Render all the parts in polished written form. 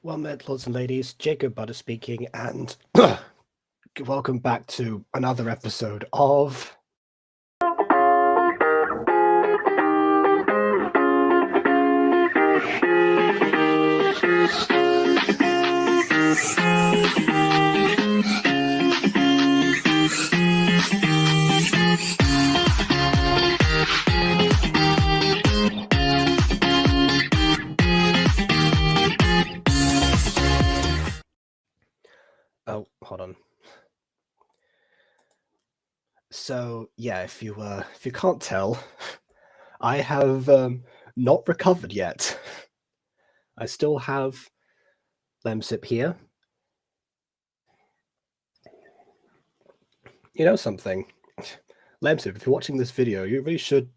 Well met, lords and ladies, Jacob Butter speaking, and welcome back to another episode of... Oh, hold on. So, yeah, if you can't tell, I have not recovered yet. I still have Lemsip here. You know something? Lemsip, if you're watching this video, you really should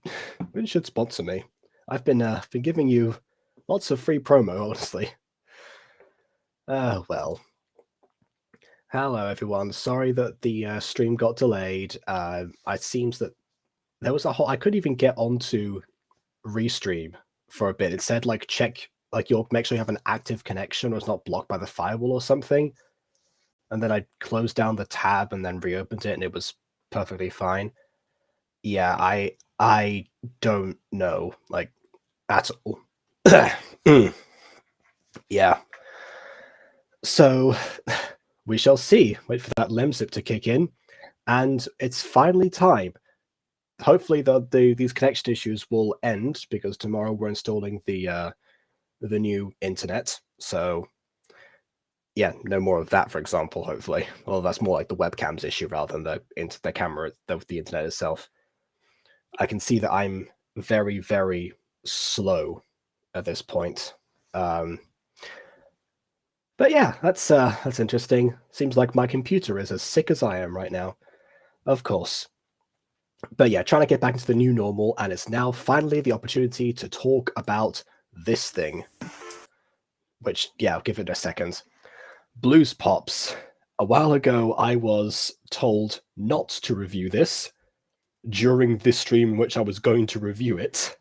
sponsor me. I've been giving you lots of free promo, honestly. Well. Hello, everyone. Sorry that the stream got delayed. It seems that there was I couldn't even get onto Restream for a bit. It said like check, like you'll make sure you have an active connection or it's not blocked by the firewall or something. And then I closed down the tab and then reopened it, and it was perfectly fine. Yeah, I don't know, like, at all. Yeah. So we shall see. Wait for that Lemsip to kick in, and it's finally time. Hopefully these connection issues will end, because tomorrow we're installing the new internet. So yeah, no more of that, for example, hopefully. Well, that's more like the webcams issue rather than the camera, the internet itself. I can see that I'm very, very slow at this point. But yeah, that's interesting. Seems like my computer is as sick as I am right now. Of course. But yeah, trying to get back into the new normal, and it's now finally the opportunity to talk about this thing. Which, yeah, I'll give it a second. Blues Pops. A while ago, I was told not to review this during this stream in which I was going to review it.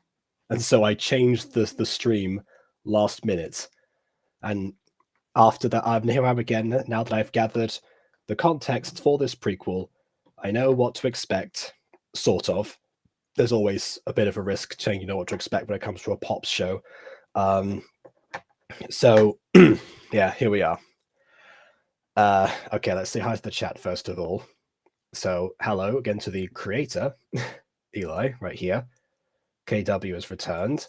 And so I changed the stream last minute. And after that, here I am again, now that I've gathered the context for this prequel. I know what to expect, sort of. There's always a bit of a risk saying you know what to expect when it comes to a Pops show. So, yeah, here we are. Okay, let's say hi to the chat first of all. So, hello again to the creator, Eli, right here. KW has returned.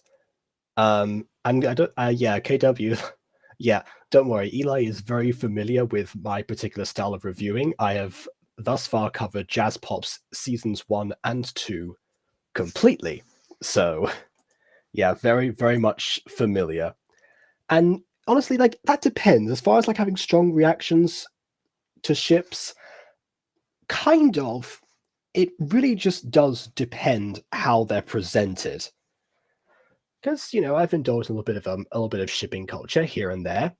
And I don't, yeah, KW, yeah, don't worry. Eli is very familiar with my particular style of reviewing. I have thus far covered Jazz Pops seasons 1 and 2 completely. So, yeah, very, very much familiar. And honestly, like, that depends. As far as like having strong reactions to ships, kind of, it really just does depend how they're presented. Because, you know, I've indulged in a little bit of shipping culture here and there,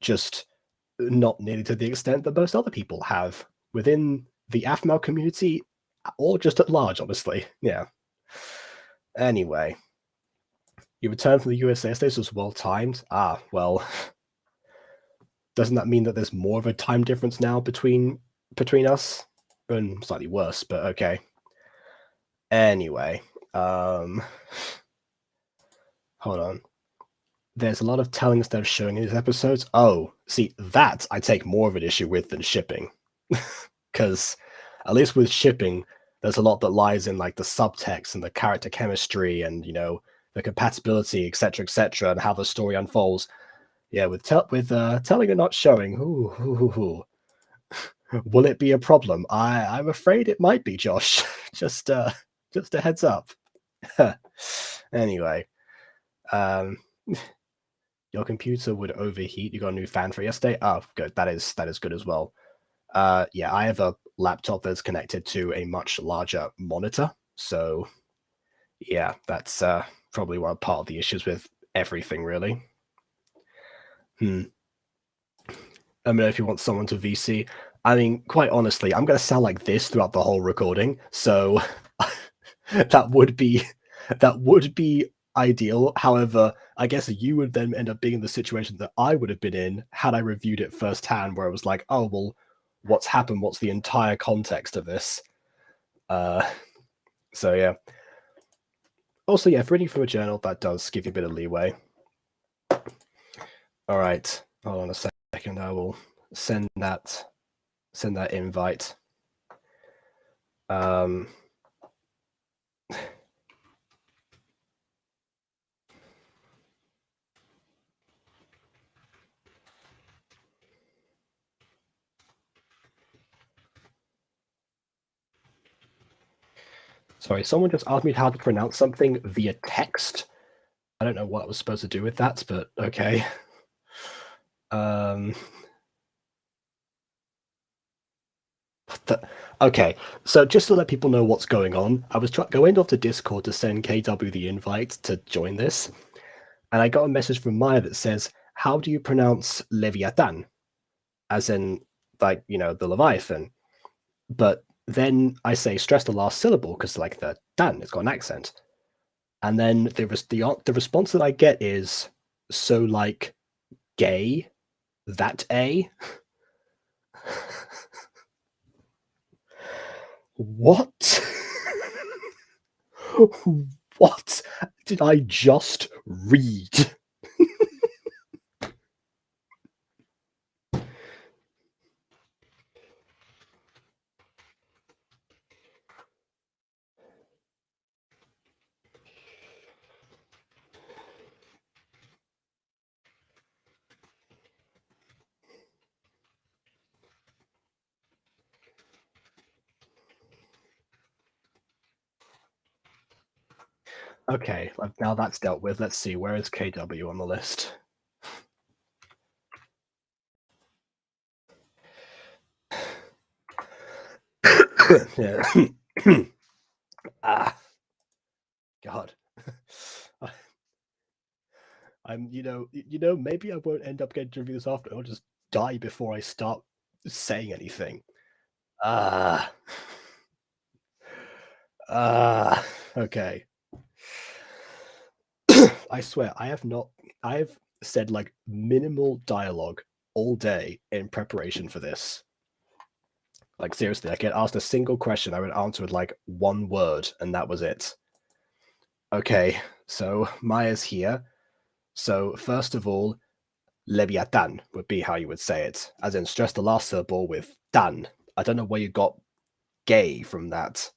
just not nearly to the extent that most other people have within the AFMAL community, or just at large, honestly. Yeah. Anyway, you returned from the USA. This was well timed. Ah, well, doesn't that mean that there's more of a time difference now between us? And slightly worse, but okay. Anyway, hold on. There's a lot of telling instead of showing in these episodes. Oh, see, that I take more of an issue with than shipping. Because at least with shipping, there's a lot that lies in like the subtext and the character chemistry and, you know, the compatibility, etc., and how the story unfolds. Yeah, with telling and not showing, will it be a problem? I'm afraid it might be, Josh. just a heads up. Anyway, your computer would overheat. You got a new fan for yesterday? Oh, good. That is good as well. Yeah, I have a laptop that's connected to a much larger monitor. So, yeah, that's probably one part of the issues with everything, really. I mean, if you want someone to VC, I mean, quite honestly, I'm going to sound like this throughout the whole recording. So that would be ideal. However, I guess you would then end up being in the situation that I would have been in had I reviewed it firsthand, where it was like, oh, well, what's happened? What's the entire context of this? So yeah. Also, yeah, for reading from a journal, that does give you a bit of leeway. All right, hold on a second. I will send that invite. Sorry, someone just asked me how to pronounce something via text. I don't know what I was supposed to do with that, but okay. Okay, so just to let people know what's going on, I was going off to Discord to send KW the invite to join this, and I got a message from Maya that says, how do you pronounce Leviathan? As in, like, you know, the Leviathan. But then I say stress the last syllable because, like, the dan, it's got an accent. And then the response that I get is, so, like, gay, that a? What? What did I just read? Okay, now that's dealt with. Let's see, where is KW on the list? Yeah. God. I'm, maybe I won't end up getting to review this after. I'll just die before I start saying anything. Okay. I swear, I have said like minimal dialogue all day in preparation for this. Like, seriously, I get asked a single question, I would answer with like one word, and that was it. Okay, so Maya's here. So first of all, Leviathan would be how you would say it, as in stress the last syllable with dan. I don't know where you got gay from that.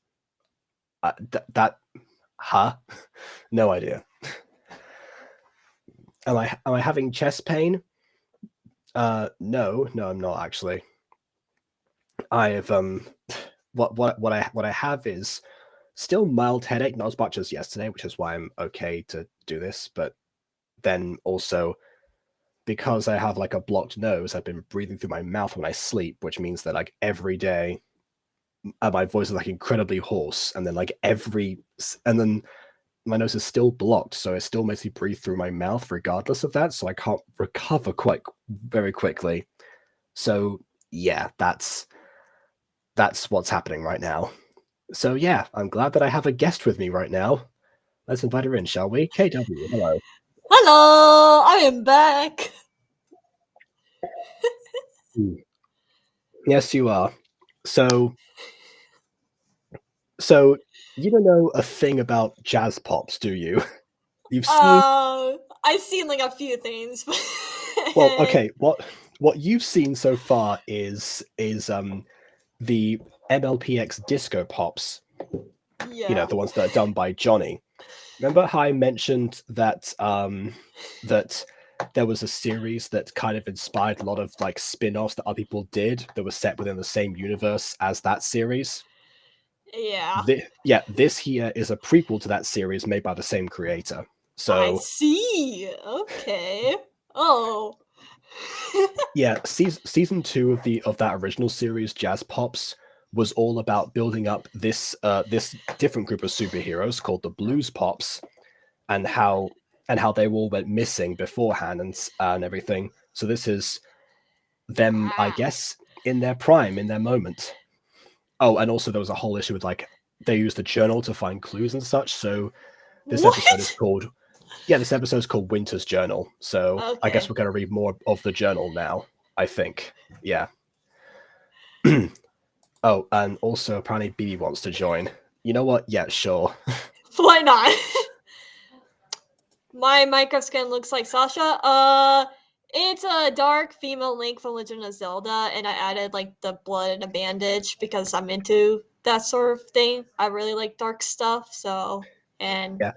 Huh? No idea. Am I having chest pain? No, I'm not actually. I have what I have is still mild headache, not as much as yesterday, which is why I'm okay to do this. But then also, because I have like a blocked nose, I've been breathing through my mouth when I sleep, which means that like every day my voice is like incredibly hoarse, and then my nose is still blocked, so it still makes me breathe through my mouth regardless of that, so I can't recover quite very quickly. So yeah, that's what's happening right now. So yeah, I'm glad that I have a guest with me right now. Let's invite her in, shall we? KW, hello. Hello, I am back. Yes, you are. So you don't know a thing about jazz pops, do you? You've seen I've seen like a few things. well, okay, what you've seen so far is the MLPX disco pops. Yeah. You know, the ones that are done by Johnny. Remember how I mentioned that that there was a series that kind of inspired a lot of like spin-offs that other people did that were set within the same universe as that series? Yeah. This here is a prequel to that series made by the same creator. I So see. Okay. Oh. yeah, season 2 of that original series, Jazz Pops, was all about building up this different group of superheroes called the Blues Pops, and how they all went missing beforehand and everything. So this is them, I guess, in their prime, in their moment. Oh, and also there was a whole issue with like they used the journal to find clues and such. So this episode is What? called Yeah, this episode's called Winter's Journal, so I guess Okay. we're going to read more of the journal now, I think. Yeah. Oh, and also apparently BB wants to join. You know what? Yeah, sure. Why not? My Minecraft skin looks like Sasha. It's a dark female Link from Legend of Zelda, and I added like the blood and a bandage because I'm into that sort of thing. I really like dark stuff, so and Yeah.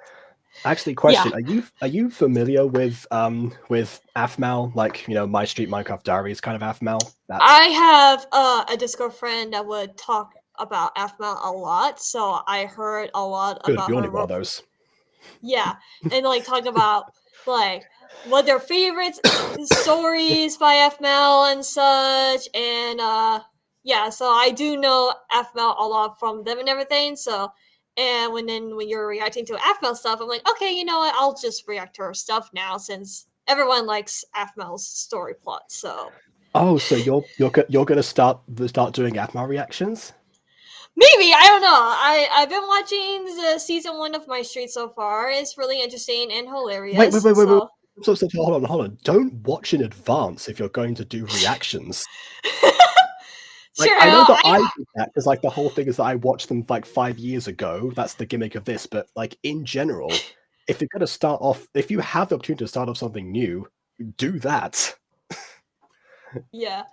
Actually, yeah. question: Are you familiar with Afmal, like My Street Minecraft Diaries kind of Afmal? That's I have a Discord friend that would talk about Afma a lot, so I heard a lot good. about You're only her. one of those. Yeah, and like talk about like what their favorite stories by FML and such, and yeah, so I do know FML a lot from them and everything. So, and when you're reacting to FML stuff, I'm like, okay, you know what? I'll just react to her stuff now since everyone likes FML's story plot. So Oh, so you're gonna start doing Afmal reactions? maybe I don't know. I've been watching the season 1 of My Street so far. It's really interesting and Wait, wait, hilarious. wait, wait, wait. So. So hold on. Don't watch in advance if you're going to do reactions. Like, Sure, I know that I I did that because, like, the whole thing is that I watched them like 5 years ago. That's the gimmick of this. But like in general, if you're gonna start off, if you have the opportunity to start off something new, do that. yeah.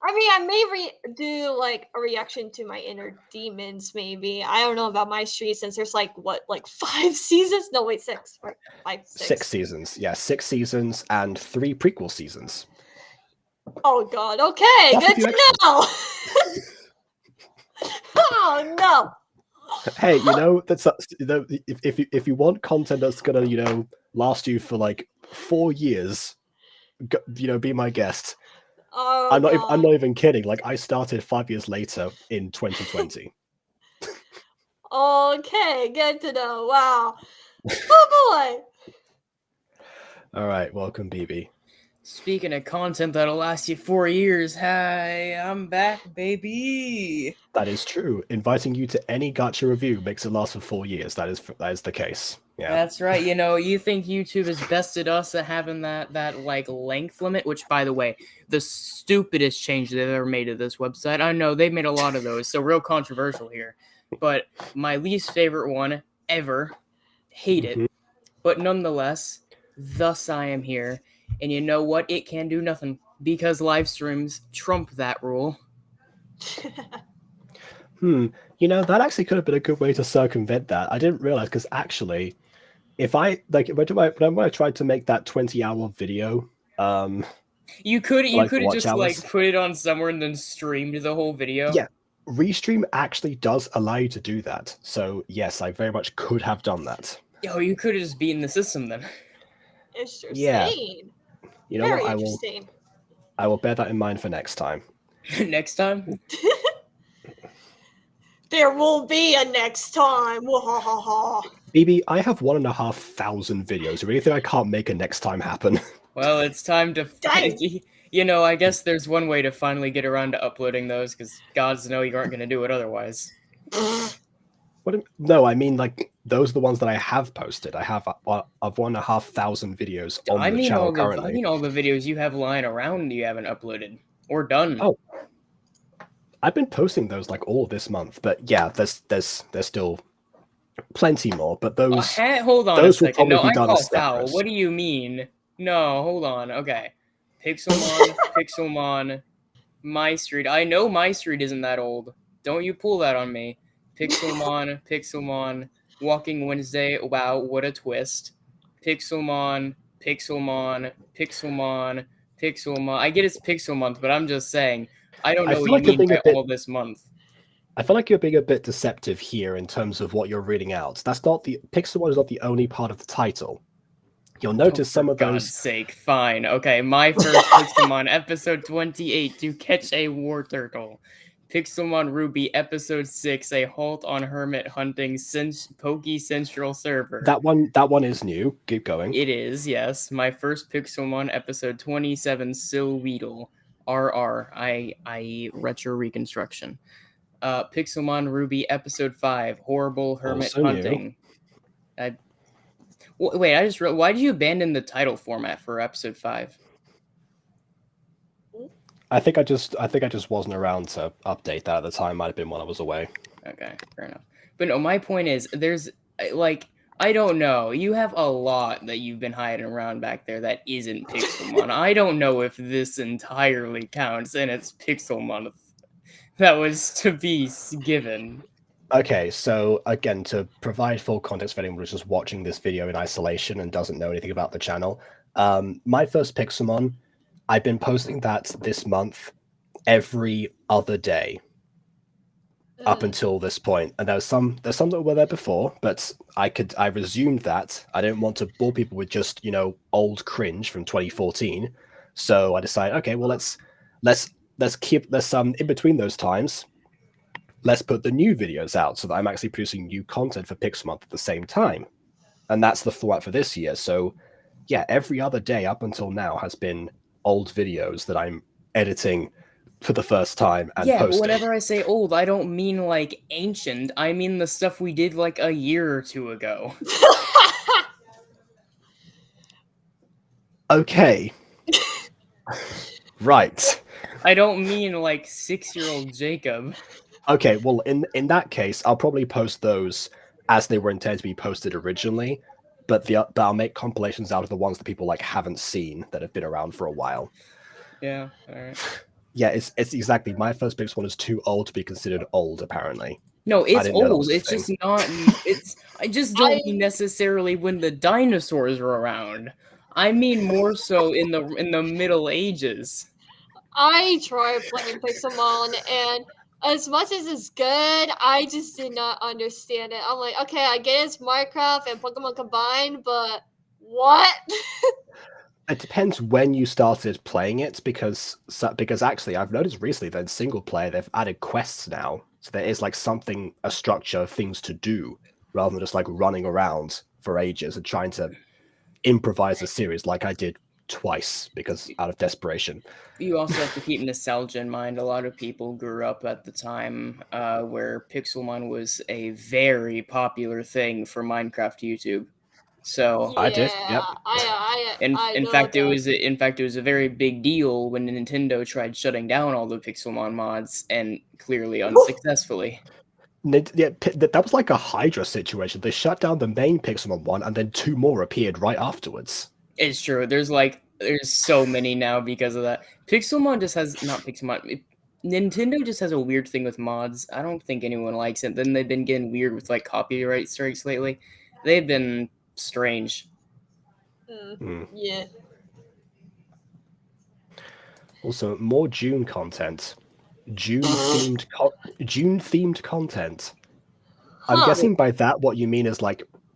I mean, I may do like a reaction to my inner demons. Maybe I don't know about My Street since there's like what, like 5 seasons? No, wait, six. Right, five, Six six. seasons, yeah, 6 seasons and 3 prequel seasons. Oh God. Okay, Plus a good few to extras. know. Oh no. Hey, that's if you want content that's gonna last you for like 4 years, be my guest. Oh I'm God. not even kidding. Like I started 5 years later in 2020. Okay, good to know. Wow. Oh boy. All right, welcome, BB. Speaking of content that'll last you 4 years, hi, I'm back, baby. That is true. Inviting you to any gacha review makes it last for 4 years. That is the case. Yeah. That's right. You think YouTube has bested us at having that like length limit, which, by the way, the stupidest change they've ever made to this website. I know they've made a lot of those, so real controversial here. But my least favorite one ever, hate it. But nonetheless, thus I am here. And you know what? It can do nothing because live streams trump that rule. That actually could have been a good way to circumvent that. I didn't realize because actually, if I like when I tried to make that 20-hour video, You could like the have watch just hours, like put it on somewhere and then streamed the whole video. yeah, Restream actually does allow you to do that. So yes, I very much could have done that. Yo, you could have just beaten the system then. Interesting. You know Very what? interesting. I will bear that in mind for next time. Next time? There will be a next time. Wahahaha. BB, I have 1,500 videos. You really think I can't make a next time happen? Well, it's time to. Dang. I guess there's one way to finally get around to uploading those, because gods know you aren't going to do it otherwise. No, I mean like those are the ones that I have posted. I have of 1,500 videos on the channel currently. I mean all the videos you have lying around you haven't uploaded or done. Oh, I've been posting those like all this month, but yeah, there's still plenty more. But those hold on those a will second. probably No, be I done call as foul. separate. What do you mean? No, hold on. Okay, Pixelmon, Pixelmon, My Street. I know My Street isn't that old. Don't you pull that on me. Pixelmon, Pixelmon, Walking Wednesday. Wow, what a twist. Pixelmon, Pixelmon, Pixelmon, Pixelmon. I get it's Pixel Month, but I'm just saying. I don't know what you mean by all this month. I feel like you're being a bit deceptive here in terms of what you're reading out. That's not the Pixelmon is not the only part of the title. You'll notice some of For those. God's sake, fine. Okay, my first Pixelmon, episode 28, to catch a war turtle. Pixelmon Ruby, episode 6, a halt on hermit hunting Pokey Central server. That one is new. Keep going. It is, yes. My first Pixelmon, episode 27, Sil Weedle. RR, I retro reconstruction. Pixelmon Ruby, episode 5, horrible hermit Also new. hunting. Wait, I just why did you abandon the title format for episode 5? I think I just wasn't around to update that at the time. Might have been when I was away. Okay, fair enough. But no, my point is, there's like, I don't know. You have a lot that you've been hiding around back there that isn't Pixelmon. I don't know if this entirely counts, and it's Pixelmon that was to be given. Okay, so again, to provide full context for anyone who's just watching this video in isolation and doesn't know anything about the channel, my first Pixelmon, I've been posting that this month every other day up until this point, and there's some that were there before, but I resumed that. I didn't want to bore people with just old cringe from 2014, so I decided, okay, well let's keep in between those times. Let's put the new videos out so that I'm actually producing new content for Pixel Month at the same time. And that's the format for this year. So yeah, every other day up until now has been old videos that I'm editing for the first time and Yeah, but posting. whenever I say old, I don't mean like ancient. I mean the stuff we did like a year or two ago. Okay. Right. I don't mean like 6-year-old Jacob. Okay, well, in that case, I'll probably post those as they were intended to be posted originally, but I'll make compilations out of the ones that people haven't seen that have been around for a while. Yeah, all right. Yeah, it's exactly, my first Pixel one is too old to be considered old, apparently. No, it's didn't know that old. was a It's thing. just not. I just don't mean necessarily when the dinosaurs were around. I mean more so in the Middle Ages. I tried playing Pixelmon, and as much as it's good, I just did not understand it. I'm like, okay, I get it's Minecraft and Pokemon combined, but what? It depends when you started playing it, because actually I've noticed recently that in single player they've added quests now, so there is a structure of things to do rather than just running around for ages and trying to improvise a series like I did twice because out of desperation. You also have to keep nostalgia in mind. A lot of people grew up at the time where Pixelmon was a very popular thing for Minecraft YouTube. So I did, yep. I in know fact, that. it was a very big deal when Nintendo tried shutting down all the Pixelmon mods, and clearly unsuccessfully. Yeah, that was like a Hydra situation. They shut down the main Pixelmon one, and then 2 more appeared right afterwards. It's true. There's so many now because of that. Pixelmon just has not Pixelmon. Nintendo just has a weird thing with mods. I don't think anyone likes it. Then they've been getting weird with copyright strikes lately. They've been strange. Yeah. Also, more June content. June themed content. I'm guessing by that what you mean is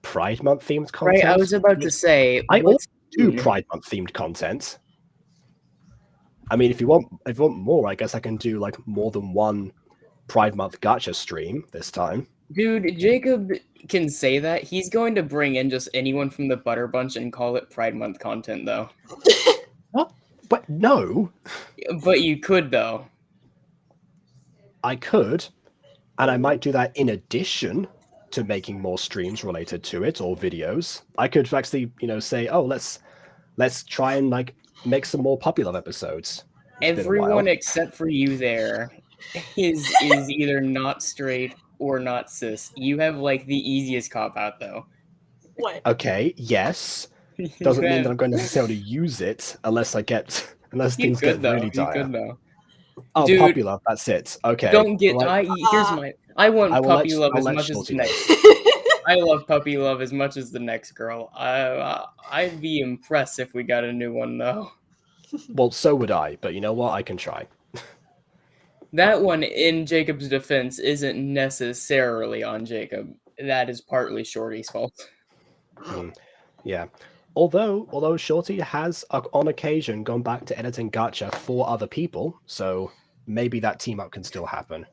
Pride Month themed content. Right, I was about to say, I what's also do Pride Month themed content. I mean, if you want more, I guess I can do more than one Pride Month gacha stream this time. Dude, Jacob can say that. He's going to bring in just anyone from the Butter Bunch and call it Pride Month content, though. What? But no. But you could, though. I could, and I might do that in addition to making more streams related to it or videos. I could actually, say, oh, let's try and make some more Puppy Love episodes. Everyone except for you there is either not straight or not cis. You have the easiest cop out, though. What? Okay, yes. Doesn't mean that I'm going to necessarily use it unless things get really dire. You could, though. Oh, Dude, Puppy Love, that's it. Okay. Don't get. I want Puppy Love as much as the next. I love Puppy Love as much as the next girl. I'd be impressed if we got a new one, though. Well, so would I, but you know what? I can try. That one, in Jacob's defense, isn't necessarily on Jacob. That is partly Shorty's fault. Yeah. Although Shorty has, on occasion, gone back to editing gacha for other people, so maybe that team up can still happen.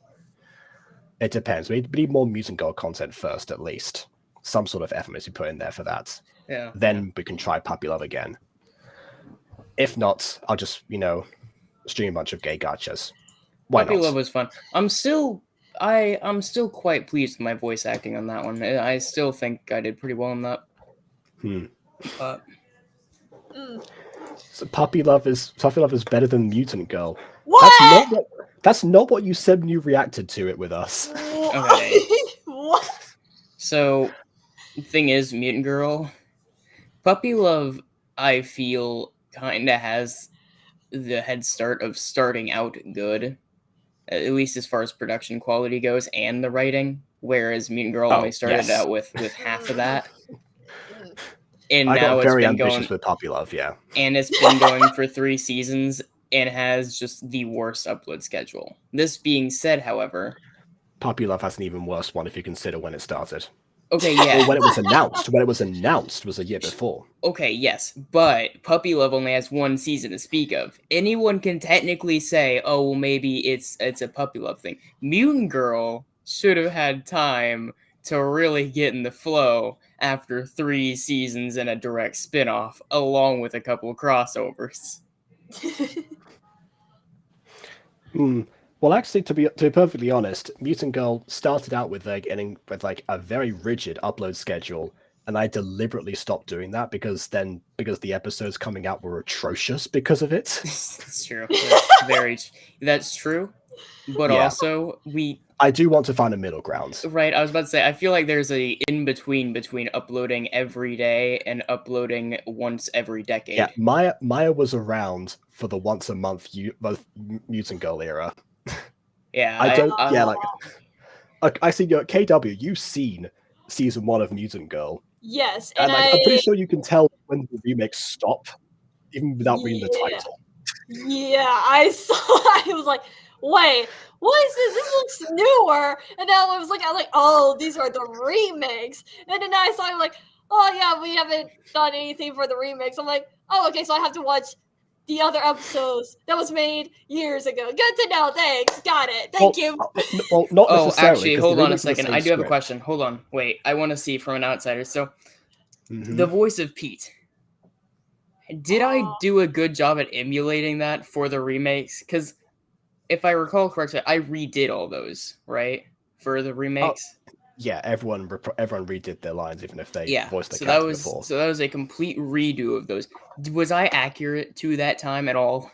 It depends. We need more Mutant Girl content first, at least. Some sort of effort must be put in there for that. Yeah. Then we can try Puppy Love again. If not, I'll just, stream a bunch of gay gachas. Why Puppy not? Love was fun. I'm still quite pleased with my voice acting on that one. I still think I did pretty well on that. But So puppy love is better than Mutant Girl. What? That's not what you said when you reacted to it with us. Okay. What? So, the thing is, Mutant Girl, Puppy Love, I feel, kind of has the head start of starting out good, at least as far as production quality goes and the writing, whereas Mutant Girl only started yes. out with half of that. And I now got it's very been ambitious going, with puppy love. Yeah. and it's been going for 3 seasons and has just the worst upload schedule. This being said, however, Puppy Love has an even worse one if you consider when it started. okay, yeah. Or when it was announced. When it was announced was a year before. Okay, yes, but Puppy Love only has 1 season to speak of. Anyone can technically say, "Oh, well, maybe it's a Puppy Love thing." Mutant Girl should have had time to really get in the flow after 3 seasons and a direct spin-off, along with a couple of crossovers. Well, actually, to be perfectly honest, Mutant Girl started out with like a very rigid upload schedule, and I deliberately stopped doing that because the episodes coming out were atrocious because of it. That's true. That's true. But Yeah. also, I do want to find a middle ground. Right, I was about to say, I feel like there's a in-between uploading every day and uploading once every decade. Yeah, Maya was around for the once a month Mutant Girl era. Yeah, I see KW. You've seen season 1 of Mutant Girl, Yes, and and I'm pretty sure you can tell when the remakes stop, even without reading the Yeah. title. Yeah, I saw. I was like, "Wait, what is this? This looks newer." And then I was like, "Oh, these are the remakes." And then I saw, like, "Oh yeah, we haven't done anything for the remakes." I'm like, "Oh, okay, so I have to watch the other episodes that was made years ago." Good to know. Thanks. Got it. Thank you. Well, not Oh, necessarily. actually, 'cause hold the on a remakes are the second. same I do have a script. question. Hold on. Wait, I want to see from an outsider. So, Mhm. the voice of Pete. Did I do a good job at emulating that for the remakes? Because if I recall correctly, I redid all those, right? For the remakes? Yeah, everyone redid their lines, even if they Yeah. voiced their So character before. that was a complete redo of those. Was I accurate to that time at all?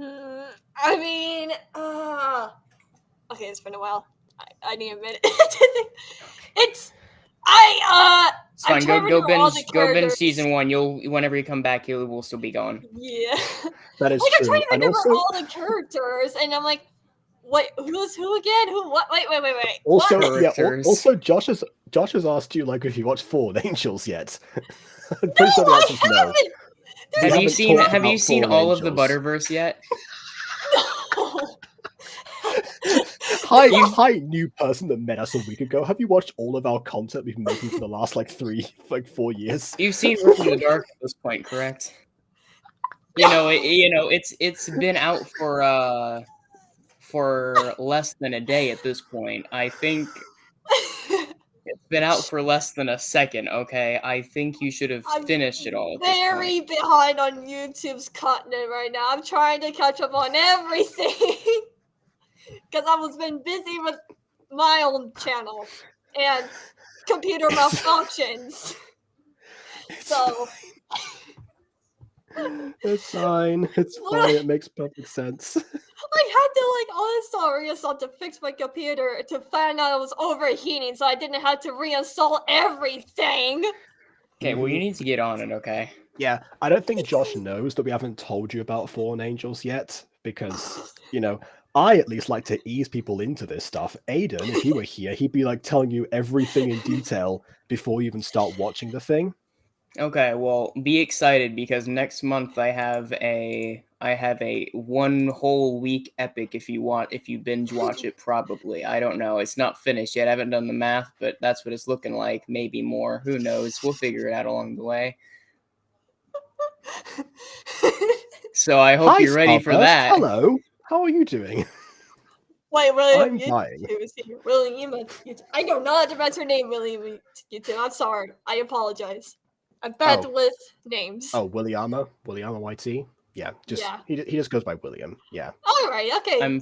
I mean, okay, it's been a while. I need a minute. It's It's fine. I'm trying to Go remember all the binge characters. season 1. Whenever you come back, we'll still be going. Yeah. That is Like, I'm trying true. to And remember also, all the characters, and I'm like, wait, who's who again? Who? What? Wait. also, What? yeah. Characters. Also, Josh has asked you like if you watched Fallen Angels yet. I'm pretty No, sure the I answer is no. haven't. We Have you haven't seen talked Have you about seen Fallen all of the Angels. Butterverse yet? No. Hi, new person that met us a week ago. Have you watched all of our content we've been making for the last 4 years? You've seen World in the Dark at this point, correct? It's been out for less than a day at this point. I think it's been out for less than a second. Okay, I think you should have I'm finished it all at this very point. behind on YouTube's content right now. I'm trying to catch up on everything because I was been busy with my own channel and computer malfunctions. So It's fine. It's fine. It makes perfect sense. I had to reinstall to fix my computer to find out it was overheating, so I didn't have to reinstall everything. Okay, well you need to get on it. Okay. Yeah, I don't think Josh knows that we haven't told you about Fallen Angels yet, because, I at least like to ease people into this stuff. Aiden, if he were here, he'd be like telling you everything in detail before you even start watching the thing. Okay, well, be excited because next month I have a 1 whole week epic if you binge watch it probably. I don't know. It's not finished yet. I haven't done the math, but that's what it's looking like. Maybe more. Who knows? We'll figure it out along the way. So I hope you're ready for that. Hello. How are you doing? Wait, William, I'm dying. William, I don't know how to pronounce your name, William. I'm sorry. I apologize. I'm bad with names. Oh, Williama YT. Yeah, he just goes by William. Yeah. All right. Okay. I'm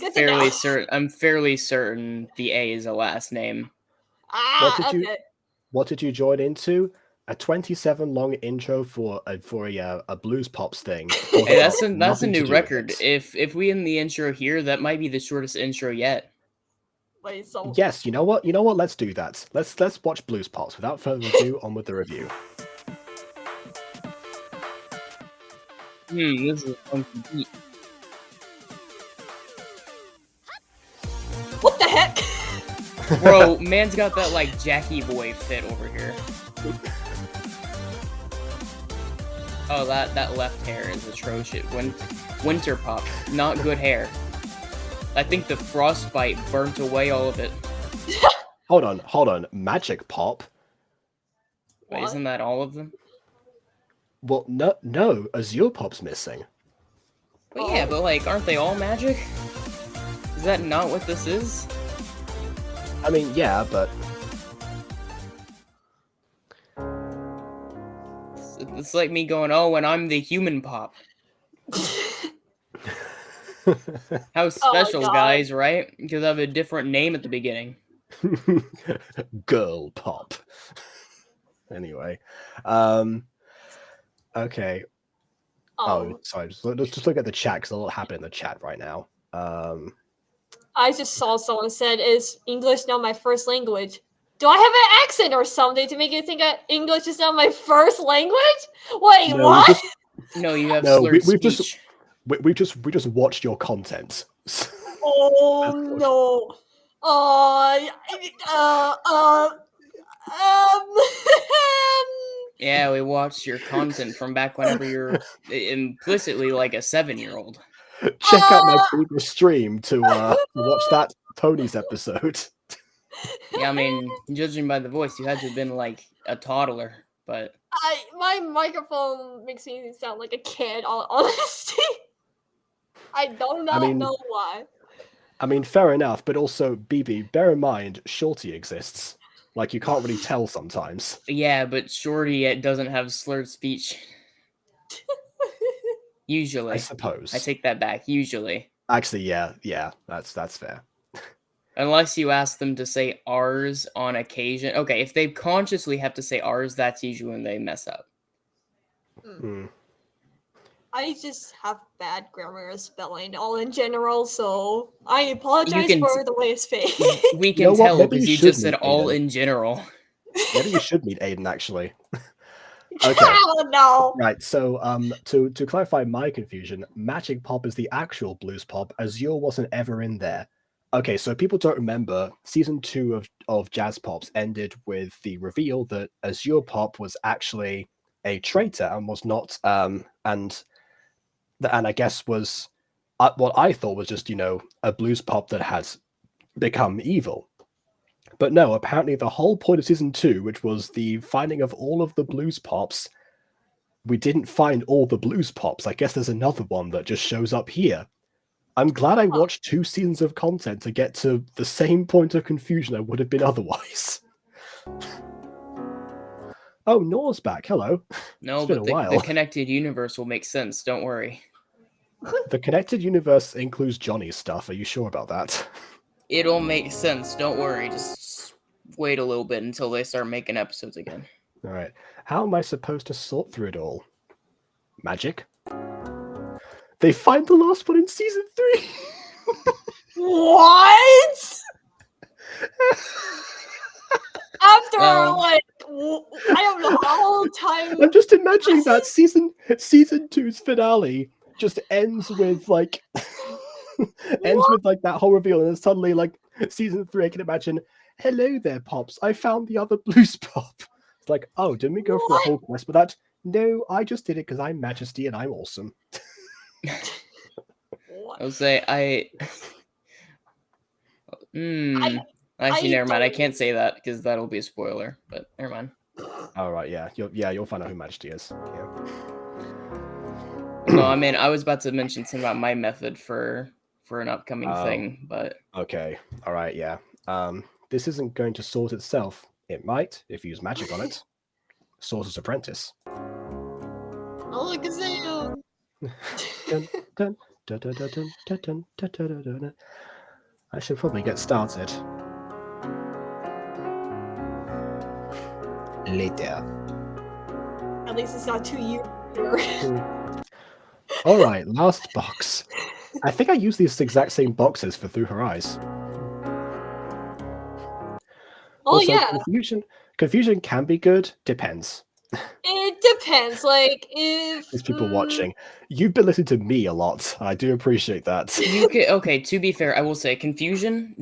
fairly certain the A is a last name. Okay. What did you join into? a 27 long intro for a blues pops thing. Hey, that's a Nothing to new do with record. it. If we end the intro here, that might be the shortest intro yet. Wait, so Yes, you know what? You know what? Let's do that. Let's watch Blues Pops. Without further ado, on with the review. This is a funky beat. what the heck? Bro, man's got that like Jackie Boy fit over here. Oh, that left hair is atrocious. Winter pop, not good hair. I think the frostbite burnt away all of it. Hold on. Magic Pop? Wait, What? isn't that all of them? Well, no. Azure Pop's missing. Well, yeah, but like, aren't they all magic? Is that not what this is? I mean, yeah, but It's like me going, oh, and I'm the human pop. How special, God. guys, right? Because I have a different name at the beginning. Girl Pop. Anyway, okay. Oh, sorry. Let's just look at the chat because a lot happened in the chat right now. I just saw someone said, "Is English not my first language?" Do I have an accent or something to make you think that English is not my first language? Wait, No, what? No, you have No, slurred we've speech. we just watched your content. Oh no. Yeah, we watched your content from back whenever you're implicitly like a 7-year-old. Check out my previous stream to watch that Ponies episode. Yeah, I mean, judging by the voice, you had to have been like a toddler, but my microphone makes me sound like a kid, honestly. I do not know why. I mean, fair enough, but also, BB, bear in mind, Shorty exists. Like, you can't really tell sometimes. yeah, but Shorty doesn't have slurred speech. Usually. I suppose. I take that back. Usually. Actually, yeah, that's fair. Unless you ask them to say R's on occasion. Okay, if they consciously have to say R's, that's usually when they mess up. I just have bad grammar and spelling all in general, so I apologize can for the way it's fake. We can You know what? tell Maybe because you you should just said meet all Aiden. in general. Maybe you should meet Aiden, actually. Okay. Oh, no. Right, so to clarify my confusion, Magic Pop is the actual Blues Pop. Azure wasn't ever in there. Okay, so people don't remember, season 2 of Jazz Pops ended with the reveal that Azure Pop was actually a traitor and was not, and I guess was what I thought was just, a Blues Pop that has become evil. But no, apparently the whole point of season 2, which was the finding of all of the Blues Pops, we didn't find all the Blues Pops. I guess there's another one that just shows up here. I'm glad I watched 2 seasons of content to get to the same point of confusion I would have been otherwise. Oh, Nor's back. Hello. No, It's been but a while. the connected universe will make sense. Don't worry. The connected universe includes Johnny's stuff. Are you sure about that? It'll make sense. Don't worry. Just wait a little bit until they start making episodes again. All right. How am I supposed to sort through it all? Magic? They find the last one in season 3. What? After I don't know how time. I'm just imagining that season 2's finale just ends with like that whole reveal, and then suddenly like season 3, I can imagine, hello there, Pops. I found the other Blues Pop. It's like, oh, didn't we go for a whole quest with that? No, I just did it because I'm Majesty and I'm awesome. I'll say Actually, never mind. I can't say that because that'll be a spoiler. But never mind. All right, yeah, you'll find out who Majesty is. Yeah. No, I mean, I was about to mention something about my method for an upcoming thing, but okay, all right, yeah. This isn't going to sort itself. It might if you use magic on it. Sorcerer's Apprentice. Oh, look at you. Dun, dun, dun, dun, dun, dun, dun, dun, dun, dun, dun, dun. I should probably get started. Later. At least it's not 2 years. All right, last box. I think I use these exact same boxes for Through Her Eyes. Oh Also, yeah, confusion can be good. Depends. it depends. Like if There's people watching. You've been listening to me a lot. I do appreciate that. You can, okay, to be fair, I will say confusion,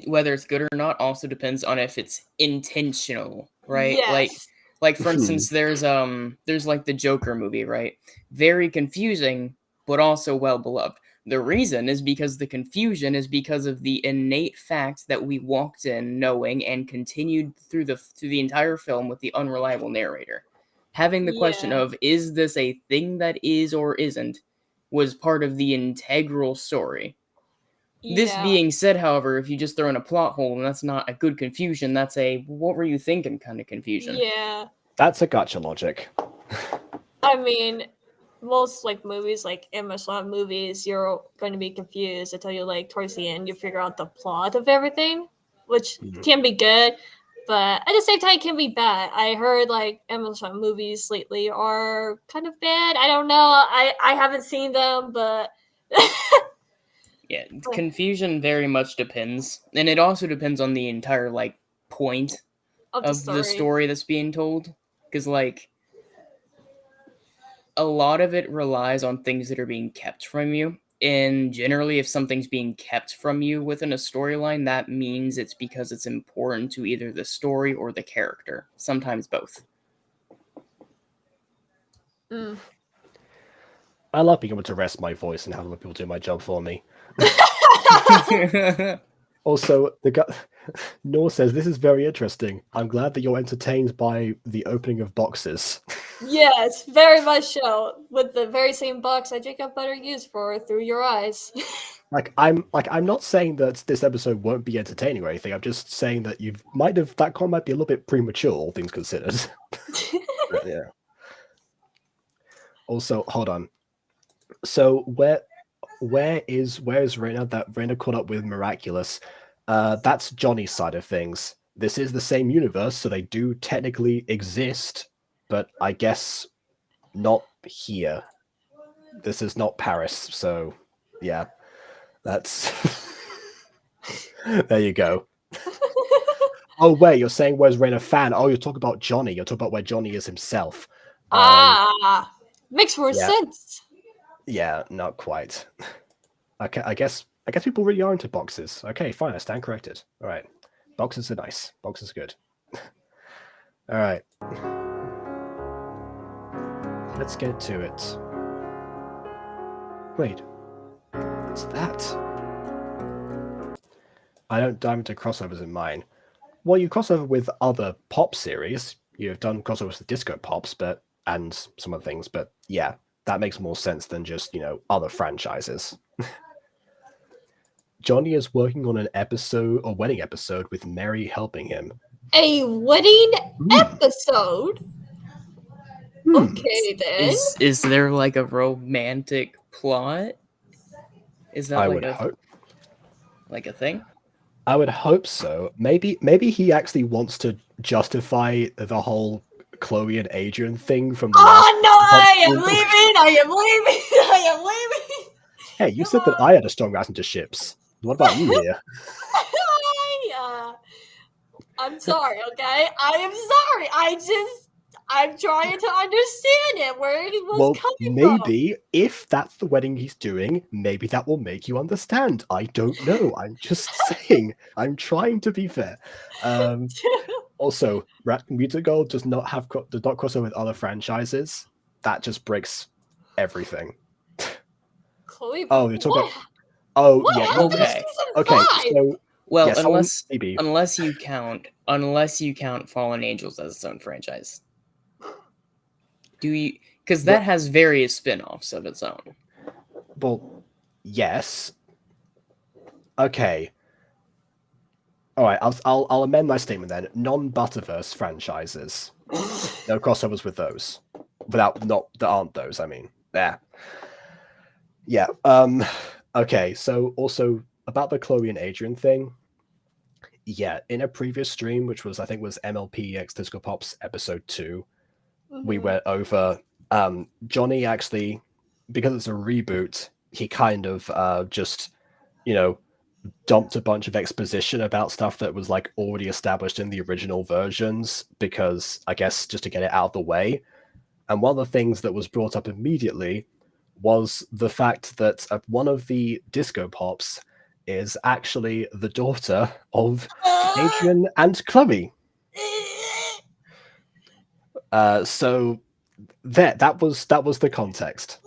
whether it's good or not, also depends on if it's intentional, right? yes, Like for instance, there's like the Joker movie, right? Very confusing, but also well beloved. The reason is because the confusion is because of the innate fact that we walked in knowing and continued through the entire film with the unreliable narrator. Having the question Yeah. of is this a thing that is or isn't was part of the integral story. This yeah, being said, however, if you just throw in a plot hole and that's not a good confusion, that's a what were you thinking kind of confusion. yeah. That's a gotcha logic. I mean, most like movies, like Amazon movies, you're going to be confused until you like towards the end you figure out the plot of everything, which can be good, but at the same time can be bad. I heard like Amazon movies lately are kind of bad. I don't know. I haven't seen them, but Yeah, confusion very much depends, and it also depends on the entire like point of of the story that's being told, because like a lot of it relies on things that are being kept from you. And generally, if something's being kept from you within a storyline, that means it's because it's important to either the story or the character. Sometimes both. Mm. I love being able to rest my voice and have other people do my job for me. Also, the guy Nor says this is very interesting. I'm glad that you're entertained by the opening of boxes. Yes, very much so. With the very same box that Jacob Butter used for Through Your Eyes. I'm not saying that this episode won't be entertaining or anything. I'm just saying that that comment might be a little bit premature, all things considered. But, yeah. Also, hold on. So where is Reina? That Reina caught up with Miraculous. That's Johnny's side of things. This is the same universe, so they do technically exist, but I guess not here. This is not Paris, so yeah. That's there you go. Oh wait, you're saying where's Reina fan? Oh, you're talking about Johnny. You're talking about where Johnny is himself. Makes more sense. Yeah, not quite. Okay, I guess people really are into boxes. Okay, fine, I stand corrected. All right, boxes are nice. Boxes are good. All right, let's get to it. Wait, what's that? I don't dive into crossovers in mine. Well, you crossover with other pop series. You've done crossovers with Disco Pops, and some other things, but yeah, that makes more sense than just, other franchises. Johnny is working on a wedding episode with Mary helping him. A wedding episode? Okay, then. Is there like a romantic plot? Is that like a thing? I would hope so. Maybe he actually wants to justify the whole Chloe and Adrian thing from the Oh no! I am leaving. Hey, you said that I had a strong rise into ships. What about you here? I'm sorry, okay? I am sorry. I'm trying to understand it, where it was coming from. Maybe if that's the wedding he's doing, maybe that will make you understand. I don't know. I'm just saying. I'm trying to be fair. Also, Mutant Girl does not cross over with other franchises. That just breaks everything. Chloe, oh, you're talking what? about. Oh, What yeah. happened to season 5? So well, yes, unless you count Fallen Angels as its own franchise. Do you? Because that has various spin-offs of its own. Well, yes. Okay. All right. I'll amend my statement then. Non-Butterverse franchises. No crossovers with those. There aren't those. I mean, there. Yeah. Okay. So also about the Chloe and Adrian thing. Yeah, in a previous stream, which was I think was MLP X Disco Pops episode 2, we Mhm. went over. Johnny actually, because it's a reboot, he kind of just, you know, dumped a bunch of exposition about stuff that was like already established in the original versions, because I guess just to get it out of the way. And one of the things that was brought up immediately was the fact that one of the disco pops is actually the daughter of Adrian and Chloe. So that was the context.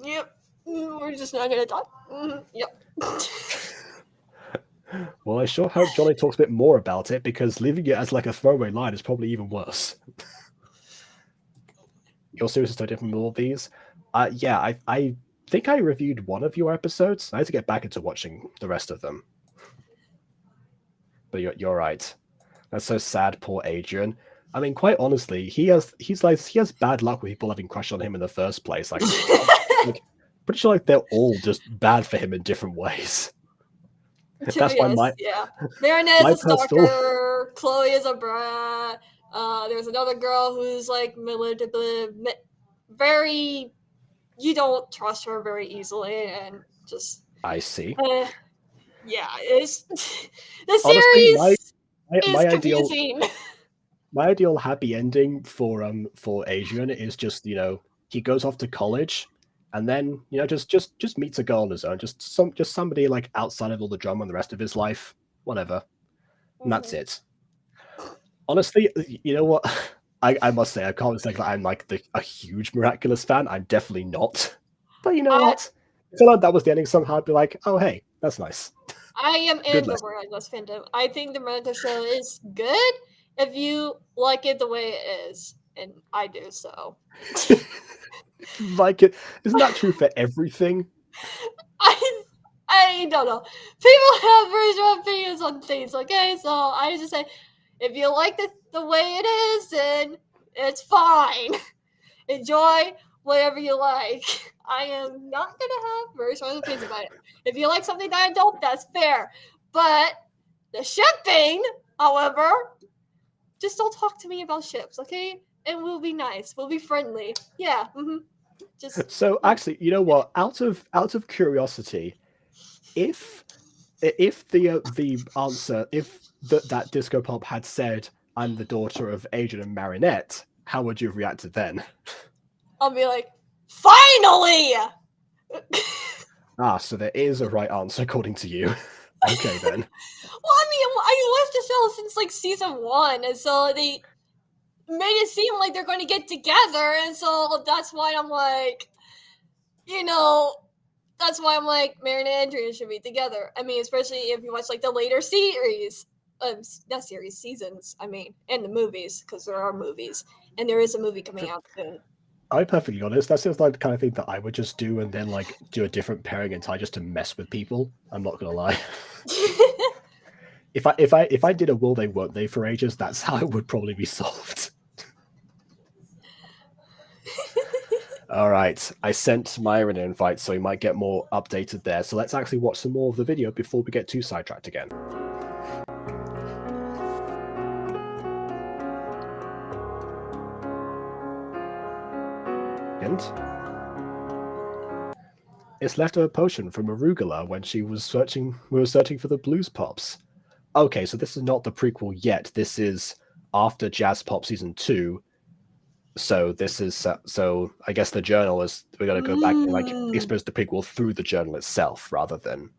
Yep. We're just not gonna talk. Yep. Well, I sure hope Johnny talks a bit more about it, because leaving it as like a throwaway line is probably even worse. Your series is so different from all of these. Yeah, I think I reviewed one of your episodes. I had to get back into watching the rest of them. But you're right. That's so sad, poor Adrian. I mean, quite honestly, he has bad luck with people having crushed on him in the first place. Like pretty sure like they're all just bad for him in different ways. That's why Marinette my is a personal stalker. Chloe is a brat. There's another girl who's like very. You don't trust her very easily, and just. I see. Yeah, it's the Honestly, series my is ideal confusing. my ideal happy ending for Adrian is just, he goes off to college, and then just meets a girl on his own, just somebody like outside of all the drama and the rest of his life, whatever, and that's it. Honestly, you know what? I must say, I can't say that I'm like a huge Miraculous fan. I'm definitely not. But you know what? If I learned that was the ending somehow, I'd be like, oh hey, that's nice. I am Good in the Miraculous fandom. I think the Miraculous show is good if you like it the way it is, and I do so. Like it, isn't that true for everything? I don't know. People have very strong opinions on things, okay? So I just say, if you like it the way it is, then it's fine. Enjoy whatever you like. I am not gonna have very strong opinions about it. If you like something that I don't, that's fair. But the shipping, however, just don't talk to me about ships, okay? And we'll be nice. We'll be friendly. Yeah. Just So actually, you know what? Out of curiosity, if the answer, if that disco pop had said, "I'm the daughter of Adrian and Marinette," how would you have reacted then? I'll be like, finally. So there is a right answer according to you. Okay then. Well, I mean, I watched the show since like season 1, and so they made it seem like they're going to get together, and so that's why I'm like, that's why I'm like, Mary and Adrian should be together. I mean, especially if you watch like the later series, not series, seasons. I mean, and the movies, because there are movies, and there is a movie coming out soon. I'll be perfectly honest, that seems like the kind of thing that I would just do, and then like do a different pairing entirely just to mess with people. I'm not gonna lie. If I did a will they won't they for ages, that's how it would probably be solved. All right, I sent Myron an invite, so he might get more updated there. So let's actually watch some more of the video before we get too sidetracked again. It's leftover potion from Arugula when we were searching for the blues pops. Okay, so this is not the prequel yet. This is after Jazz Pop Season 2. So this is so I guess the journal is, we're gonna go back and like expose the prequel through the journal itself rather than.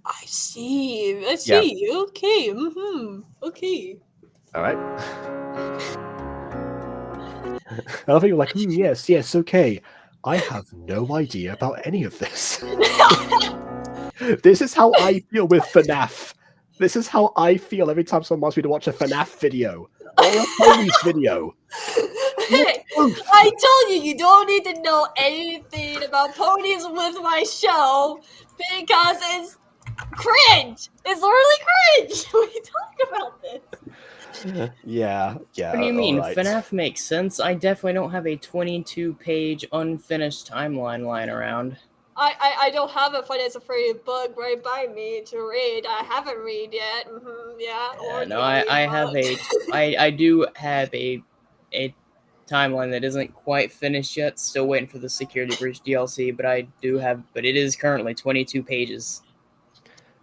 I see. Yeah. Okay. Okay. All right. I love how you're like, yes, okay. I have no idea about any of this. This is how I feel with FNAF. This is how I feel every time someone wants me to watch a FNAF video or a ponies video. Hey, I told you don't need to know anything about ponies with my show because it's cringe. It's literally cringe. We talk about this. Yeah. What do you mean? Right. FNAF makes sense. I definitely don't have a 22-page unfinished timeline lying around. I don't have a Fight as a Freddy book right by me to read. I haven't read yet. Yeah. No, I have I do have a timeline that isn't quite finished yet. Still waiting for the Security Breach DLC, but it is currently 22 pages.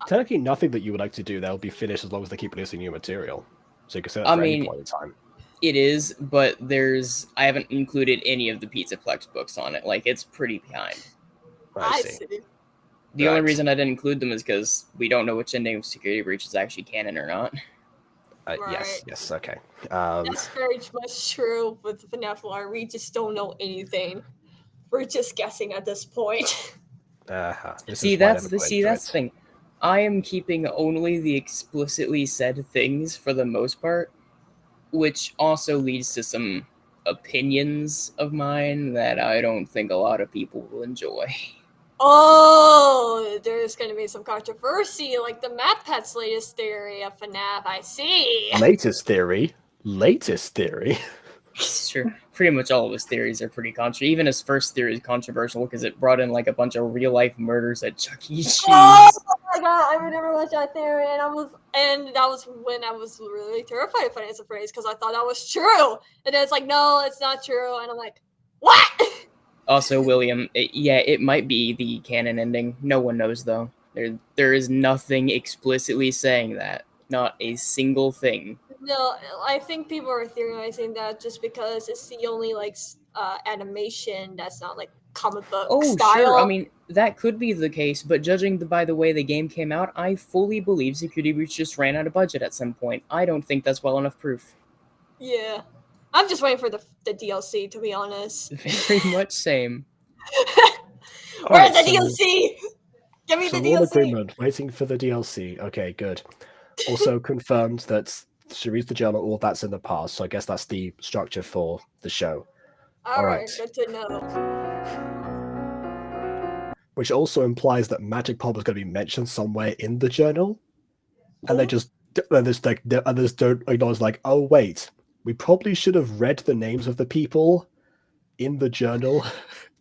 Technically, nothing that you would like to do there will be finished as long as they keep releasing new material. So you can say that I for any mean, point in time. It is, but I haven't included any of the Pizzaplex books on it. Like, it's pretty behind. I see. The only reason I didn't include them is because we don't know which ending of Security Breach is actually canon or not. Yes, okay. That's very much true with FNAF lore. We just don't know anything. We're just guessing at this point. That's the thing. I am keeping only the explicitly said things for the most part, which also leads to some opinions of mine that I don't think a lot of people will enjoy. Oh, there's going to be some controversy, like the MatPat's latest theory of FNAF. I see. Latest theory? It's true. Pretty much all of his theories are pretty controversial. Even his first theory is controversial because it brought in like a bunch of real life murders at Chuck E. Cheese. Oh my god, I remember watching that theory, and that was when I was really terrified of Finance of Phrase because I thought that was true, and then it's like, no, it's not true, and I'm like, what? Also, William, it might be the canon ending. No one knows though. There is nothing explicitly saying that. Not a single thing. No, I think people are theorizing that just because it's the only animation that's not like comic book style. Sure. I mean, that could be the case, but judging by the way the game came out, I fully believe Security Breach just ran out of budget at some point. I don't think that's well enough proof. Yeah. I'm just waiting for the DLC, to be honest. Very much same. Where's the DLC? Give me the DLC. Agreement, waiting for the DLC. Okay, good. Also confirmed that she reads the journal, all that's in the past, so I guess that's the structure for the show. Alright, good to know. Which also implies that Magic Pop is going to be mentioned somewhere in the journal, and they just don't acknowledge, like, oh wait, we probably should have read the names of the people in the journal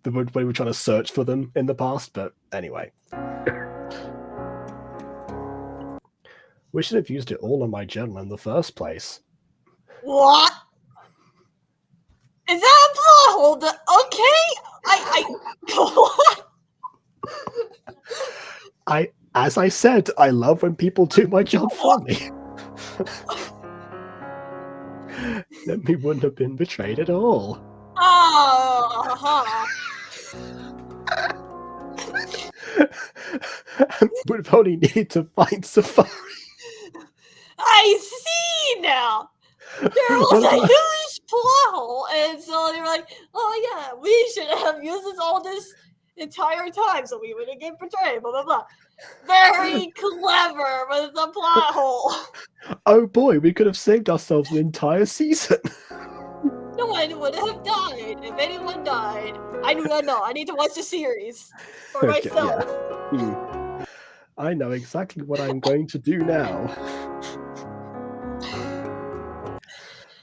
when we were trying to search for them in the past, but anyway. We should have used it all in my journal in the first place. What? Is that a plot hole? Okay, as I said, I love when people do my job for me. Then we wouldn't have been betrayed at all. We've only needed to find Safari. I see now. There was a huge plot hole, and so they were like, "Oh yeah, we should have used this all this entire time, so we wouldn't get betrayed." Blah blah blah. Very clever with the plot hole. Oh boy, we could have saved ourselves an entire season. No one would have died if anyone died. I do not know. I need to watch the series for myself. Yeah. I know exactly what I'm going to do now.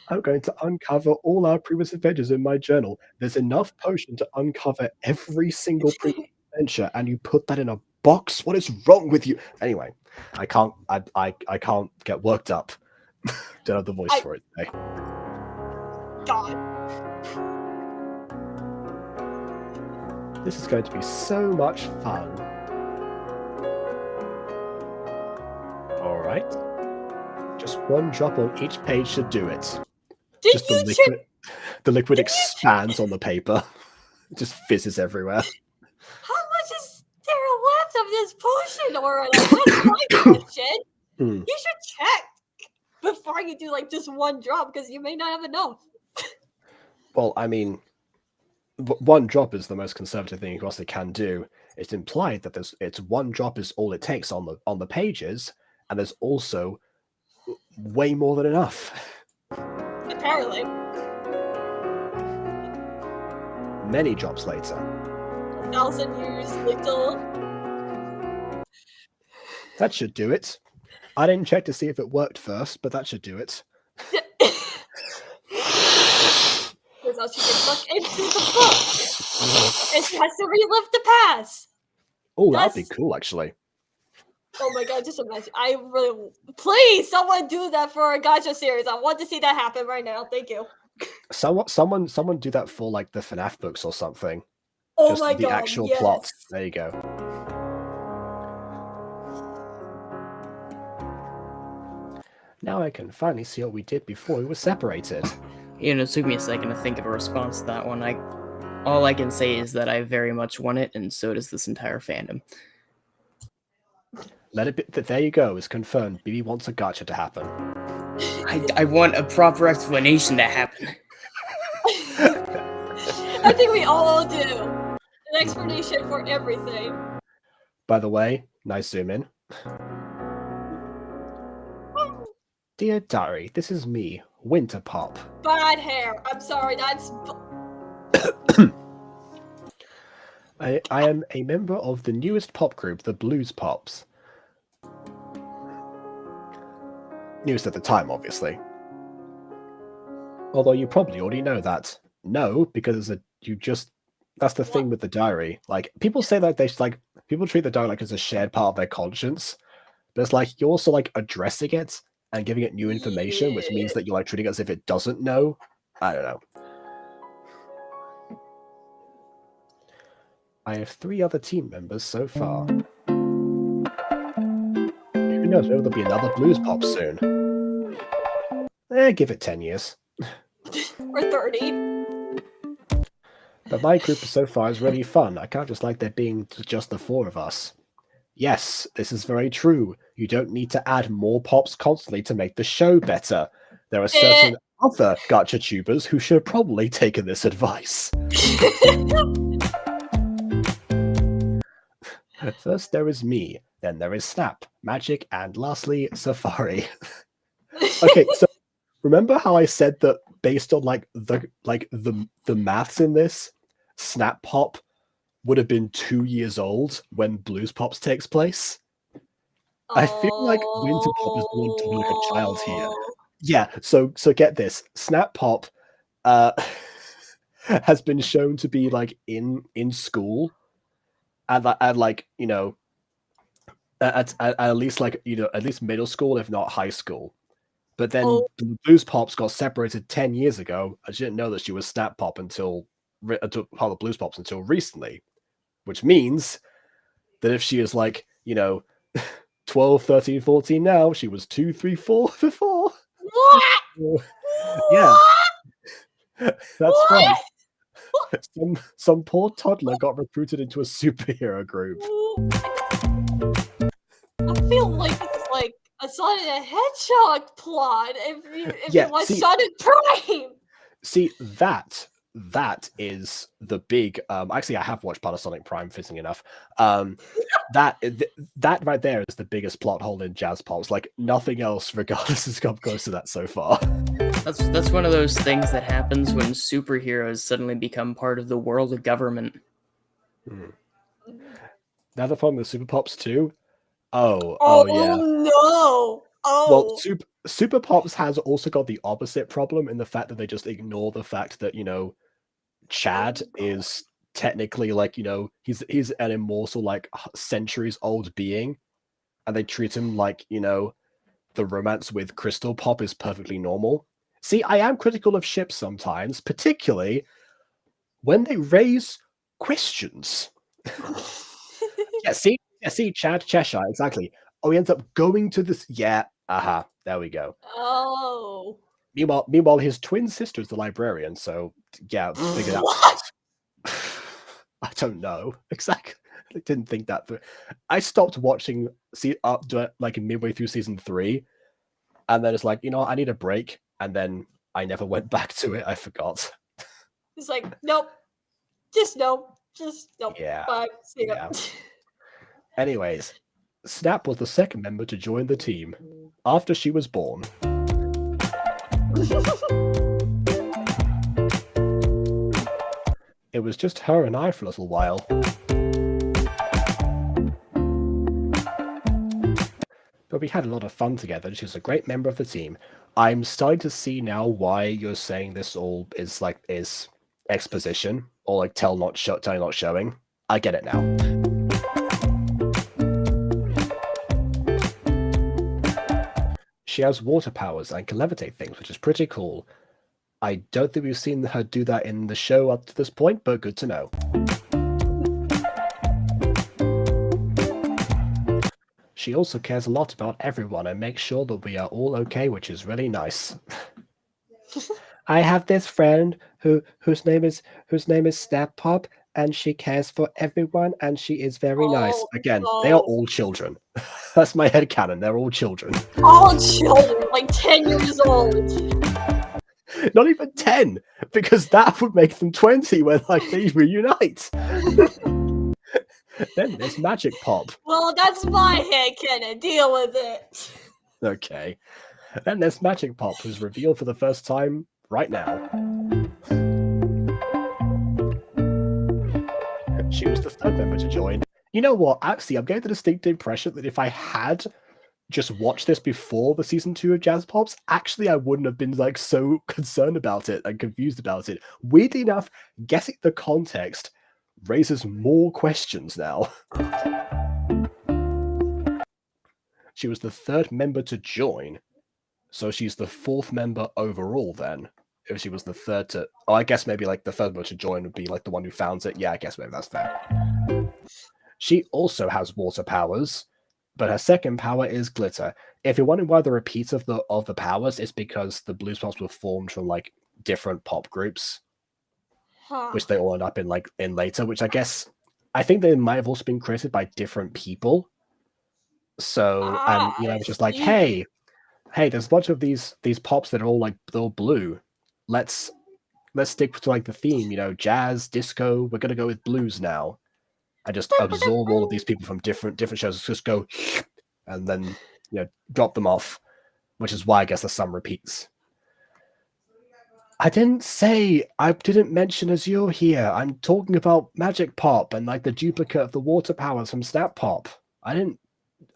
I'm going to uncover all our previous adventures in my journal. There's enough potion to uncover every single previous adventure, and you put that in a box? What is wrong with you? Anyway, I can't get worked up. Don't have the voice for it today. God. This is going to be so much fun. Alright. Just one drop on each page should do it. Just the liquid expands on the paper. It just fizzes everywhere. How much is there left of this potion? Or that's my question. You should check before you do just one drop, because you may not have enough. Well, I mean, one drop is the most conservative thing you possibly can do. It's implied that it's one drop is all it takes on the pages, and there's also way more than enough. Apparently. Many drops later. 1,000 years later. That should do it. I didn't check to see if it worked first, but that should do it. Because else she gets stuck into the book. And she has to relive the past. Oh, that'd be cool, actually. Oh my god, just imagine. Please, someone do that for a Gacha series. I want to see that happen right now. Thank you. Someone do that for like the FNAF books or something. Oh Just my the god, actual yes. plot. There you go. Now I can finally see what we did before we were separated. It took me a second to think of a response to that one. All I can say is that I very much want it, and so does this entire fandom. Let it be. There you go. It's confirmed. BB wants a gacha to happen. I want a proper explanation to happen. I think we all do. An explanation for everything. By the way, nice zoom in. Dear Diary, this is me, Winter Pop. Bad hair. I'm sorry, that's... I am a member of the newest pop group, the Blues Pops. Newest at the time, obviously. Although you probably already know that. No, because that's the thing with the diary. Like, people say that people treat the diary like it's a shared part of their conscience. But it's like, you're also like addressing it and giving it new information, which means that you're like treating it as if it doesn't know. I don't know. I have 3 other team members so far. Who knows, maybe there'll be another Blues Pop soon. Give it 10 years. Or 30. But my group so far is really fun. I can't just like there being just the 4 of us. Yes, this is very true. You don't need to add more pops constantly to make the show better. There are certain other gacha tubers who should have probably taken this advice. First there is me, then there is Snap, Magic, and lastly, Safari. Okay, so remember how I said that based on the maths in this, Snap Pop would have been 2 years old when Blues Pops takes place? I feel like Winter Pop is born to be like a child here. Yeah, so get this. Snap Pop has been shown to be like in school at like, you know, at least like, you know, at least middle school, if not high school. But then Blues Pops got separated 10 years ago. I didn't know that she was Snap Pop until part of Blues Pops until recently, which means that if she is like, you know, 12, 13, 14 now, she was 2, 3, 4 before. What? Yeah. That's right. Some poor toddler got recruited into a superhero group. I feel like it's like a Sonic the Hedgehog plot if it was Sonic Prime. See, that is the big actually I have watched part of Sonic Prime, fitting enough. That right there is the biggest plot hole in Jazz Pops. Like, nothing else regardless has come close to that so far. That's one of those things that happens when superheroes suddenly become part of the world of government. Now the problem with Super Pops too. Oh yeah. No. Well, Super Pops has also got the opposite problem in the fact that they just ignore the fact that, you know, Chad is technically like, you know, he's an immortal, like centuries old being, and they treat him like, you know, the romance with Crystal Pop is perfectly normal. See, I am critical of ships sometimes, particularly when they raise questions. See, Chad Cheshire, exactly. Oh, he ends up going to this. Yeah, there we go. Oh. Meanwhile, his twin sister is the librarian, so yeah, figure that out. I don't know exactly. I didn't think that through. I stopped watching like midway through season 3, and then it's like, you know, I need a break, and then I never went back to it. I forgot. It's like, nope, just nope. Yeah. Bye. See ya. Yeah. Anyways, Snap was the second member to join the team after she was born. It was just her and I for a little while. But we had a lot of fun together, and she was a great member of the team. I'm starting to see now why you're saying this all is exposition, or like telling not showing. I get it now. She has water powers and can levitate things, which is pretty cool. I don't think we've seen her do that in the show up to this point, but good to know. She also cares a lot about everyone and makes sure that we are all okay, which is really nice. I have this friend whose name is Snap Pop, and she cares for everyone, and she is very nice. Oh, Again, no. they are all children. That's my headcanon. They're all children. All children, like 10 years old. Not even 10, because that would make them 20 when like they reunite. Then there's Magic Pop. Well, that's my headcanon. Deal with it. Okay. Then there's Magic Pop, who's revealed for the first time right now. She was the third member to join. You know what? Actually, I'm getting the distinct impression that if I had just watched this before the season 2 of Jazz Pops, actually I wouldn't have been like so concerned about it and confused about it. Weirdly enough, guessing the context raises more questions now. She was the third member to join, so she's the fourth member overall then. If she was the third to... Oh, I guess maybe like the third member to join would be like the one who founds it. Yeah, I guess maybe that's fair. She also has water powers, but her second power is glitter. If you're wondering why the repeat of the powers, it's because the Blues Pops were formed from like different pop groups, which they all end up in later, which I think they might have also been created by different people. So, and I was just like, hey, there's a bunch of these pops that are all blue. Let's stick to like the theme, jazz, disco. We're gonna go with blues now. I just absorb all of these people from different shows. Just go, and then drop them off, which is why I guess there's some repeats. I didn't mention Azure here. I'm talking about Magic Pop and like the duplicate of the water powers from Snap Pop. I didn't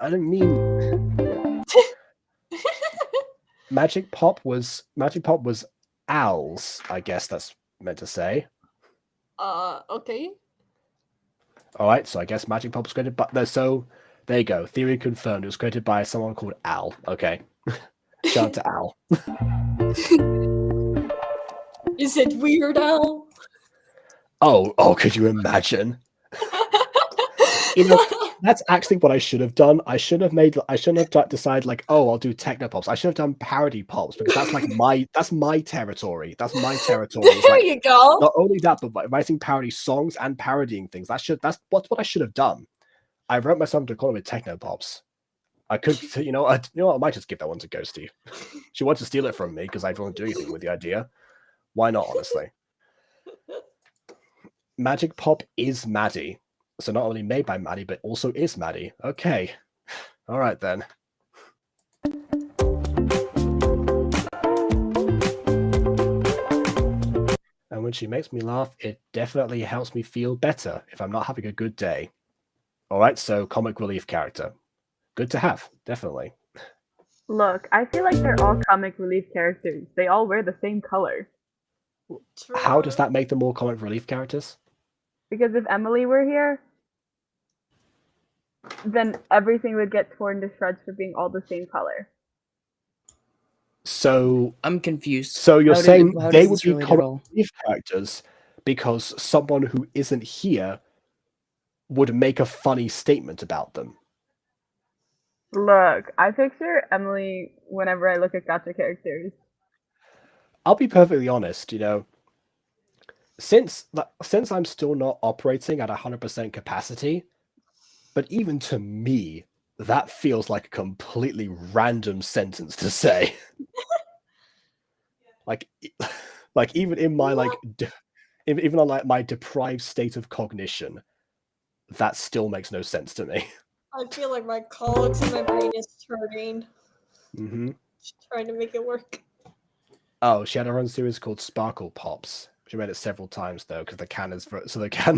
mean Magic Pop was Al's, I guess that's meant to say. Okay. All right, so I guess Magic Pop was created by... So, there you go. Theory confirmed. It was created by someone called Al. Okay. Shout out to Al. Is it Weird Al? Oh, could you imagine? That's actually what I should have done. I shouldn't have decided like, oh, I'll do techno pops. I should have done parody pops because that's like that's my territory. That's my territory. There you go. Not only that, but writing parody songs and parodying things. That's what I should have done. I wrote myself to call it techno pops. I could, I might just give that one to Ghosty. She wants to steal it from me because I don't do anything with the idea. Why not, honestly? Magic Pop is Maddie. So not only made by Maddie, but also is Maddie. Okay. All right, then. And when she makes me laugh, it definitely helps me feel better if I'm not having a good day. All right, so comic relief character. Good to have, definitely. Look, I feel like they're all comic relief characters. They all wear the same color. True. How does that make them all comic relief characters? Because if Emily were here, then everything would get torn to shreds for being all the same color. So I'm confused. So you're saying they would be relate at comic all? relief characters because someone who isn't here would make a funny statement about them. Look, I picture Emily whenever I look at Gacha characters. I'll be perfectly honest, since I'm still not operating at 100% capacity, but even to me, that feels like a completely random sentence to say. like even in my even on like my deprived state of cognition, that still makes no sense to me. I feel like my colics in my brain is turning. Mm-hmm. Just trying to make it work. Oh, she had her own series called Sparkle Pops. She read it several times though, because the can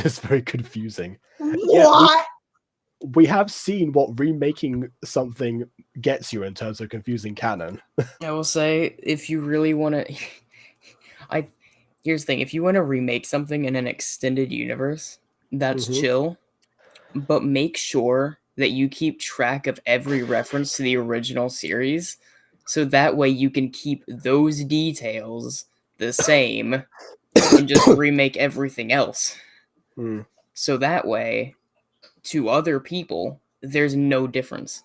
is very confusing. What? Yeah, we have seen what remaking something gets you in terms of confusing canon. I will say, if you really want to, here's the thing: if you want to remake something in an extended universe, that's chill, but make sure that you keep track of every reference to the original series, so that way you can keep those details the same and just remake everything else. Hmm. So that way, to other people, there's no difference.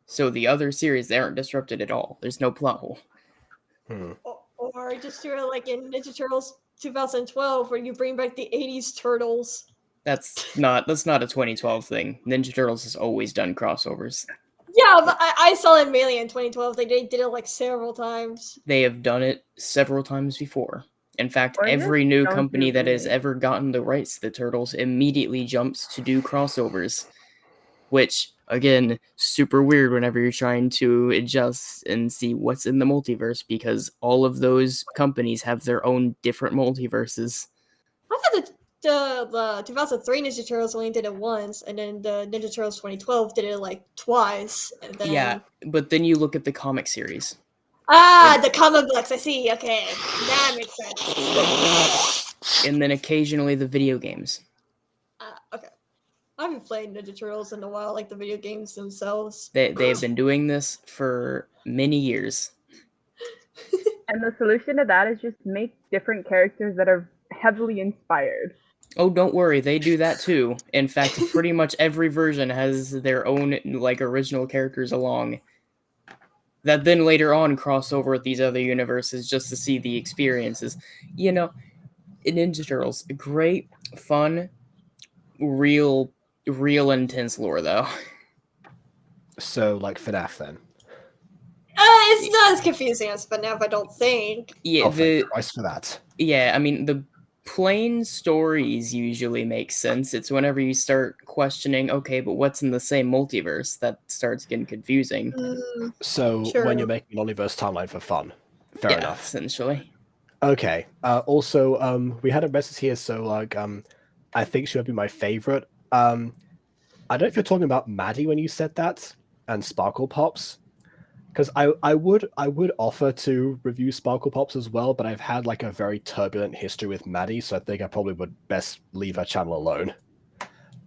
So the other series, they aren't disrupted at all. There's no plot hole. Hmm. Or just do it like in Ninja Turtles 2012, where you bring back the 80s turtles. That's not a 2012 thing. Ninja Turtles has always done crossovers. Yeah, but I saw it mainly in 2012. They did it like several times. They have done it several times before. In fact, Or every just new don't company do that has remakes. ever gotten the rights to the Turtles immediately jumps to do crossovers. Which, again, super weird whenever you're trying to adjust and see what's in the multiverse, because all of those companies have their own different multiverses. I thought the 2003 Ninja Turtles only did it once, and then the Ninja Turtles 2012 did it like twice. And then Yeah, but then you look at the comic series. the comic books. I see. Okay, that makes sense. And then occasionally the video games. Okay, I haven't played Ninja Turtles in a while, like the video games themselves. They've been doing this for many years. And the solution to that is just make different characters that are heavily inspired. Oh, don't worry, they do that too. In fact, pretty much every version has their own like original characters along that then later on cross over with these other universes just to see the experiences. You know, in Ninja Turtles, great, fun, real intense lore though. So, like FNAF then. It's not as confusing as FNAF, I don't think. Yeah, Oh, thank Christ for that. I mean the plain stories usually make sense. It's whenever you start questioning, okay, but what's in the same multiverse, that starts getting confusing. So, Sure. when you're making an omniverse timeline for fun, fair enough. Essentially. Okay. Also, we had a message here, so like, I think she would be my favorite. I don't know if you're talking about Maddie when you said that, and Sparkle Pops, because I would offer to review Sparkle Pops as well, but I've had like a very turbulent history with Maddie, so I think I probably would best leave her channel alone.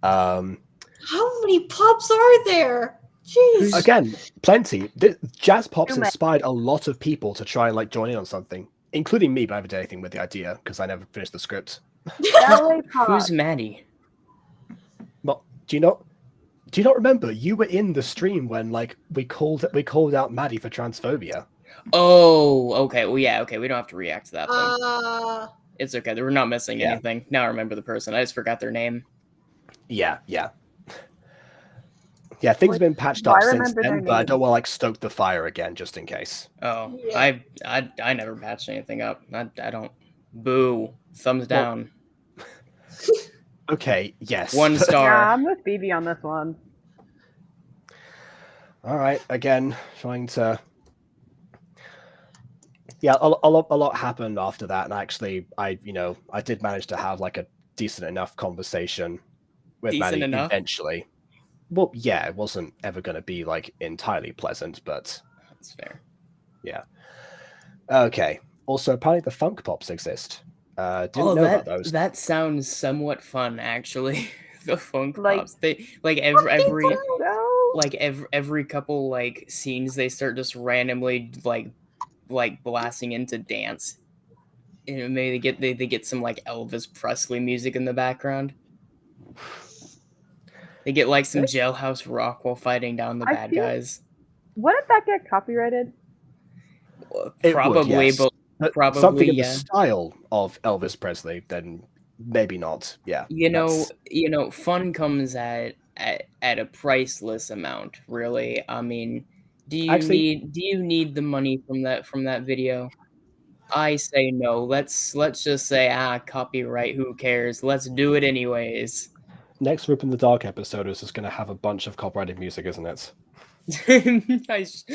How many pops are there? Jeez. Again, plenty. Jazz Pops Too many. inspired a lot of people to try and like join in on something, including me, but I never did anything with the idea because I never finished the script. Ballet Pop. Who's Maddie? Well, do you not remember? You were in the stream when like we called out Maddie for transphobia. Oh, okay. Well, yeah, okay. We don't have to react to that then. It's okay. We're not missing Yeah. anything. Now I remember the person. I just forgot their name. Yeah. Things have been patched Oh, up I since remember their then, but I name. don't want to like stoke the fire again just in case. Oh, Yeah. I never patched anything up. I don't. Boo. Thumbs down. Okay, yes. 1 star. Yeah, I'm with Phoebe on this one. All right, again, trying to. Yeah, a lot happened after that, and actually, I did manage to have like a decent enough conversation with Decent Maddie enough? eventually. Well, yeah, it wasn't ever going to be like entirely pleasant, but That's fair. yeah. Okay. Also, apparently the Funk Pops exist. Didn't know about those. That sounds somewhat fun, actually. The Funk Like- Pops. They like every No. like every couple like scenes they start just randomly like blasting into dance. And maybe they get some like Elvis Presley music in the background. They get like some jailhouse rock while fighting down the I bad feel- guys. Wouldn't that get copyrighted? It Probably, would, yes. but Something probably, in the yeah. style of Elvis Presley, then maybe not. Yeah. You that's- know, fun comes at a priceless amount, really. I mean, do you need the money from that video? I say no. Let's just say copyright, who cares? Let's do it anyways. Next Rip in the Dark episode is just going to have a bunch of copyrighted music, isn't it? You're just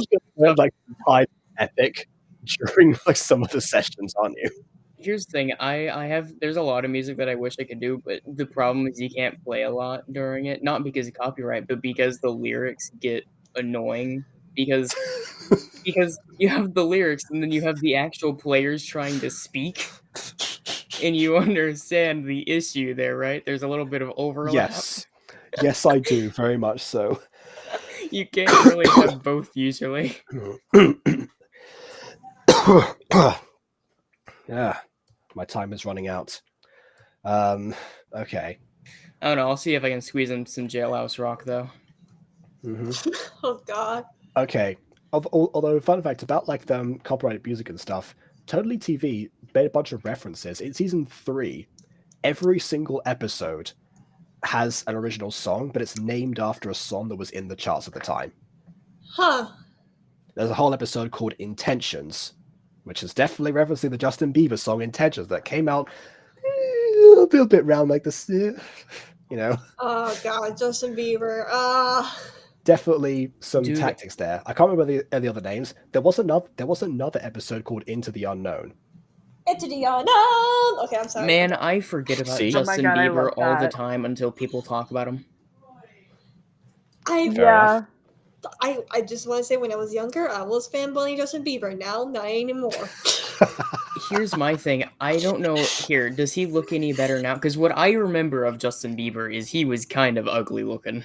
going to like hide epic during like some of the sessions, aren't you? Here's the thing, there's a lot of music that I wish I could do, but the problem is you can't play a lot during it, not because of copyright, but because the lyrics get annoying, because you have the lyrics and then you have the actual players trying to speak, and you understand the issue there, right? There's a little bit of overlap. Yes, I do, very much so. You can't really have both usually. Yeah, my time is running out. Okay. I don't know. I'll see if I can squeeze in some Jailhouse Rock though. Oh God. Okay. Although, fun fact about like the copyrighted music and stuff, Totally TV made a bunch of references. In season 3, every single episode has an original song, but it's named after a song that was in the charts at the time. Huh. There's a whole episode called Intentions, which is definitely referencing the Justin Bieber song Intentions that came out a little bit round like this, you know. Oh God, Justin Bieber. Definitely some Dude. tactics there. I can't remember the other names. There was another episode called Into the Unknown. Into the unknown. Okay, I'm sorry. Man, I forget about See? Justin Oh my God, I Bieber love all the that. time until people talk about him. I Fair Yeah. enough. I just want to say, when I was younger, I was fanboying Justin Bieber. Now, not anymore. Here's my thing. I don't know. Here, does he look any better now? Because what I remember of Justin Bieber is he was kind of ugly looking.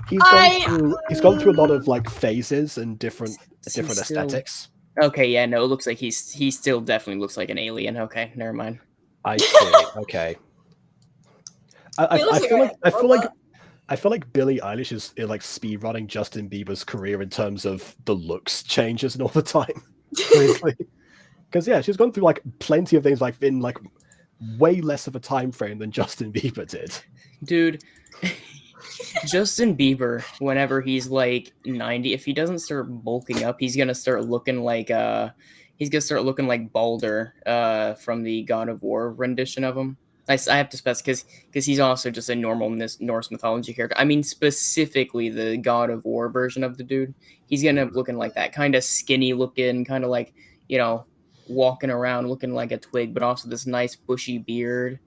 He's gone through a lot of like phases and different Still- aesthetics. Okay, yeah, no, it looks like he still definitely looks like an alien. Okay, never mind. I see. Okay. He looks I feel like Billie Eilish is like speedrunning Justin Bieber's career in terms of the looks changes and all the time. Because yeah, she's gone through like plenty of things like in like way less of a time frame than Justin Bieber did. Dude, Justin Bieber, whenever he's like 90, if he doesn't start bulking up, he's gonna start looking like Baldur from the God of War rendition of him. I have to specify because he's also just a normal Norse mythology character. I mean, specifically the God of War version of the dude. He's gonna end up looking like that, kind of skinny looking, kind of like, you know, walking around looking like a twig, but also this nice bushy beard.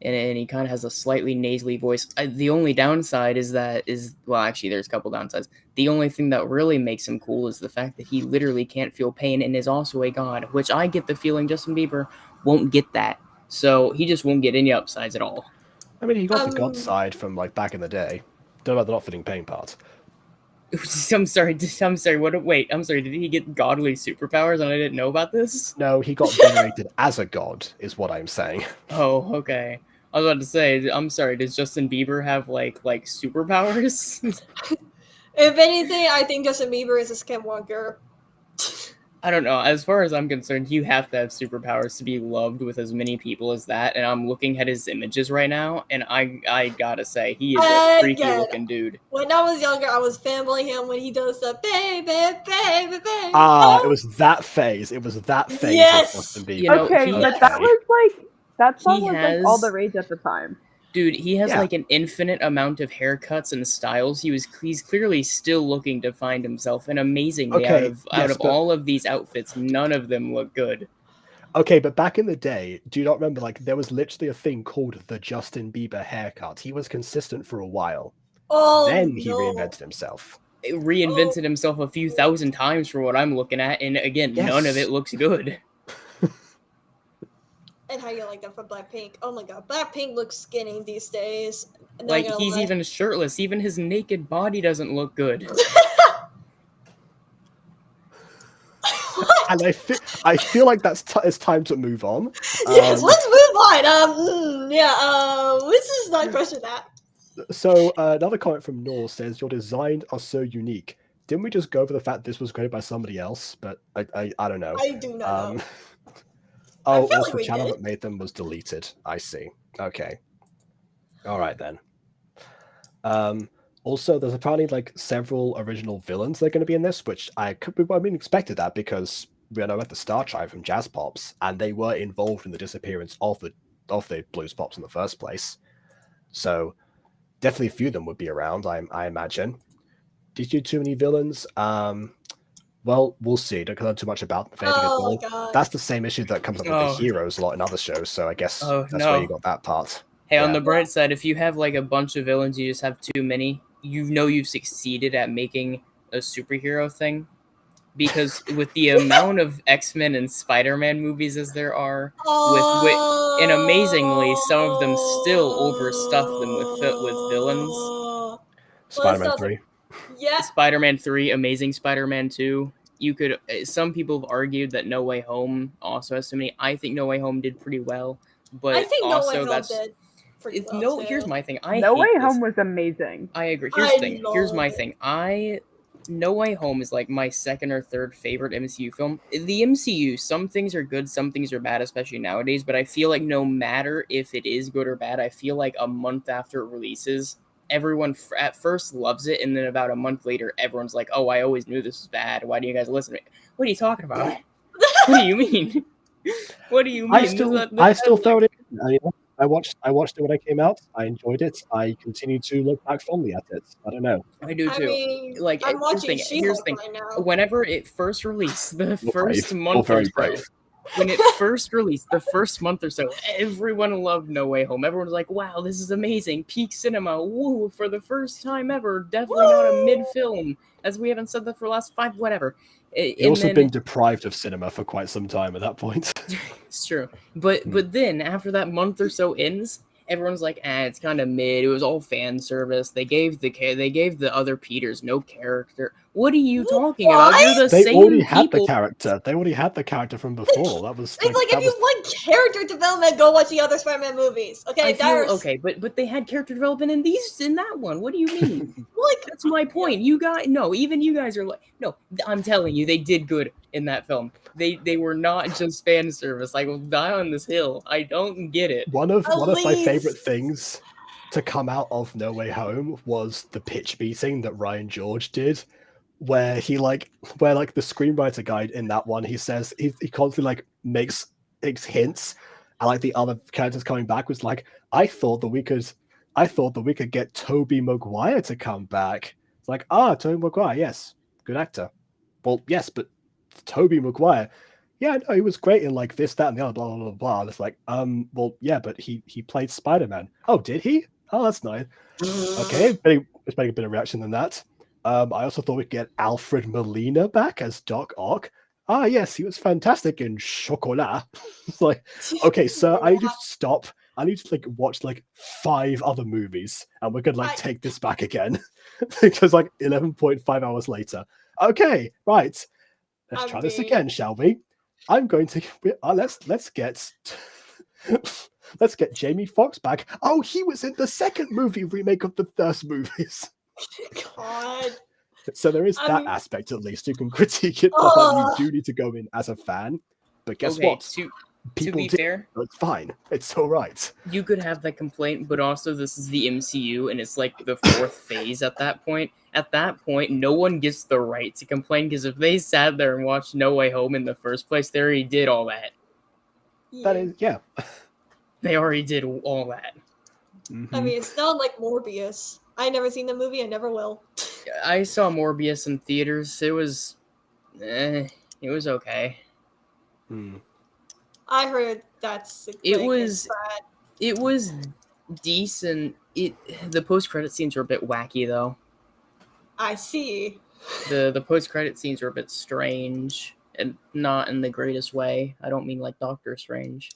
And he kind of has a slightly nasally voice. The only downside well, actually, there's a couple downsides. The only thing that really makes him cool is the fact that he literally can't feel pain and is also a god, which I get the feeling Justin Bieber won't get that. So he just won't get any upsides at all. I mean, he got the god side from like back in the day. Don't know about the not fitting pain part. I'm sorry. Wait, I'm sorry. Did he get godly superpowers and I didn't know about this? No, he got venerated as a god, is what I'm saying. Oh, okay. I was about to say, I'm sorry. Does Justin Bieber have like superpowers? If anything, I think Justin Bieber is a skinwalker. I don't know. As far as I'm concerned, you have to have superpowers to be loved with as many people as that. And I'm looking at his images right now, and I gotta say, he is a freaky looking dude. When I was younger, I was fanboying him when he does the baby, baby, baby. It was that phase. It was that phase Yes! of Justin Bieber. You know, Okay, but that was like that song He was has- like all the rage at the time. Dude, he has Yeah. like an infinite amount of haircuts and styles. He's clearly still looking to find himself, and amazingly, Okay, out yes, of but- all of these outfits, none of them look good. Okay, but back in the day, do you not remember, like, there was literally a thing called the Justin Bieber haircut. He was consistent for a while. Oh, Then he no. reinvented himself. It reinvented himself a few thousand times for what I'm looking at, and again, none of Yes. it looks good. And how you like that for Blackpink? Oh my god, Blackpink looks skinny these days. Not Like, gonna he's lie. even shirtless. Even his naked body doesn't look good. And I feel like it's time to move on. Yes, let's move on. Let's just not question that. So another comment from Noor says, "Your designs are so unique. Didn't we just go over the fact this was created by somebody else?" But I don't know. I do not know. Oh, feel also like the we channel did. that made them was deleted. I see. Okay. All right then. Also, there's apparently like several original villains that are going to be in this, which I expected that because we know at the Star Tribe from Jazz Pops, and they were involved in the disappearance of the Blues Pops in the first place. So definitely a few of them would be around, I imagine. Did you do too many villains? Well, we'll see. Don't know too much about them. Oh my god. That's the same issue that comes up with the heroes a lot in other shows, so I guess that's where you got that part. Hey, on Yeah. the bright side, if you have like a bunch of villains, you just have too many, you know you've succeeded at making a superhero thing. Because with the amount of X-Men and Spider-Man movies as there are, and amazingly, some of them still overstuff them with villains. Spider-Man sounds 3. Yeah. Spider-Man 3, Amazing Spider-Man 2. you could. Some people have argued that No Way Home also has too many. I think No Way Home did pretty well, but I think No Way also Home that's did pretty it's well no. too. Here's my thing. I No hate Way this. Home was amazing. I agree. Here's I the thing. Here's love my it. thing. No Way Home is like my second or third favorite MCU film. The MCU, some things are good, some things are bad, especially nowadays. But I feel like no matter if it is good or bad, I feel like a month after it releases, everyone at first loves it, and then about a month later, everyone's like, "Oh, I always knew this was bad. Why do you guys listen to me? What are you talking about? What do you mean? What do you mean?" I still throw it in. I watched it when it came out. I enjoyed it. I continue to look back fondly at it. I don't know. I do I too. mean, Like, I'm watching here's the She-Hulk thing. right now. Whenever it first released, the You're first brave. You're month or very so, brave. when it first released, the first month or so, everyone loved No Way Home. Everyone was like, "Wow, this is amazing! Peak cinema! Woo! For the first time ever! Definitely not a mid-film, as we haven't said that for the last 5 whatever." You've also been deprived of cinema for quite some time at that point. It's true, but then after that month or so ends, everyone's like, it's kind of mid. It was all fan service. They gave the other Peters no character. What are you talking about? You're the They same already had the people. character. They already had the character from before. That was It's like if you want character development, go watch the other Spider-Man movies. Okay, I feel okay, but they had character development in that one. What do you mean? Like, That's my point. You guys, no, even you guys are like, no. I'm telling you, they did good in that film. They were not just fan service. I will die on this hill. I don't get it. One of my least- favorite things to come out of No Way Home was the pitch meeting that Ryan George did, where the screenwriter guide in that one, he says he constantly like makes hints, and like the other characters coming back was like, I thought that we could get Tobey Maguire to come back. It's like, Tobey Maguire, yes, good actor. Well, yes, but Tobey Maguire, yeah, no, he was great in like this, that, and the other, blah, blah, blah, blah. And it's like, well, yeah, but he played Spider-Man. Oh, did he? Oh, that's nice. Okay, expecting a bit of reaction than that. I also thought we'd get Alfred Molina back as Doc Ock. Ah, yes, he was fantastic in Chocolat. It's like, okay, sir, I need you to stop. I need to like watch like 5 other movies, and we're gonna like take this back again. Because like 11.5 hours later. Okay, right. Let's try this again, shall we? I'm going to let's get Jamie Foxx back. Oh, he was in the second movie remake of the first movies. God. So there is that aspect at least. You can critique it, but you do need to go in as a fan. But guess what? To be fair, it's fine. It's all right. You could have that complaint, but also this is the MCU, and it's like the 4th phase at that point. At that point, no one gets the right to complain, because if they sat there and watched No Way Home in the first place, they already did all that. That is, yeah. They already did all that. I mean, it's not like Morbius. I never seen the movie. I never will. I saw Morbius in theaters. It was okay. I heard it was decent. The post-credit scenes were a bit wacky though. I see. The post-credit scenes were a bit strange, and not in the greatest way. I don't mean like Doctor Strange.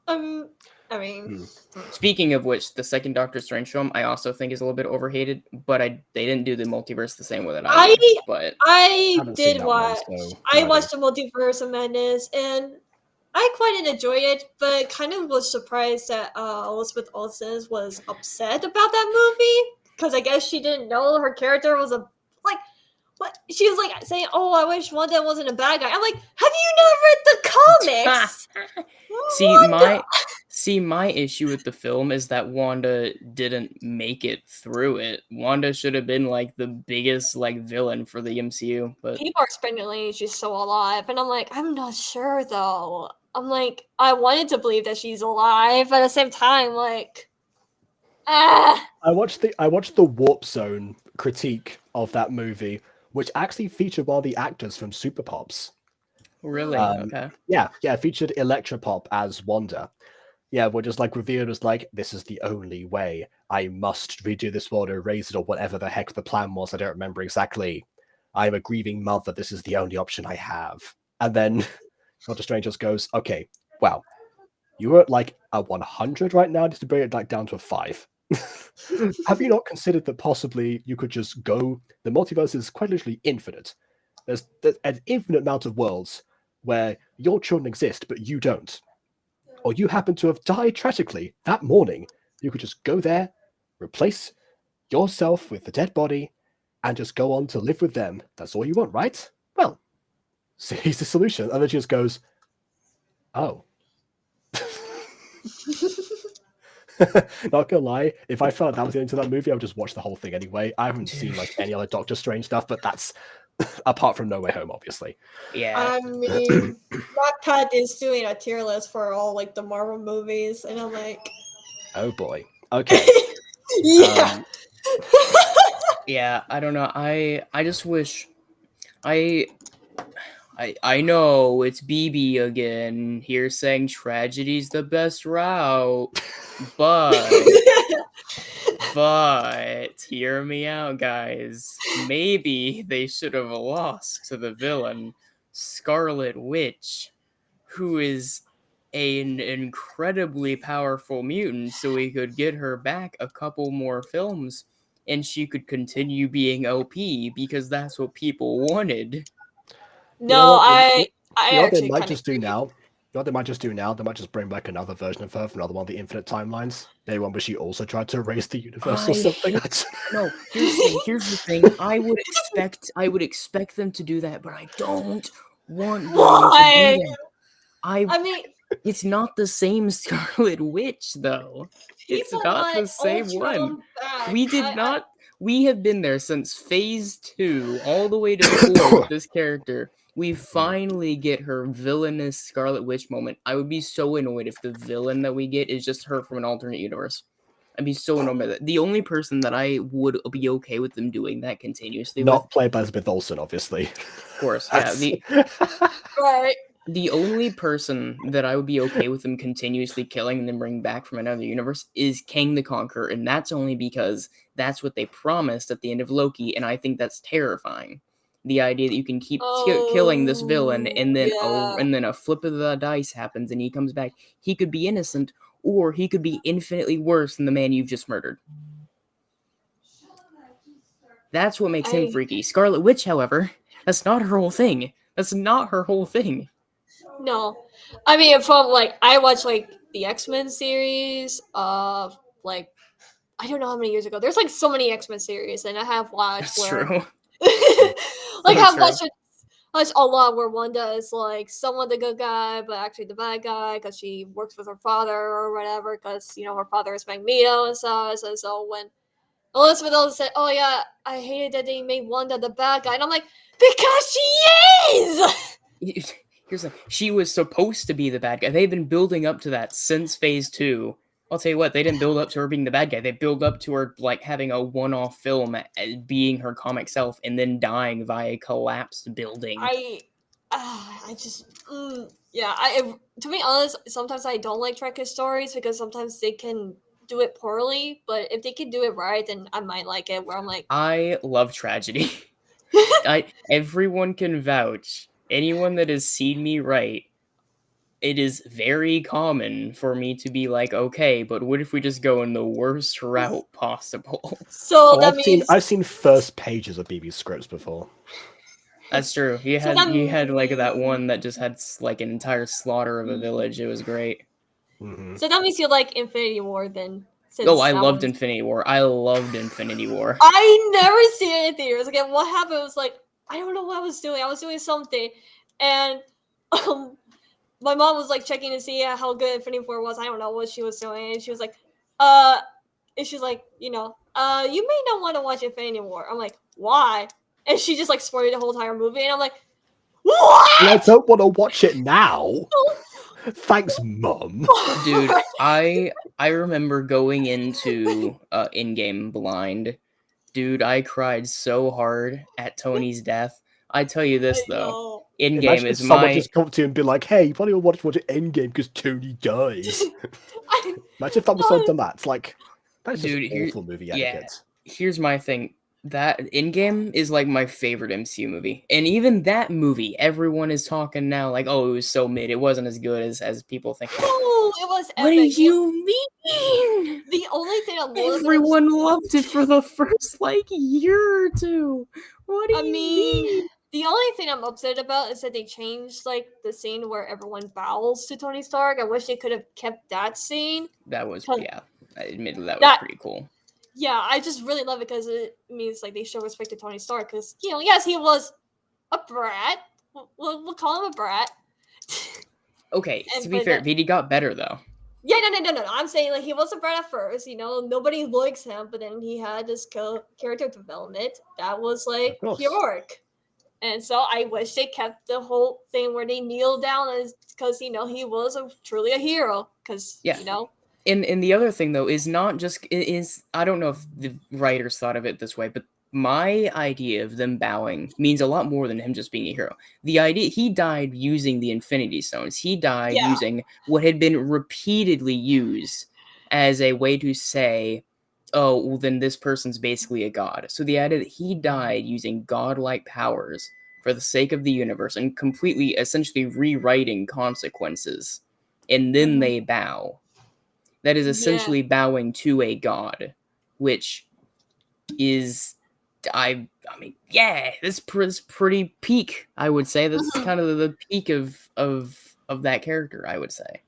I mean, speaking of which, the second Doctor Strange film I also think is a little bit overhated, but they didn't do the multiverse the same way that I did. But I did watch. I watched the Multiverse of Madness, and I quite enjoyed it, but kind of was surprised that Elizabeth Olsen was upset about that movie, because I guess she didn't know her character was what? She was like saying, "Oh, I wish Wanda wasn't a bad guy." I'm like, "Have you not read the comics?" My issue with the film is that Wanda didn't make it through it. Wanda should have been like the biggest like villain for the MCU, but people are speculating she's still alive, and I'm like, I'm not sure though. I'm like, I wanted to believe that she's alive, but at the same time, like, I watched the Warp Zone critique of that movie, which actually featured one of the actors from Super Pops. Really? Okay. Yeah, featured Electropop as Wanda. Yeah, we're just like revealed as like, this is the only way. I must redo this world, erase it, or whatever the heck the plan was. I don't remember exactly. I'm a grieving mother. This is the only option I have. And then Doctor Strange just goes, okay, well, you were at like a 100 right now, just to bring it like down to a 5. Have you not considered that possibly you could just go? The multiverse is quite literally infinite. There's an infinite amount of worlds where your children exist, but you don't. Or you happen to have died tragically that morning. You could just go there, replace yourself with the dead body, and just go on to live with them. That's all you want, right? Well, so here's the solution. And then she just goes, oh. Not gonna lie, if I felt that was the end of that movie, I would just watch the whole thing anyway. I haven't seen like any other Doctor Strange stuff, but that's apart from No Way Home, obviously. Yeah. I mean, Wattpad is doing a tier list for all like the Marvel movies, and I'm like, Oh boy. Okay. yeah. Yeah, I don't know. I just wish I know it's BB again here saying tragedy's the best route, but hear me out, guys. Maybe they should have lost to the villain, Scarlet Witch, who is an incredibly powerful mutant, so we could get her back a couple more films and she could continue being OP because that's what people wanted. No, I I they actually might kind of just do now. You know what they might just do now? They might just bring back another version of her from another one of the infinite timelines. Maybe one where she also tried to erase the universe or something. No, here's the thing. I would expect them to do that, but I don't want them to Why? do that. I mean, It's not the same Scarlet Witch, though. It's people not the want same Ultron one. back. We did not. We have been there since Phase 2, all the way to 4 with this character. We finally get her villainous Scarlet Witch moment. I would be so annoyed if the villain that we get is just her from an alternate universe. I'd be so annoyed by that. The only person that I would be okay with them doing that continuously Not played by Elizabeth Olsen, obviously. Of course, yeah. Right. The only person that I would be okay with them continuously killing and then bring back from another universe is Kang the Conqueror, and that's only because that's what they promised at the end of Loki, and I think that's terrifying. The idea that you can keep killing this villain, and then a flip of the dice happens, and he comes back. He could be innocent, or he could be infinitely worse than the man you've just murdered. That's what makes him freaky. Scarlet Witch, however, that's not her whole thing. That's not her whole thing. No, I mean, from like I watched like the X-Men series of like I don't know how many years ago. There's like so many X-Men series, and I have watched That's true. like I've watched a lot where Wanda is like somewhat the good guy, but actually the bad guy because she works with her father or whatever. Because you know her father is Magneto and stuff. So when Elizabeth Olsen said, "Oh yeah, I hated that they made Wanda the bad guy," and I'm like, because she is. Here's like, she was supposed to be the bad guy. They've been building up to that since Phase 2. I'll tell you what, they didn't build up to her being the bad guy. They build up to her like having a one-off film as being her comic self and then dying via a collapsed building. To be honest, sometimes I don't like Trekkie stories because sometimes they can do it poorly, but if they can do it right, then I might like it. Where I'm like, I love tragedy. Everyone can vouch. Anyone that has seen me write, it is very common for me to be like, okay, but what if we just go in the worst route possible? So that means I've seen first pages of BB's scripts before. That's true. He had like that one that just had like an entire slaughter of a village. It was great. Mm-hmm. So that means you like Infinity War then. I loved Infinity War. I loved Infinity War. I never seen it in theaters. Again, what happened was like I don't know what I was doing. I was doing something, and my mom was like checking to see how good Infinity War was. I don't know what she was doing, and she was like, and she's like, you may not want to watch Infinity War. I'm like, why? And she just like spoiled the whole entire movie, and I'm like, what? I don't want to watch it now. Thanks, Mum. Dude, I remember going into in-game blind. Dude, I cried so hard at Tony's death. I tell you this though, in-game is someone just come to you and be like, "Hey, you probably want to watch Endgame because Tony dies." Imagine if that was something that's like, that's just awful movie etiquette. Here's my thing. That Endgame is like my favorite MCU movie. And even that movie, everyone is talking now like, oh, it was so mid. It wasn't as good as people think. Oh, it was epic. What do you mean? The only thing everyone loved it for the first like year or two. What do you mean? The only thing I'm upset about is that they changed like the scene where everyone bows to Tony Stark. I wish they could have kept that scene. That was, 'Cause yeah, admittedly that was that pretty cool. yeah, I just really love it because it means like they show respect to Tony Stark. Because yes, he was a brat. We'll call him a brat. Okay, to And be but fair, then, Vidi got better though. yeah, no. I'm saying like he was a brat at first. Nobody likes him, but then he had this character development that was like Of course. heroic. And so I wish they kept the whole thing where they kneel down because he was truly a hero. Because Yeah. And the other thing though is not just is I don't know if the writers thought of it this way, but my idea of them bowing means a lot more than him just being a hero. The idea he died using the Infinity Stones. He died Yeah. using what had been repeatedly used as a way to say, oh, well, then this person's basically a god. So the idea that he died using godlike powers for the sake of the universe and completely essentially rewriting consequences, and then Mhm. they bow. That is Yeah. essentially bowing to a god, which is I mean, yeah, this is pretty peak. I would say that's Mhm. kind of the peak of that character. I would say.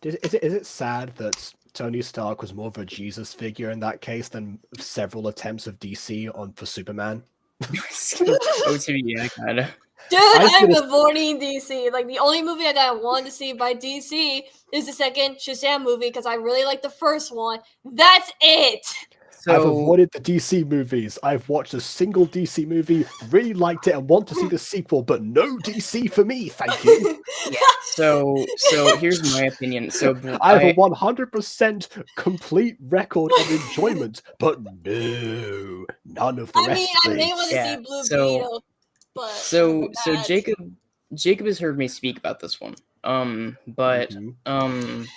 Is it sad that Tony Stark was more of a Jesus figure in that case than several attempts of DC for Superman? OTV, yeah, kind of. Dude, I I'm feel avoiding DC. Like the only movie that I want to see by DC is the second Shazam movie because I really like the first one. That's it. I've So avoided the DC movies. I've watched a single DC movie, really liked it, and want to see the sequel, but no DC for me, thank you. yeah, so here's my opinion. So I have a 100% complete record of enjoyment, but no, none of the I mean, rest, I may please. want to Yeah, see Blue so- Beetle, but so that- Jacob has heard me speak about this one. But Mhm.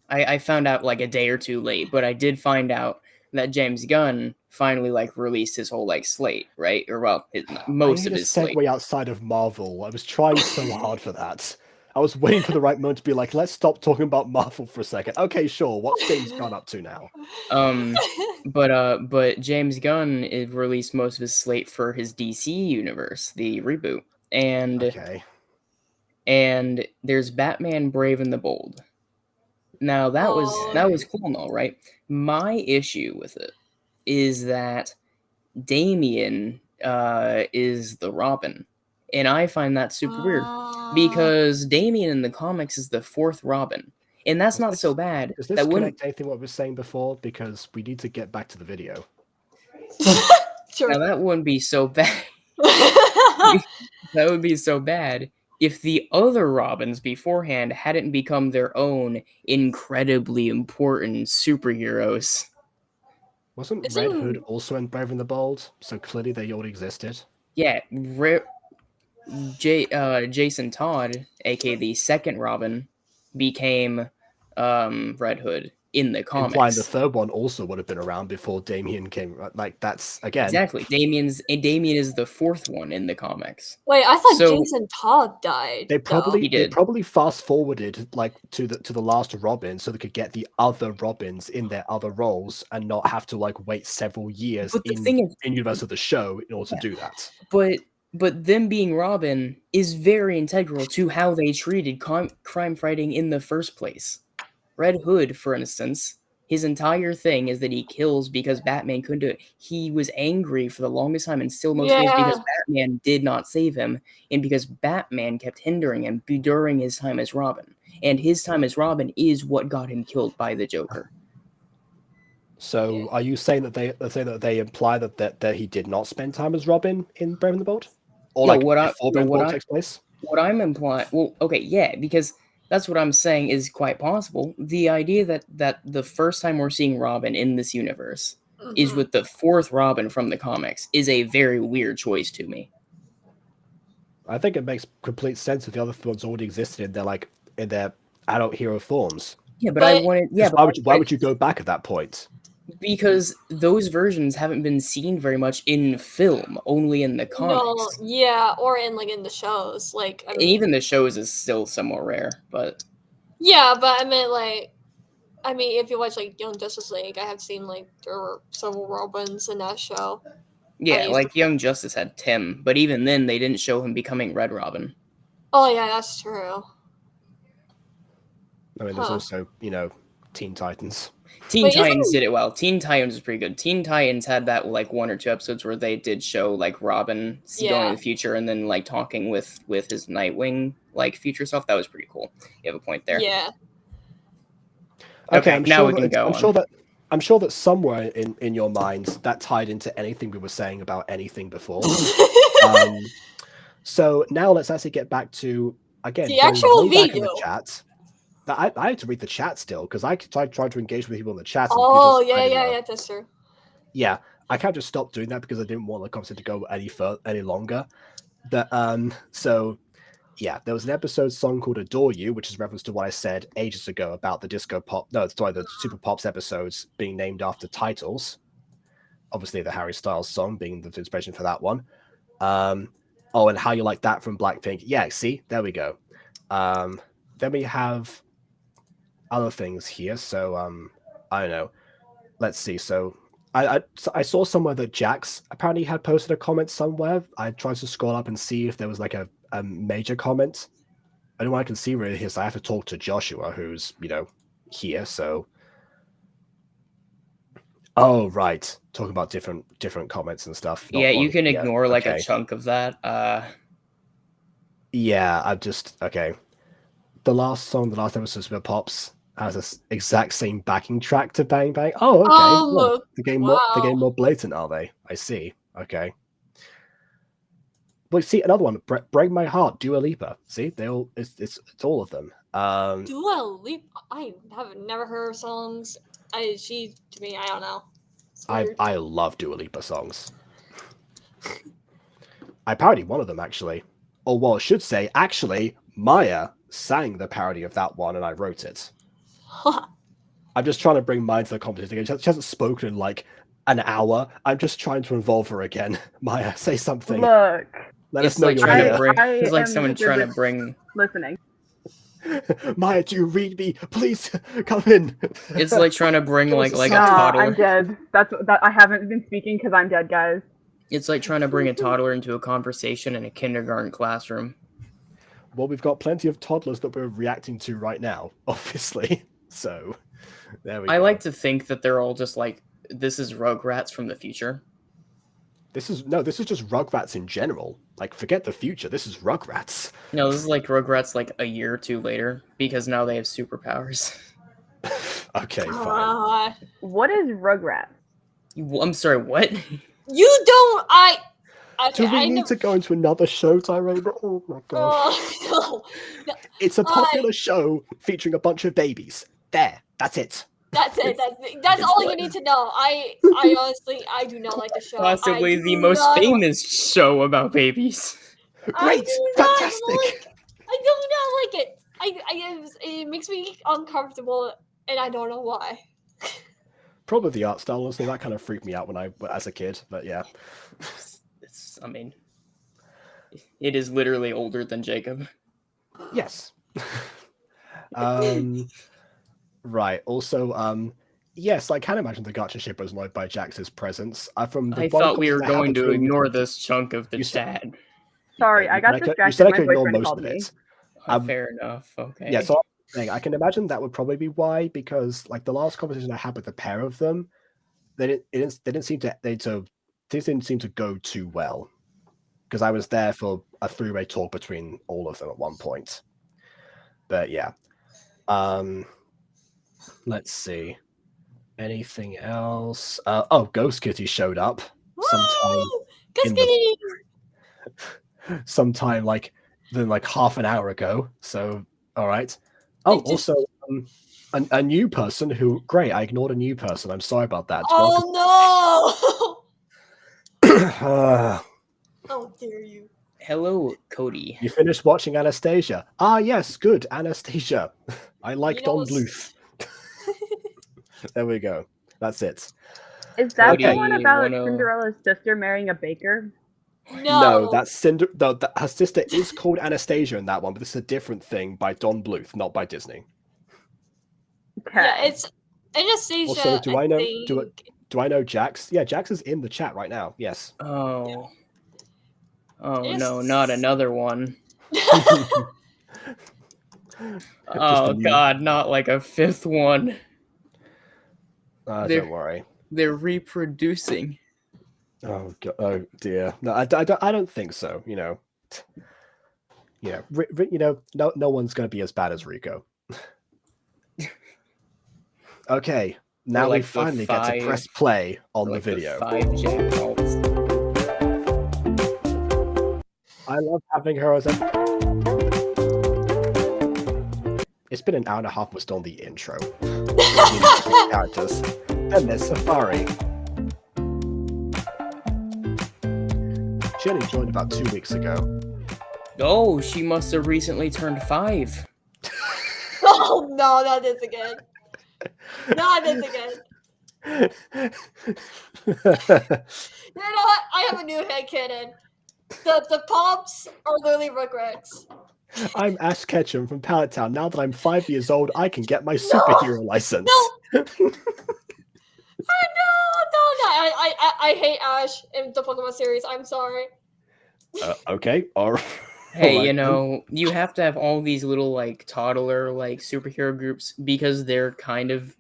I found out like a day or two late, but I did find out that James Gunn finally like released his whole like slate, right? Or well, most I of need a his slate. segue outside of Marvel. I was trying so hard for that. I was waiting for the right moment to be like, let's stop talking about Marvel for a second. Okay, sure. What's James Gunn up to now? But James Gunn released most of his slate for his DC universe, the reboot, Okay. and there's Batman: Brave and the Bold. Now that was cool and all, right? My issue with it is that Damian is the Robin, and I find that super weird because Damian in the comics is the fourth Robin, and that's not so bad. Does this That wouldn't connect anything what we were saying before? Because we need to get back to the video. sure. now that wouldn't be so bad. That would be so bad if the other Robins beforehand hadn't become their own incredibly important superheroes. Wasn't Isn't- Red Hood also in Brave and the Bold? So clearly they already existed. Yeah, Jason Todd, aka the second Robin, became Red Hood in the Implying comics. the third one also would have been around before Damien came. Like that's again. Exactly. Damien is the fourth one in the comics. Wait, I thought So- Jason Todd died. They probably He they did. probably fast forwarded like to the last Robin so they could get the other Robins in their other roles and not have to like wait several years But the in thing is, universe of the show in order to do that. but them being Robin is very integral to how they treated crime fighting in the first place. Red Hood, for instance, his entire thing is that he kills because Batman couldn't do it. He was angry for the longest time and still most days because Batman did not save him and because Batman kept hindering him during his time as Robin. And his time as Robin is what got him killed by the Joker. So are you saying that they imply that he did not spend time as Robin in Brave and the Bold? Or No, like what I- before no, Brave and the what Bold I- takes place? What I'm implying, well, okay, yeah, because that's what I'm saying is quite possible. The idea that the first time we're seeing Robin in this universe is with the fourth Robin from the comics is a very weird choice to me. I think it makes complete sense if the other ones already existed in their adult hero forms. Yeah, but I But- wanted, yeah, Why would you go back at that point? because those versions haven't been seen very much in film, only in the comics. No, yeah, or in the shows. Like, I And mean, even the shows is still somewhat rare, but yeah, but I meant if you watch Young Justice League, I have seen there were several Robins in that show. Yeah, used like Young Justice had Tim, but even then they didn't show him becoming Red Robin. Oh yeah, that's true. I mean, there's also, Teen Titans. Teen Wait, Titans isn't- did it well. Teen Titans was pretty good. Teen Titans had that like 1 or 2 episodes where they did show like Robin going Yeah. in the future and then like talking with his Nightwing like future self. That was pretty cool. You have a point there. Yeah. Okay, I'm now sure we can that, go I'm on. sure that I'm sure that somewhere in your minds that tied into anything we were saying about anything before. So now let's actually get back to again The going actual way back in the video. chat. I had to read the chat still because I tried to engage with people in the chat. And Oh people just, yeah, that's true. Yeah, I kind of just stopped doing that because I didn't want the conversation to go any longer. But so yeah, there was an episode song called "Adore You," which is reference to what I said ages ago about the the Super Pops episodes being named after titles. Obviously, the Harry Styles song being the inspiration for that one. Oh, and How You Like That from Blackpink. Yeah, see, there we go. Then we have other things here. So I don't know. Let's see. So I saw somewhere that Jax apparently had posted a comment somewhere. I tried to scroll up and see if there was like a major comment. I don't know what I can see really here, so I have to talk to Joshua, who's here. So oh right, talking about different comments and stuff. Yeah, you can yeah, ignore like okay. a chunk of that. Yeah, I'm just okay. The last episode of Super Pops has this exact same backing track to Bang Bang. Oh, okay. Well, the game more blatant, are they? I see. Okay. Well, see another one. Break My Heart, Dua Lipa. See, they all it's all of them. Dua Lipa. I have never heard her songs. She to me, I don't know. I love Dua Lipa songs. I parodied one of them actually. Or well, I should say, actually, Maya sang the parody of that one, and I wrote it. I'm just trying to bring Maya to the competition again. She hasn't spoken in like an hour. I'm just trying to involve her again. Maya, say something. Look. Let it's us know like you're trying here. to bring. I It's like am someone trying to bring. Listening. Maya, do you read me? Please come in. It's like trying to bring like a Nah, toddler. I'm dead. That I haven't been speaking because I'm dead, guys. It's like trying to bring a toddler into a conversation in a kindergarten classroom. Well, we've got plenty of toddlers that we're reacting to right now, obviously. So there we go. I like to think that they're all just like, this is Rugrats from the future. This is just Rugrats in general. Like, forget the future. This is Rugrats. No, this is like Rugrats like a year or 2 later because now they have superpowers. Okay, fine. What is Rugrats? I'm sorry, what? You don't. Do we need to go into another show, Tyrone? Oh my gosh. No. It's a popular show featuring a bunch of babies. There, that's it. That's it. That's all you need to know. I honestly, I do not like the show. Possibly the most famous show about babies. Great, fantastic. I do not like it. It makes me uncomfortable, and I don't know why. Probably the art style, honestly, that kind of freaked me out as a kid. But yeah, I mean, it is literally older than Jacob. Yes. Right. Also, yes, I can imagine the Gacha ship was annoyed by Jax's presence. I thought we were going to ignore this chunk of the chat. Sorry, I got distracted. You said I could My ignore boyfriend most called of me. it. Fair enough. Okay. Yeah, so I can imagine that would probably be why, because like the last conversation I had with the pair of them, they didn't seem to go too well, because I was there for a 3-way talk between all of them at one point. But yeah, let's see, anything else? Oh, Ghost Kitty showed up sometime like half an hour ago. So all right. Oh, also a new person who great. I ignored a new person. I'm sorry about that. Oh no! How dare you? Hello, Cody. You finished watching Anastasia? Ah, yes, good. Anastasia. I like Don Bluth. There we go. That's it. Is that Cody, the one about wanna- Cinderella's sister marrying a baker? No, that's her sister is called Anastasia in that one, but this is a different thing by Don Bluth, not by Disney. Okay. Yeah, it's Anastasia. Also, do Do I know Jax? Yeah, Jax is in the chat right now. Yes. Oh. Oh Yes. no, not another one. Just Oh a new- god, not like a fifth one. Don't worry. They're reproducing. Oh god. Oh dear. No, I don't think so. No, no one's going to be as bad as Rico. Okay, now we like the finally get to five- press play on the Like video. the 5 jackals. I love having her as a. It's been an hour and a half. We're still on the intro. Characters. Then there's Safari. She only joined about 2 weeks ago. Oh, she must have recently turned 5. Oh no, not this again. Not this again. You know what? I have a new headcanon. The pops are literally regrets. I'm Ash Ketchum from Pallet Town. Now that I'm 5 years old, I can get my superhero license. No. No. I hate Ash in the Pokemon series. I'm sorry. Okay. All right. Hey, Alright, you have to have all these little like toddler like superhero groups because they're kind of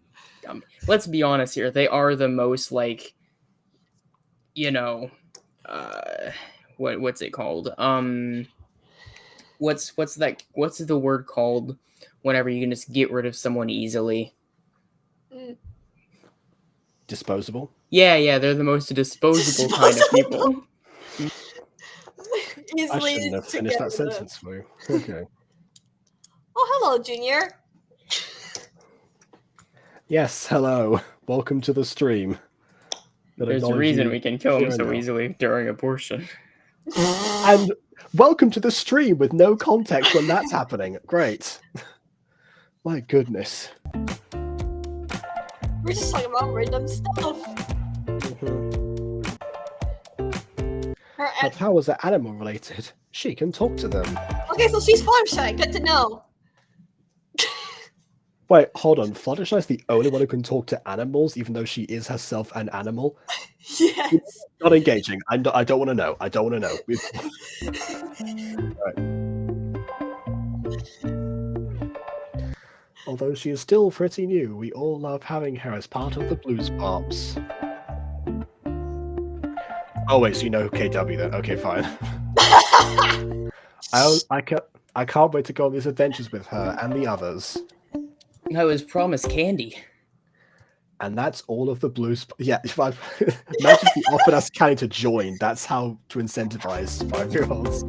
let's be honest here, they are the most like what's it called? What's the word called whenever you can just get rid of someone easily? Disposable. Yeah, they're the most disposable kind of people. I Easily shouldn't have to finished get that rid of. sentence for you. Okay. Oh, hello, Junior. Yes, hello. Welcome to the stream. There's a reason we can kill him so easily during abortion. And welcome to the stream with no context when that's happening. Great. My goodness. We're just talking about random stuff. But how is that animal related? She can talk to them. Okay, so she's Fluttershy. Good to know. Wait, hold on. Fluttershy is the only one who can talk to animals, even though she is herself an animal. Yes. Not engaging. I don't want to know. I don't want to know. Right. Although she is still pretty new, we all love having her as part of the Blues Pops. Oh wait, so you know KW then? Okay, fine. I can't wait to go on these adventures with her and the others. I was promised candy. And that's all of the Blues. Yeah, imagine if we offered us candy to join. That's how to incentivize 5-year-olds.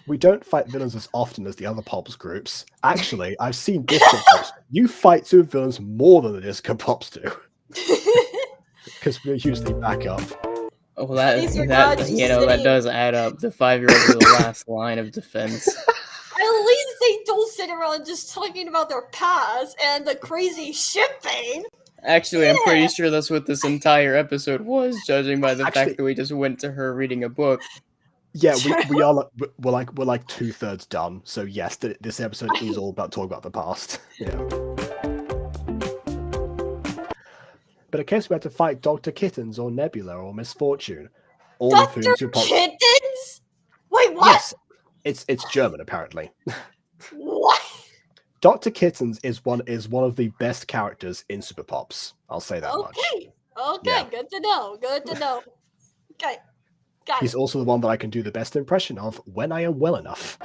We don't fight villains as often as the other Pops groups. Actually, I've seen Disco Pops. You fight two villains more than the Disco Pops do. Because we're usually back up. Oh, that does add up. The 5-year-olds are the last line of defense. At least they don't sit around just talking about their past and the crazy shipping. Actually, I'm pretty sure that's what this entire episode was, judging by the fact that we just went to her reading a book. Yeah, we are we're like 2/3 done. So yes, this episode is all about talking about the past. Yeah. But in case we had to fight Dr. Kittens or Nebula or Miss Fortune, all Dr. of whom two Pops. Kittens? Wait, what? Yes, it's German apparently. What? Dr. Kittens is one of the best characters in Super Pops. I'll say that much. Okay, Yeah. good to know. Good to know. Okay, got He's also the one that I can do the best impression of when I am well enough.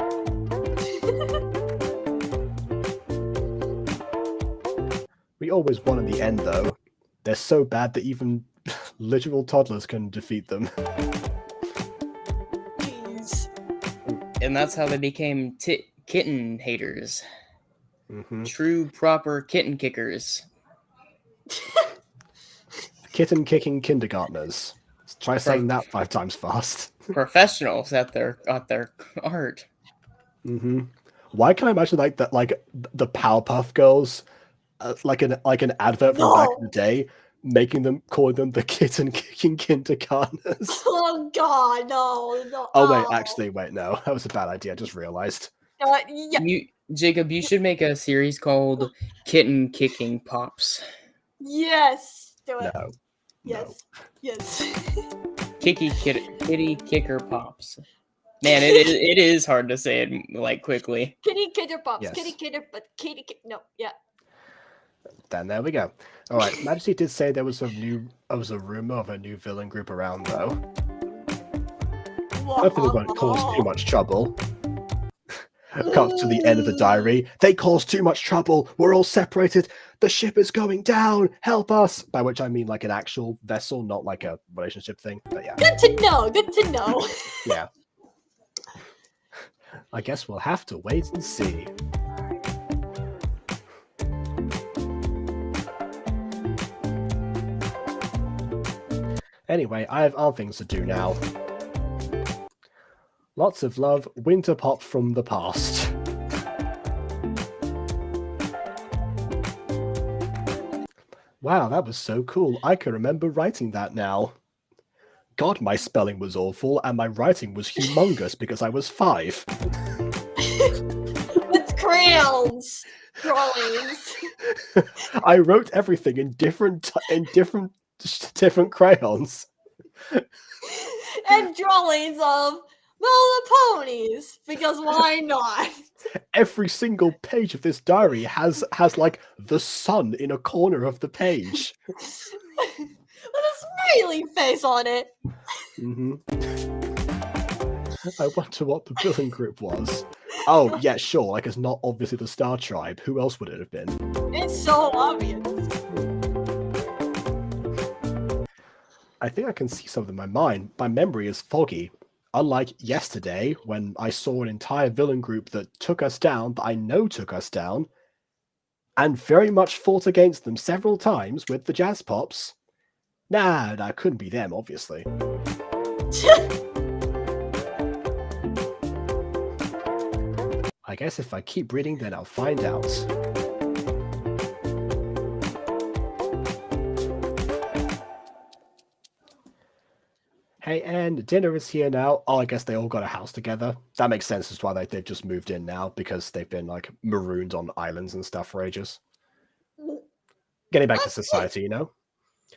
We always won in the end, though. They're so bad that even literal toddlers can defeat them. Jeez. And that's how they became kitten haters. Mm-hmm. True, proper kitten kickers. Kitten kicking kindergartners. Let's try saying that 5 times fast. Professionals at their art. Mm-hmm. Why can I imagine like that, like the Powerpuff Girls, like an advert from back in the day, calling them the kitten kicking kindergartners? Oh God, no. Oh wait, actually, wait, no, that was a bad idea. I just realized. Yeah. Jacob, you should make a series called Kitten Kicking Pops. Yes. Do it. No. Yes. Yes. Kitty Kicker Pops. Man, it is hard to say it like quickly. Kitty Kidder Pops. Yes. Kitty Kidder, but Kitty Kid. No. Yeah. Then there we go. All right, Majesty did say there was a rumor of a new villain group around though. Hopefully they won't cause too much trouble. Cut to the end of the diary. They caused too much trouble. We're all separated. The ship is going down. Help us. By which I mean like an actual vessel, not like a relationship thing. But yeah. Good to know. Good to know. Yeah. I guess we'll have to wait and see. Anyway, I have other things to do now. Lots of love, Winter Pop from the past. Wow, that was so cool. I can remember writing that now. God, my spelling was awful, and my writing was humongous because I was 5. With crayons. Drawings. I wrote everything in different crayons. And drawings of the ponies. Because why not? Every single page of this diary has like the sun in a corner of the page. With a smiley face on it. Mm-hmm. I wonder what the villain group was. Oh, yeah, sure. Like, it's not obviously the Star Tribe. Who else would it have been? It's so obvious. I think I can see something in my mind. My memory is foggy. Unlike yesterday, when I saw an entire villain group that took us down, that I know took us down, and very much fought against them several times with the Jazz Pops. Nah, that couldn't be them, obviously. I guess if I keep reading, then I'll find out. Hey, and dinner is here now. Oh, I guess they all got a house together. That makes sense as to why they've just moved in now, because they've been, like, marooned on islands and stuff for ages. Getting back to society, you know?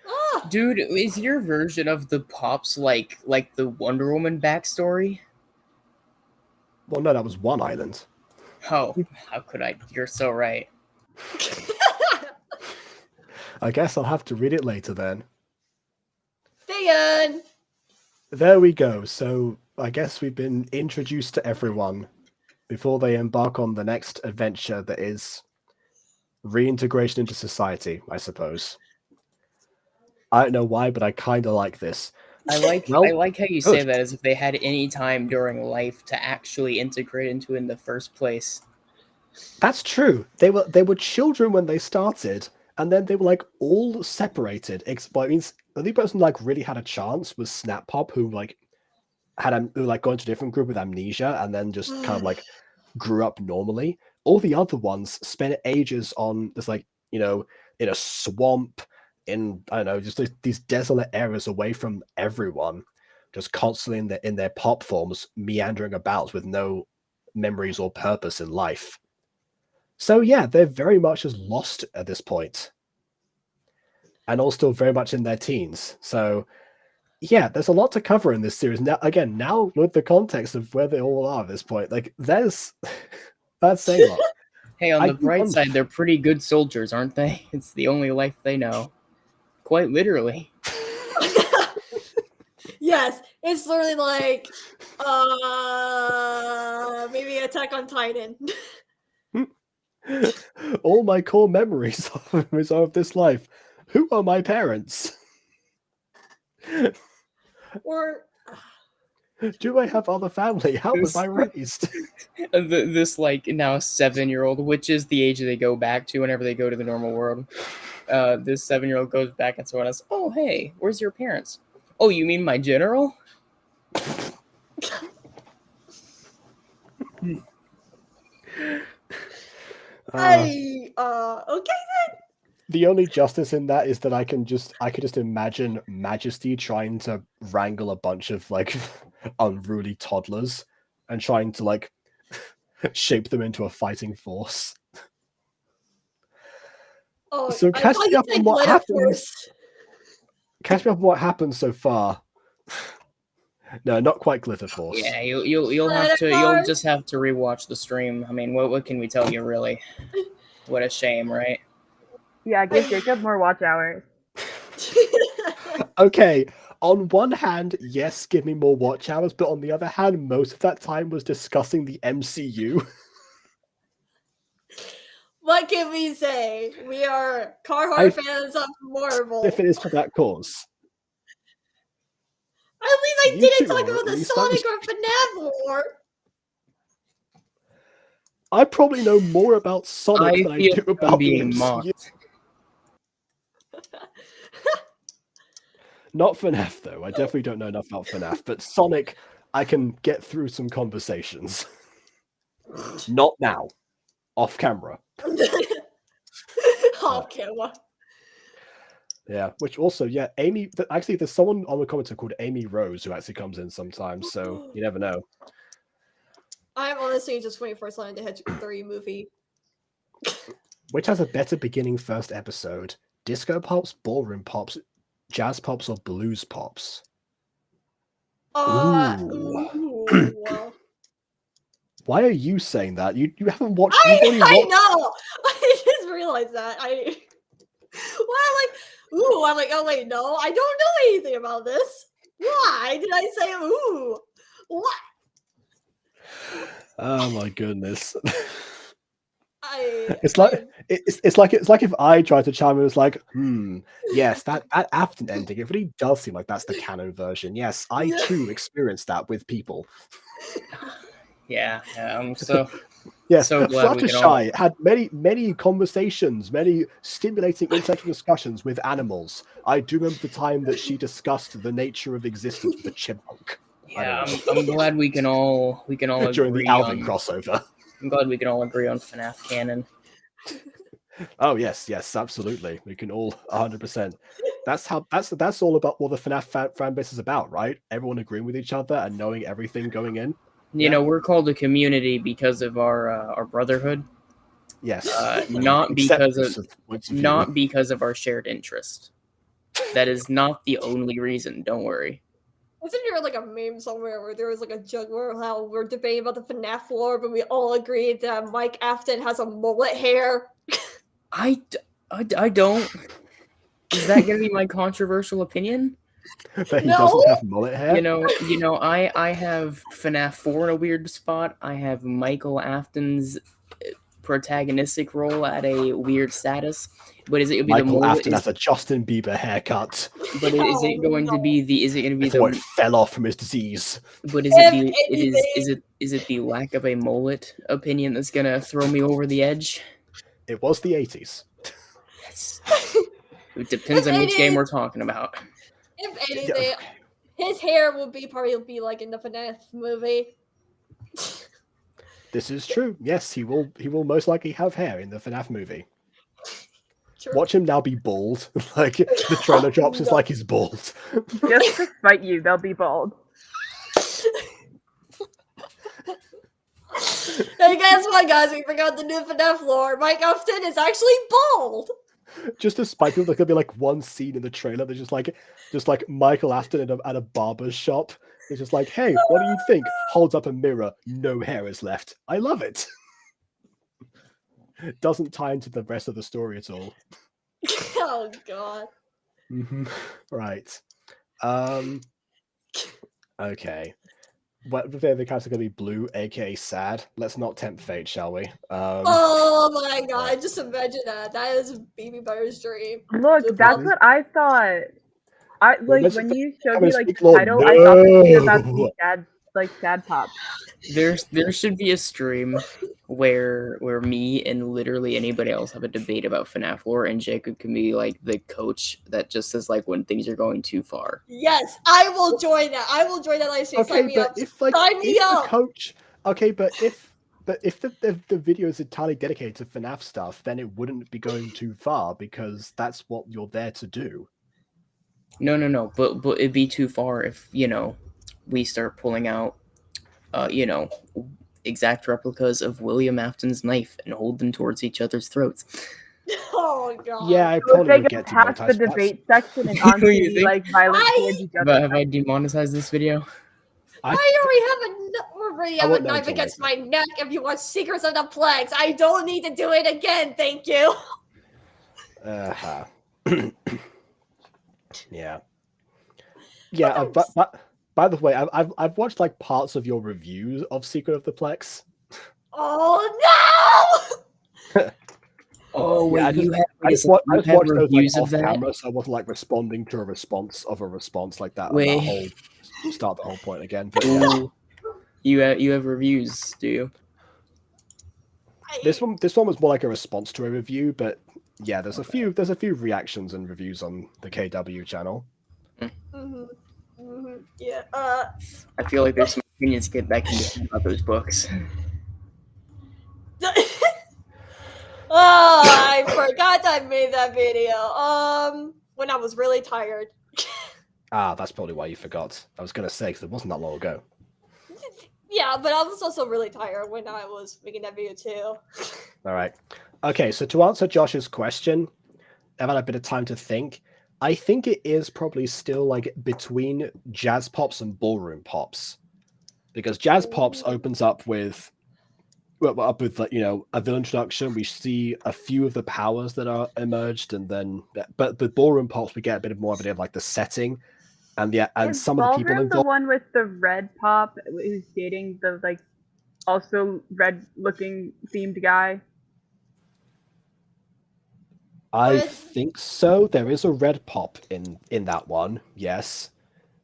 Ah, Dude, is your version of the Pops like the Wonder Woman backstory? Well, no, that was one island. Oh, how could I? You're so right. I guess I'll have to read it later then. the end. There we go. So I guess we've been introduced to everyone before they embark on the next adventure that is reintegration into society, I suppose. I don't know why, but I kind of like this. I like how you say good. that as if they had any time during life to actually integrate into it in the first place. That's true. They were children when they started, and then they were like all separated. But it means the only person like really had a chance was Snap Pop, who like got into a different group with amnesia, and then just kind of like grew up normally. All the other ones spent ages on this, like, you know, in a swamp, in, I don't know, just these desolate areas away from everyone, just constantly in their pop forms, meandering about with no memories or purpose in life. So yeah, they're very much just lost at this point, and all still very much in their teens. So yeah, there's a lot to cover in this series. Now with the context of where they all are at this point, like that's saying a lot. Hey, on I the do bright wonder- side, they're pretty good soldiers, aren't they? It's the only life they know. Quite literally. Yes, it's literally like maybe Attack on Titan. All my core memories of this life. Who are my parents? Or Do I have other family? How was I raised? This like now 7-year-old, which is the age they go back to whenever they go to the normal world. This 7-year-old goes back and someone else, oh hey, where's your parents? Oh, you mean my general? okay then. The only justice in that is that I could just imagine Majesty trying to wrangle a bunch of like unruly toddlers and trying to like shape them into a fighting force. Oh, So I catch thought me you up said on what glitter happens. force. Catch me up on what happened so far. No, not quite glitter force. Yeah, you'll have to just have to rewatch the stream. I mean, what can we tell you really? What a shame, right? Yeah, give Jacob more watch hours. Okay, on one hand, yes, give me more watch hours, but on the other hand, most of that time was discussing the MCU. What can we say? We are Carhartt I- fans of Marvel. If it is for that cause. At least I You didn't two talk are about at the least Sonic or FNAF lore. I probably know more about Sonic I than I feel do I'm about the being MCU. mocked. Not FNAF, though. I definitely don't know enough about FNAF, but Sonic, I can get through some conversations. Not now. Off camera. Off camera. Yeah, which also, yeah, Amy, actually, there's someone on the commenter called Amy Rose who actually comes in sometimes, so you never know. I'm honestly just waiting for Sonic the Hedgehog 3 movie. Which has a better beginning first episode? Disco pops, ballroom pops, jazz pops, or blues pops? Ooh. Why are you saying that? You haven't watched. I You've only watched. know. I just realized that. I'm like, oh wait, no, I don't know anything about this. Why did I say ooh? What? Oh my goodness. I It's like if I tried to chime in, it was like, yes, that Afton ending, it really does seem like that's the canon version. Yes, I too experienced that with people. Yeah, so Yes, so glad we can all. Fluttershy had many conversations, many stimulating intellectual discussions with animals. I do remember the time that she discussed the nature of existence with a chipmunk. Yeah, I'm glad we can all during agree the Alvin on. crossover. I'm glad we can all agree on FNAF canon. Oh yes, absolutely. We can all 100%. That's all about what the FNAF fan base is about, right? Everyone agreeing with each other and knowing everything going in. You know, we're called a community because of our brotherhood. Yes, not because of our shared interest. That is not the only reason. Don't worry. Wasn't there like a meme somewhere where there was like a joke where how we're debating about the FNAF lore, but we all agreed that Mike Afton has a mullet hair? I don't. Is that going to be my controversial opinion? That he doesn't have mullet hair? You know, I have FNAF 4 in a weird spot. I have Michael Afton's protagonistic role at a weird status. But is it going to be Michael the mullet? Afton has a Justin Bieber haircut. But is it going to be the? Is it going to be before it fell off from his disease? But is it the lack of a mullet opinion that's going to throw me over the edge? It was the 80s. It depends on which game we're talking about. If anything, his hair will probably be like in the FNAF movie. This is true. Yes, he will most likely have hair in the FNAF movie. True. Watch him now be bald. Like the trailer drops, it's like he's bald. Just to spite you, they'll be bald. Hey, guess what, guys? We forgot the new FNAF lore. Mike Afton is actually bald. Just to spite people, there could be like one scene in the trailer that's just like Michael Afton at a barber's shop. It's just like, hey, what do you think? Holds up a mirror, no hair is left. I love it. Doesn't tie into the rest of the story at all. Oh god. Right. Okay. What the characters are going to be blue, aka sad. Let's not tempt fate, shall we? Oh my god! Just imagine that. That is Baby Butter's dream. Look, that's what I thought. When you showed me like the title, no. I thought this was about to be sad pop. There should be a stream where me and literally anybody else have a debate about FNAF lore, and Jacob can be like the coach that just says like when things are going too far. Yes, I will join that. I will join that live stream. Okay, Sign me but up. Sign me up. Coach. Okay, but if the video is entirely dedicated to FNAF stuff, then it wouldn't be going too far because that's what you're there to do. No. But it'd be too far if we start pulling out, exact replicas of William Afton's knife and hold them towards each other's throats. Oh god. Yeah, I So if probably they would get get past the demonetized for that. debate section and What do you onto think? like violence I- towards each Have other. I demonetized this video? I- Why already I have won't a know knife until against later. my neck if you want Secrets of the Plagues? I don't need to do it again, thank you. Uh-huh. Yeah. Yeah, but by the way, I've watched like parts of your reviews of Secret of the Plex. Oh no! Oh wait, Yeah, I just watched those like off camera, so I wasn't like responding to a response of a response like that. Wait. On that whole start the whole point again. But yeah, Ooh. You have reviews, do you? this one was more like a response to a review, but yeah, there's a few reactions and reviews on the KW channel. Yeah. I feel like there's some opinions that can get about those books. Oh, I forgot I made that video. When I was really tired. Ah, that's probably why you forgot. I was gonna say because it wasn't that long ago. Yeah, but I was also really tired when I was making that video too. All right. Okay, so to answer Josh's question, I've had a bit of time to think. I think it is probably still like between Jazz Pops and Ballroom Pops, because Jazz Pops opens up with like, a villain introduction. We see a few of the powers that are emerged, and then but the Ballroom Pops we get a bit more of an idea of like the setting and Is some of the people Ballroom the involved. one with the red pop who's dating the like also red looking themed guy? I Red- think so. There is a red pop in that one, yes,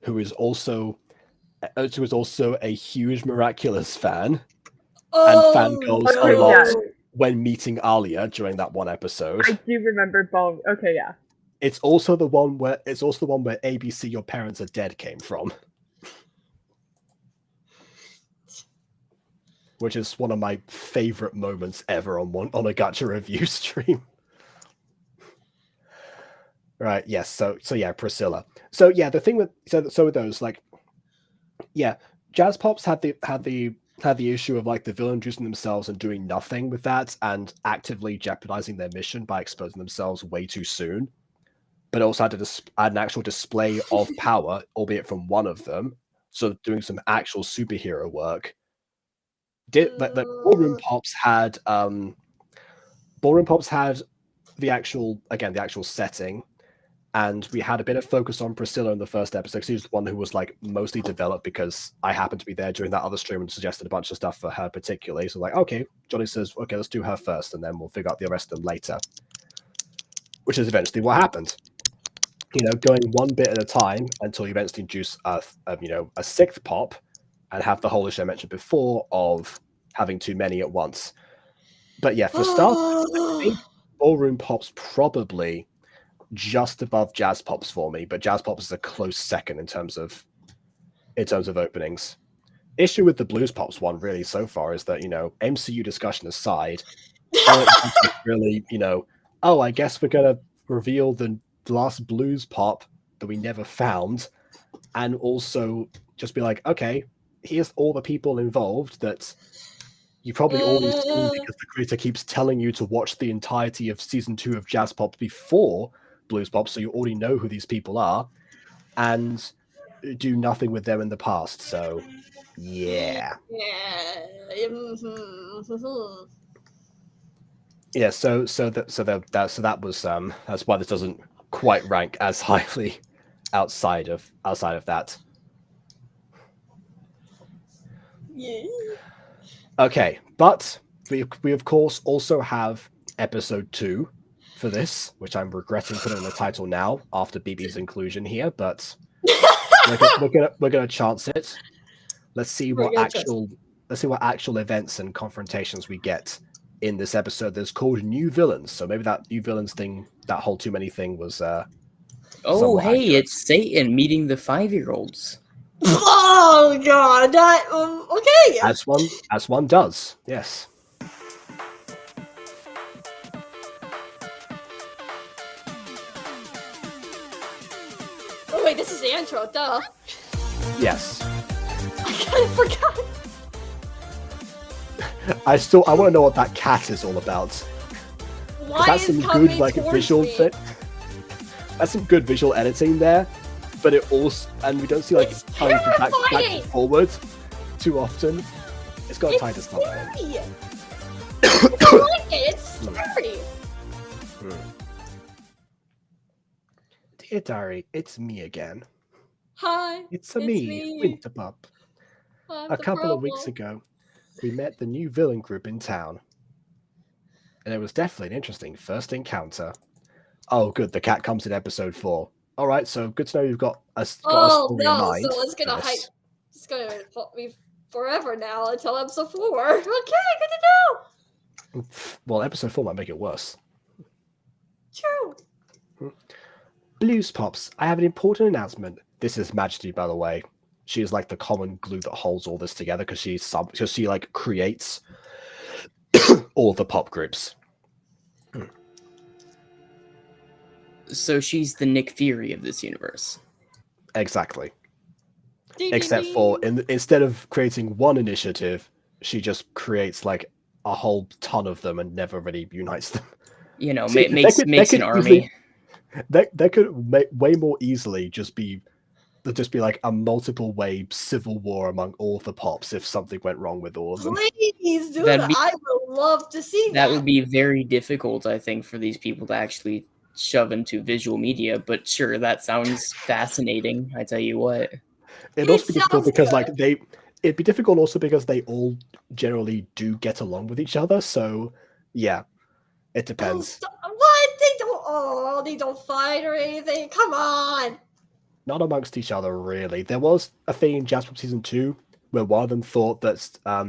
who is also a huge Miraculous fan and fangirls Okay, a lot yes. when meeting Alia during that one episode. I do remember Ballroom. Okay, yeah. It's also the one where ABC Your Parents Are Dead came from. Which is one of my favorite moments ever on a Gacha review stream. Right, yes. So yeah, Priscilla. So yeah, the thing with with those, like, yeah, Jazz Pops had the issue of like the villain introducing themselves and doing nothing with that and actively jeopardizing their mission by exposing themselves way too soon. But also had an actual display of power, albeit from one of them. So doing some actual superhero work. The Ballroom Pops had the actual setting, and we had a bit of focus on Priscilla in the first episode. She was the one who was like mostly developed because I happened to be there during that other stream and suggested a bunch of stuff for her particularly. So like, okay, Johnny says, okay, let's do her first, and then we'll figure out the rest of them later. Which is eventually what happened. Going one bit at a time until you eventually introduce a sixth pop and have the whole issue I mentioned before of having too many at once. But yeah, for starters, I think Ballroom Pop's probably just above Jazz Pops for me, but Jazz Pops is a close second in terms of openings. Issue with the Blues Pops one really so far is that, MCU discussion aside, all it does is really, oh, I guess we're gonna reveal the last Blues Pop that we never found, and also just be like, okay, here's all the people involved that you probably already seen because the creator keeps telling you to watch the entirety of season 2 of Jazz Pop before Blues Pop, so you already know who these people are, and do nothing with them in the past. So, yeah. Yeah. So that was that's why this doesn't quite rank as highly outside of that. Yeah. Okay, but we of course also have episode 2 for this, which I'm regretting putting in the title now after BB's inclusion here, but we're gonna chance it. Let's see what actual events and confrontations we get in this episode that's called New Villains. So maybe that New Villains thing, that whole too many thing was Oh, hey, accurate. it's Satan meeting the 5-year-olds. Oh god, that okay. As one does, yes. Oh wait, this is the intro, duh. Yes. I kind of forgot. I want to know what that cat is all about. Why That's is some coming good like towards visual me? fit. That's some good visual editing there, but it also and we don't see like It's tons of back terrifying! and forward too often. It's got It's time to stop there. scary. I don't like it. It's scary. Dear Diary, it's me again. Hi. It's It's me, me. Winterpup. I'm A the couple of weeks problem. ago, we met the new villain group in town. And it was definitely an interesting first encounter. Oh, good, the cat comes in episode 4. Alright, so good to know you've got a story in No, mind. so it's gonna for hype. this. It's gonna be forever now until episode 4. Okay, good to know. Well, episode 4 might make it worse. True. Blues Pops, I have an important announcement. This is Majesty, by the way. She is like the common glue that holds all this together because she like creates all the pop groups. So she's the Nick Fury of this universe. Exactly. Ding, Except ding, for ding. instead of creating one initiative, she just creates like a whole ton of them and never really unites them. You know, See, makes an army. That could way more easily just be like a multiple way civil war among all the pops if something went wrong with all of them. Please do That'd that. be- I would love to see that. That would be very difficult, I think, for these people to actually shove into visual media. But sure, that sounds fascinating. I tell you what. It'd It also be difficult sounds because good. it'd be difficult also because they all generally do get along with each other. So yeah, it depends. What? They don't fight or anything. Come on. Not amongst each other, really. There was a thing in Jazz Pop Season 2 where one of them thought one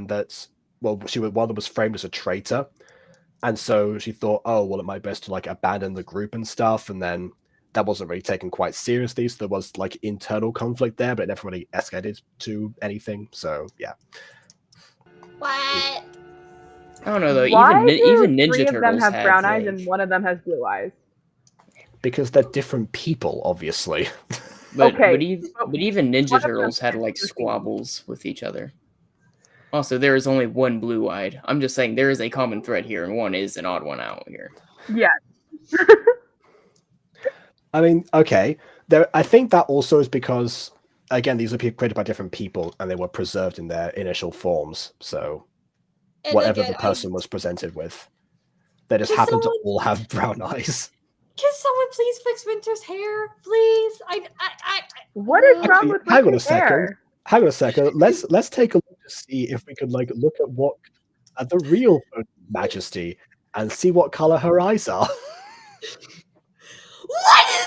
of them was framed as a traitor, and so she thought, oh, well, it might be best to like abandon the group and stuff, and then that wasn't really taken quite seriously, so there was like internal conflict there, but it never really escalated to anything. So yeah. What? I don't know though. Why Even do Ninja 3 of them Turtles have had, brown eyes like- and one of them has blue eyes? Because they're different people, obviously. But, Okay, but even Ninja one of them Turtles had like is the same. squabbles with each other. Also, there is only one blue-eyed. I'm just saying there is a common thread here, and one is an odd one out here. Yeah. I mean, okay. I think that also is because, again, these are people created by different people, and they were preserved in their initial forms. So And whatever again, the person was presented with, they just Can happen to someone- all have brown eyes. Can someone please fix Winter's hair, please? What is wrong Actually, with hang on a Winter's second. hair? Hang on a second. Let's take a look to see if we could like look at the real Majesty and see what color her eyes are. What is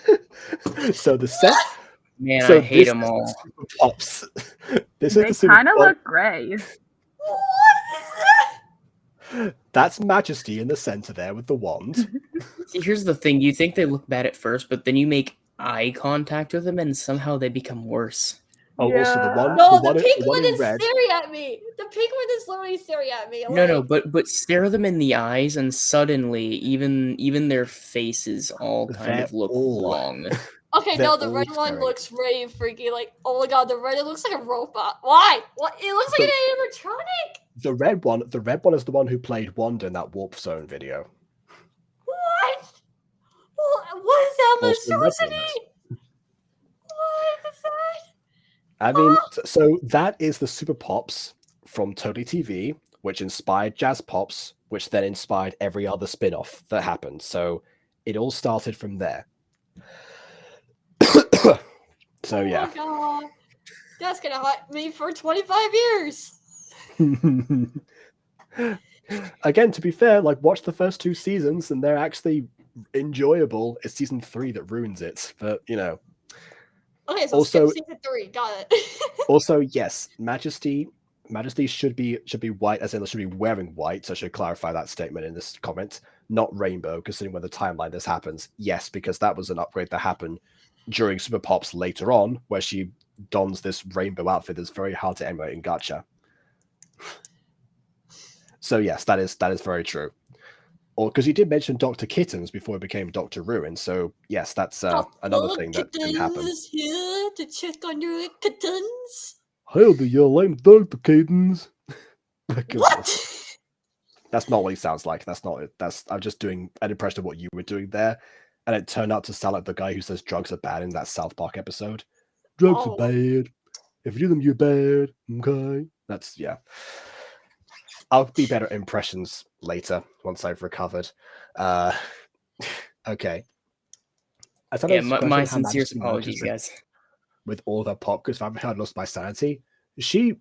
that? So the set. Man, So I hate this them is the all. Super Pops. This They is the Super kind of Pop- look gray. What is that? That's Majesty in the center there with the wand. See, here's the thing: you think they look bad at first, but then you make eye contact with them, and somehow they become worse. Oh, also the Yeah. one. No, the pink one one in is red. staring at me. The pink one is literally staring at me. No, like- but stare them in the eyes, and suddenly, even their faces all kind They're of look all- wrong. Okay, They're no, the all red one staring. looks really freaky. Like, oh my god, the red, it looks like a robot. Why? What? It looks like an animatronic. The red one is the one who played Wanda in that Warp Zone video. What? What is that Also red monstrosity? ones. What is that? I mean, so that is the Super Pops from Totally TV, which inspired Jazz Pops, which then inspired every other spin-off that happened. So it all started from there. So yeah. Oh my god. That's gonna haunt me for 25 years. Again, to be fair, like watch the first 2 seasons and they're actually enjoyable. It's season 3 that ruins it, but you know. Okay, so Also- skip season 3. Got it. Also, yes, Majesty should be white, as in they should be wearing white. So I should clarify that statement in this comment, not rainbow, considering when the timeline this happens. Yes, because that was an upgrade that happened during Super Pops later on, where she dons this rainbow outfit that's very hard to emulate in Gacha. So yes, that is very true. Or because you did mention Dr. Kittens before it became Dr. Ruin, so yes, that's another thing that can happen. Kittens here to check on your kittens. Hail the yell, I'm Dr. Cadence. What? That's not what he sounds like. That's not it. I'm just doing an impression of what you were doing there. And it turned out to sound like the guy who says drugs are bad in that South Park episode. Drugs are bad. If you do them, you're bad. Okay. That's, yeah. I'll be better at impressions later once I've recovered. Okay. Yeah, my sincere apologies, guys. With all of her pop, because I've lost my sanity. She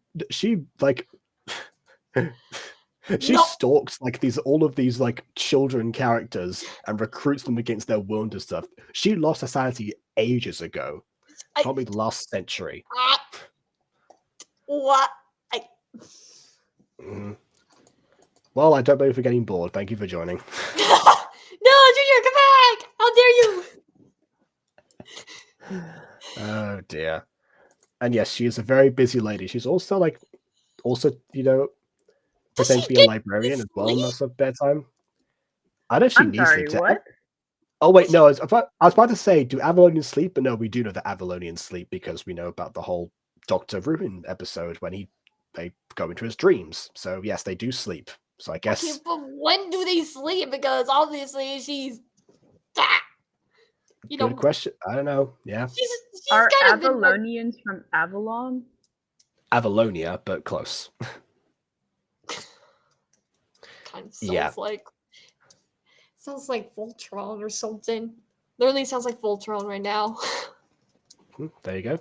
like she stalks like all of these like children characters and recruits them against their will and stuff. She lost her sanity ages ago, probably the last century. What? Well, I don't believe we're getting bored. Thank you for joining. No, Junior, come back! How dare you? Oh dear. And yes, she is a very busy lady. She's also pretending to be a librarian as well in her spare time. I don't know if she needs sleep. What? Oh wait, no, I was about to say, do Avalonians sleep? But no, we do know that Avalonians sleep because we know about the whole Dr. Ruin episode when they go into his dreams. So yes, they do sleep. So I guess. Okay, but when do they sleep? Because obviously she's Good question. I don't know. Yeah. She's Are Avalonians from Avalon? Avalonia, but close. Kind of sounds like Voltron or something. Literally sounds like Voltron right now. There you go.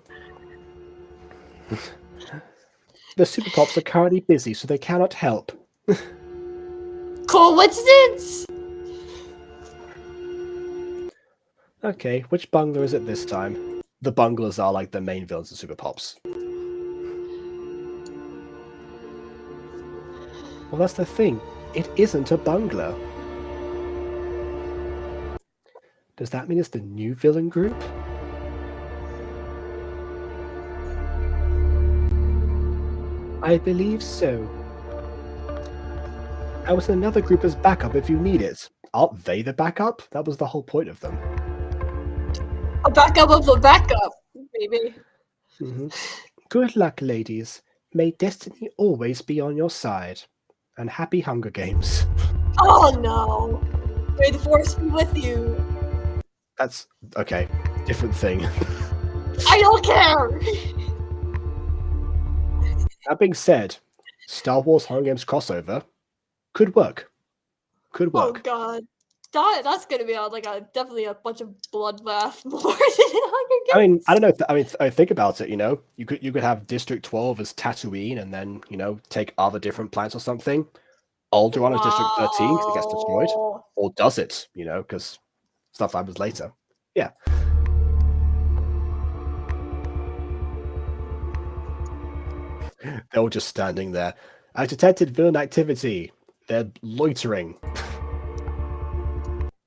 The Super Pops are currently busy, so they cannot help. Coincidence? Okay, which bungler is it this time? The bunglers are like the main villains of Super Pops. Well, that's the thing. It isn't a bungler. Does that mean it's the new villain group? I believe so. I was another group as backup if you need it. Aren't they the backup? That was the whole point of them. A backup of a backup, baby. Mm-hmm. Good luck, ladies. May destiny always be on your side. And happy Hunger Games. Oh no! May the force be with you. That's okay. Different thing. I don't care. That being said, Star Wars Hunger Games crossover could work. Could work. Oh god, that's gonna be definitely a bunch of bloodbath more than Hunger Games. I mean, I don't know. I think about it. You could have District 12 as Tatooine, and then take other different planets or something. Alderaan as District 13 because it gets destroyed, or does it? Because stuff happens later. Yeah. They're all just standing there. I detected villain activity. They're loitering.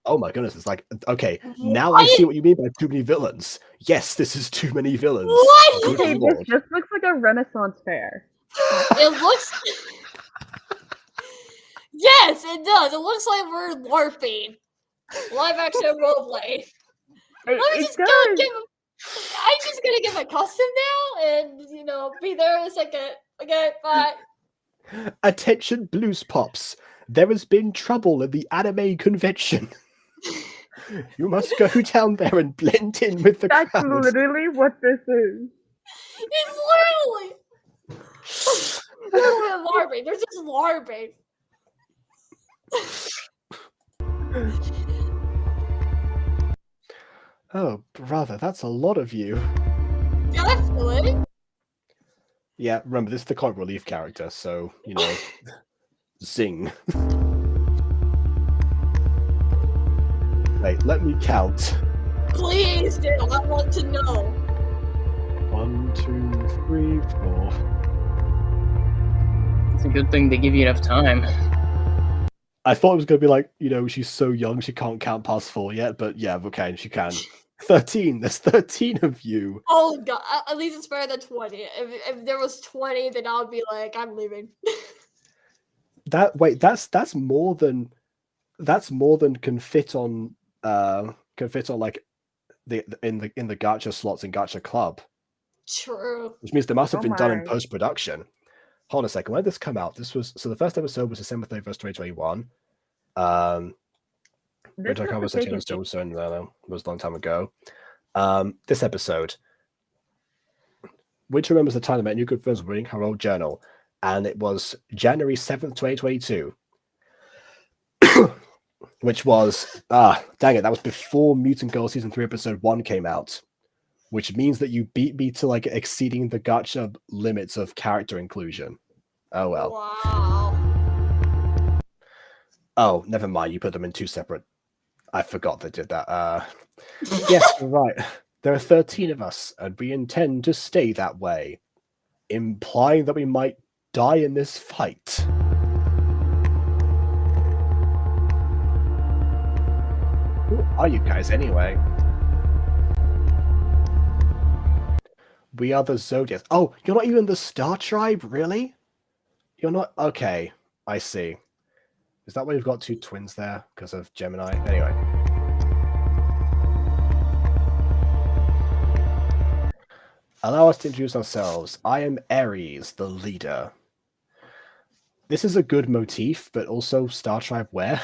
Oh my goodness, it's like, okay, now I see what you mean by too many villains. Yes, this is too many villains. What? Okay, this just looks like a Renaissance fair. It looks... Yes, it does. It looks like we're LARPing. Live action roleplay. I'm just gonna give a custom now and, be there in a second. Okay, bye. Attention, Blues Pops. There has been trouble at the anime convention. You must go down there and blend in with the crowd. That's literally what this is. It's literally LARPing. They're just LARPing. Oh, brother, that's a lot of you. Definitely. Yeah, remember, this is the comic relief character, so, zing. Wait, let me count. Please do. I want to know. 1, 2, 3, 4. It's a good thing they give you enough time. I thought it was going to be like, she's so young she can't count past 4 yet, but yeah, okay, she can. 13. There's 13 of you. Oh god, at least it's better than 20. If there was 20, then I would be like, I'm leaving. That's more than can fit on like in the gacha slots in Gacha Club. True. which means they must have Oh been done in my. post-production. Hold on a second. When did this come out? This was the first episode was December 31st, 2021. This Which I must have taken still was it was a long time ago. This episode. Which remembers the time I met new good friends reading her old journal, and it was January 7th, 2022. Which was dang it, that was before Mutant Girl Season 3 Episode 1 came out. Which means that you beat me to like exceeding the gacha limits of character inclusion. Oh well. Wow. Oh, never mind. You put them in two separate. I forgot they did that. Yes, you're right. There are 13 of us, and we intend to stay that way, implying that we might die in this fight. Who are you guys anyway? We are the Zodiacs. Oh, you're not even the Star Tribe, really? You're not. Okay, I see. Is that why you've got two twins there because of Gemini? Anyway. Allow us to introduce ourselves. I am Ares, the leader. This is a good motif, but also Star Tribe where?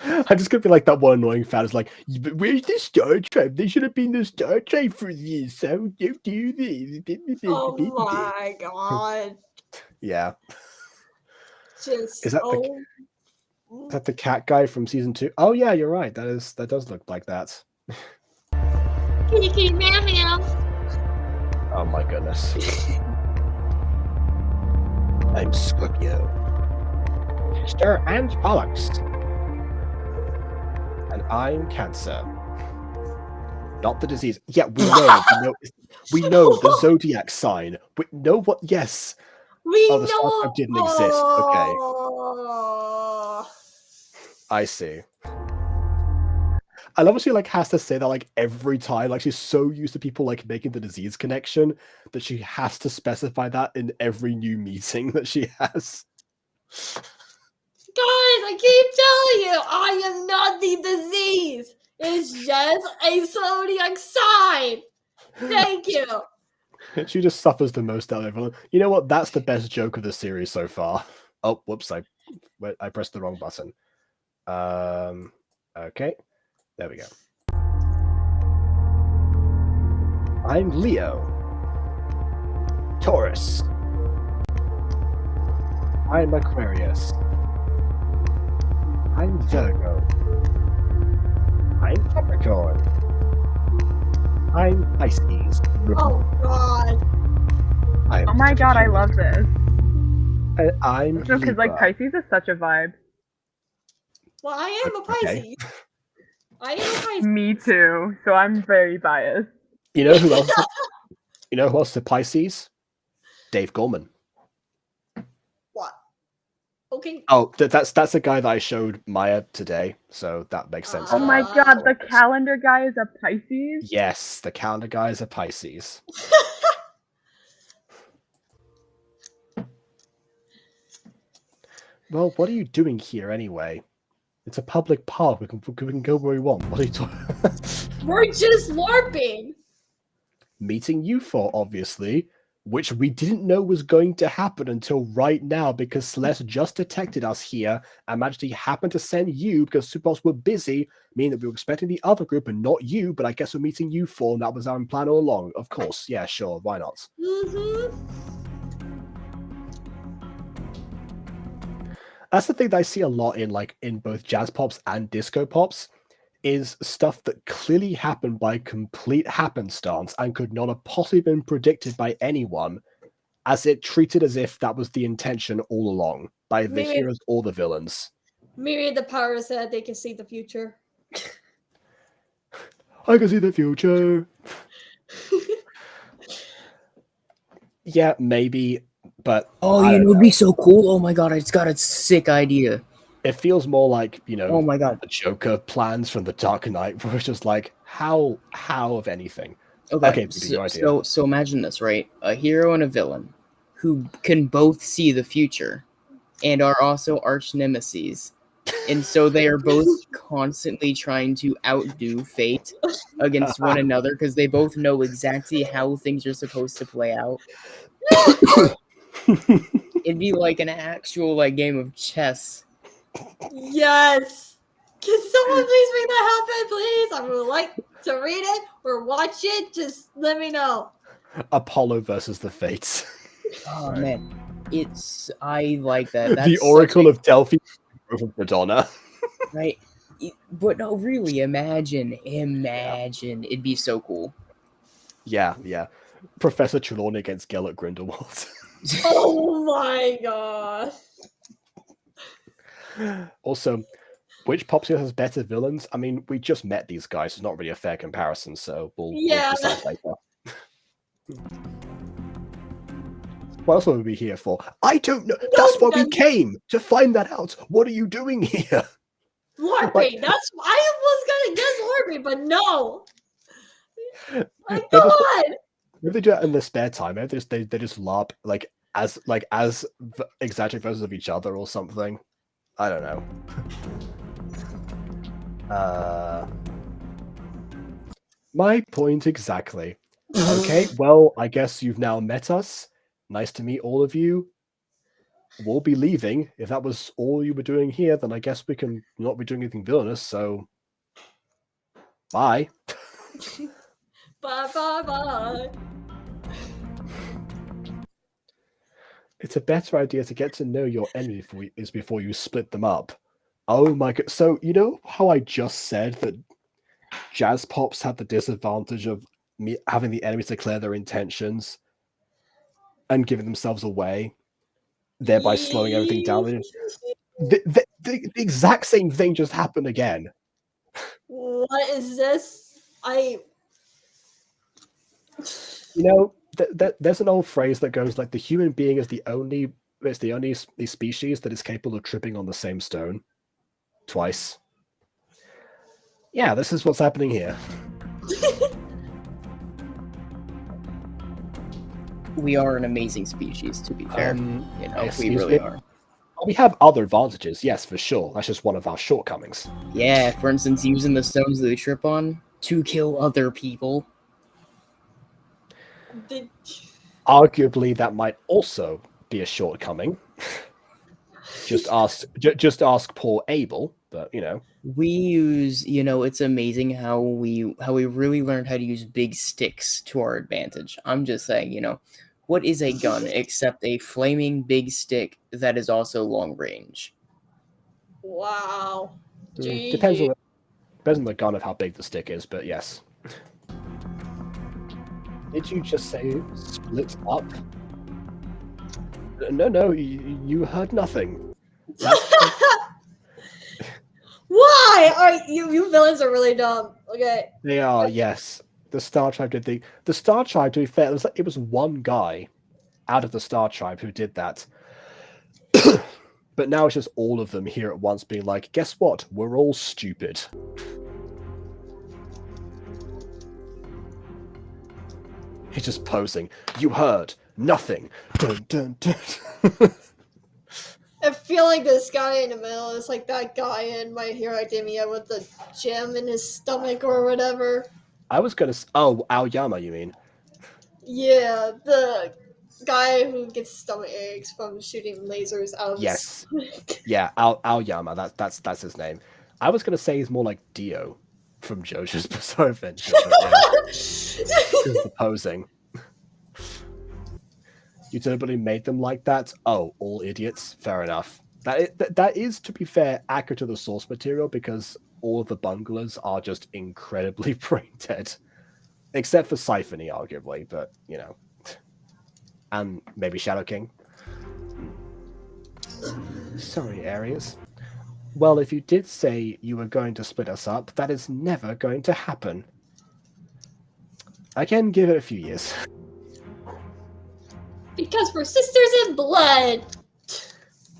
I'm just gonna be like that one annoying fan is like, but where's the Star Tribe? They should have been the Star Tribe for this. How do you do this? Oh my god. Yeah. Just Is that the cat guy from season 2? Oh yeah, you're right. That does look like that. Kiki meow. Oh my goodness. I'm Scorpio. Stir and Pollux. And I'm Cancer. Not the disease. Yeah, we know the zodiac sign. We know what. Yes. We Oh, the Star know. Tribe didn't exist. Okay, Oh. I see. I love how she like has to say that like every time. Like she's so used to people like making the disease connection that she has to specify that in every new meeting that she has. Guys, I keep telling you, I am not the disease. It's just a zodiac sign. Thank you. She just suffers the most out of everyone. You know what? That's the best joke of the series so far. Oh, whoops! I pressed the wrong button. Okay, there we go. I'm Leo. Taurus. I'm Aquarius. I'm Virgo. I'm Capricorn. I'm Pisces. Oh god. Oh my god, I love this. I'm No, because like Libra. Pisces is such a vibe. Well, I am a Okay. Pisces. I am a Pisces. Me too. So I'm very biased. You know who else? You know who else is a Pisces? Dave Gorman. What? Okay. Oh, that's a guy that I showed Maya today, so that makes sense. Oh my Ah. god, the calendar guy is a Pisces? Yes, the calendar guy is a Pisces. Well, what are you doing here anyway? It's a public park. We can go where we want. What are you talking? We're just LARPing. Meeting you for, obviously, which we didn't know was going to happen until right now because Celeste just detected us here and magically happened to send you because Superboss were busy, meaning that we were expecting the other group and not you, but I guess we're meeting you for, and that was our plan all along. Of course. Yeah, sure. Why not? Mm-hmm. That's the thing that I see a lot in both jazz pops and disco pops is stuff that clearly happened by complete happenstance and could not have possibly been predicted by anyone, as it treated as if that was the intention all along by the Maybe- heroes or the villains. Maybe the power said they can see the future. I can see the future. Yeah, maybe, but Oh, I you don't know, it'd be so cool. Oh my god, I just got a sick idea. it feels more like, Oh my god. the Joker plans from the Dark Knight, where it's just like, how of anything. Okay, Okay, your idea. so imagine this, right? A hero and a villain who can both see the future and are also arch nemeses. And so they are both constantly trying to outdo fate against one another because they both know exactly how things are supposed to play out. It'd be like an actual like game of chess. Yes. Can someone please make that happen, please? I would like to read it or watch it. Just let me know. Apollo versus the Fates. Oh Right. man, I like that. That's The such Oracle a- of Delphi over Madonna. right. But no, really, imagine. It'd be so cool. Yeah. Professor Trelawney against Gellert Grindelwald. Oh my god. Also, which Popsicle has better villains? I mean, we just met these guys. It's not really a fair comparison, so we'll decide later. What else will we be here for? I don't know. That's why we came, to find that out. What are you doing here? LARPing. Like- That's I was gonna guess LARPing, but no. Like, come on. If they do it in their spare time, maybe they just LARP as exaggerated versions of each other or something. I don't know. My point exactly. Okay, well, I guess you've now met us. Nice to meet all of you. We'll be leaving. If that was all you were doing here, then I guess we can not be doing anything villainous, so bye. Bye. It's a better idea to get to know your enemy before you split them up. Oh my god. So, you know how I just said that Jazz Pops had the disadvantage of me having the enemies declare their intentions and giving themselves away, thereby slowing everything down? The exact same thing just happened again. What is this? You know, there's an old phrase that goes like, the human being is the only species that is capable of tripping on the same stone twice. Yeah, this is what's happening here. We are an amazing species, to be fair. We really are. We have other advantages, yes, for sure. That's just one of our shortcomings. Yeah, for instance, using the stones that they trip on to kill other people. Arguably, that might also be a shortcoming. Just ask poor Abel, but you know. We use, it's amazing how we really learned how to use big sticks to our advantage. I'm just saying, what is a gun except a flaming big stick that is also long range? Wow. Depends on the gun of how big the stick is, but yes. Did you just say split up? No, you heard nothing. Why are you villains are really dumb? Okay. They are, yes. The Star Tribe did the Star Tribe, to be fair, it was one guy out of the Star Tribe who did that. But now it's just all of them here at once being like, guess what? We're all stupid. He's just posing. You heard nothing. Dun, dun, dun. I feel like this guy in the middle is like that guy in My Hero Academia with the gem in his stomach or whatever. I was gonna. Oh, Aoyama, you mean? Yeah, the guy who gets stomach aches from shooting lasers out of his stomach. Yeah, Aoyama. That's his name. I was gonna say he's more like Dio from JoJo's Bizarre Adventure, but yeah, because the posing. You deliberately made them like that? Oh, all idiots. Fair enough. That is, to be fair, accurate to the source material, because all of the bunglers are just incredibly brain dead. Except for Siphony, arguably, but, you know. And maybe Shadow King. Sorry, Aries. Well, if you did say you were going to split us up, that is never going to happen. I can give it a few years. Because we're sisters in blood.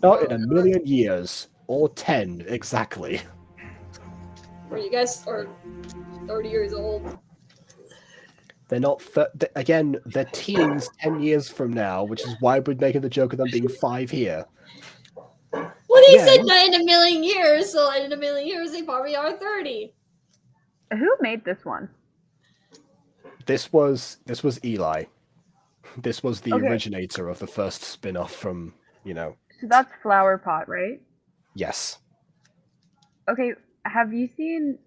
Not in a million years. Or 10, exactly. Or you guys are 30 years old. They're not... Again, they're teens 10 years from now, which is why we're making the joke of them being 5 here. What he Yeah. said not in a million years, so in a million years they probably are 30. Who made this one? This was Eli. This was the Okay. originator of the first spin-off from, So that's Flower Pot, right? yes. Okay, have you seen,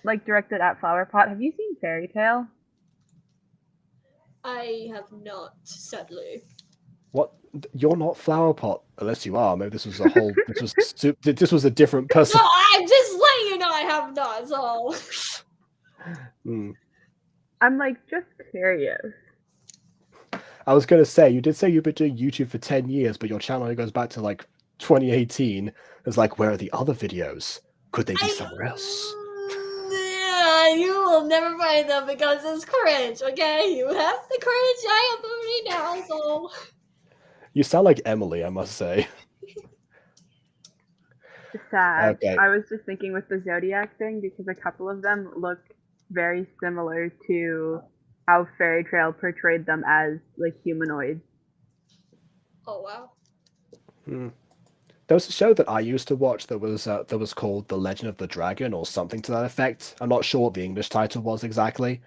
like, directed at Flower Pot, have you seen Fairy Tale? I have not, sadly. What? You're not Flower Pot, unless you are. Maybe this was a whole. This was a different person. No, I'm just letting you know I have not, so. Hmm. I'm, like, just curious. I was going to say, you did say you've been doing YouTube for 10 years, but your channel only goes back to like 2018. It's like, where are the other videos? Could they be somewhere else? Yeah, you will never find them because it's cringe, okay? You have the cringe, I am already now, so. You sound like Emily, I must say. Sad. Okay. I was just thinking with the Zodiac thing, because a couple of them look very similar to how Fairy Tale portrayed them as, like, humanoids. Oh, wow. There was a show that I used to watch that was called The Legend of the Dragon or something to that effect. I'm not sure what the English title was exactly,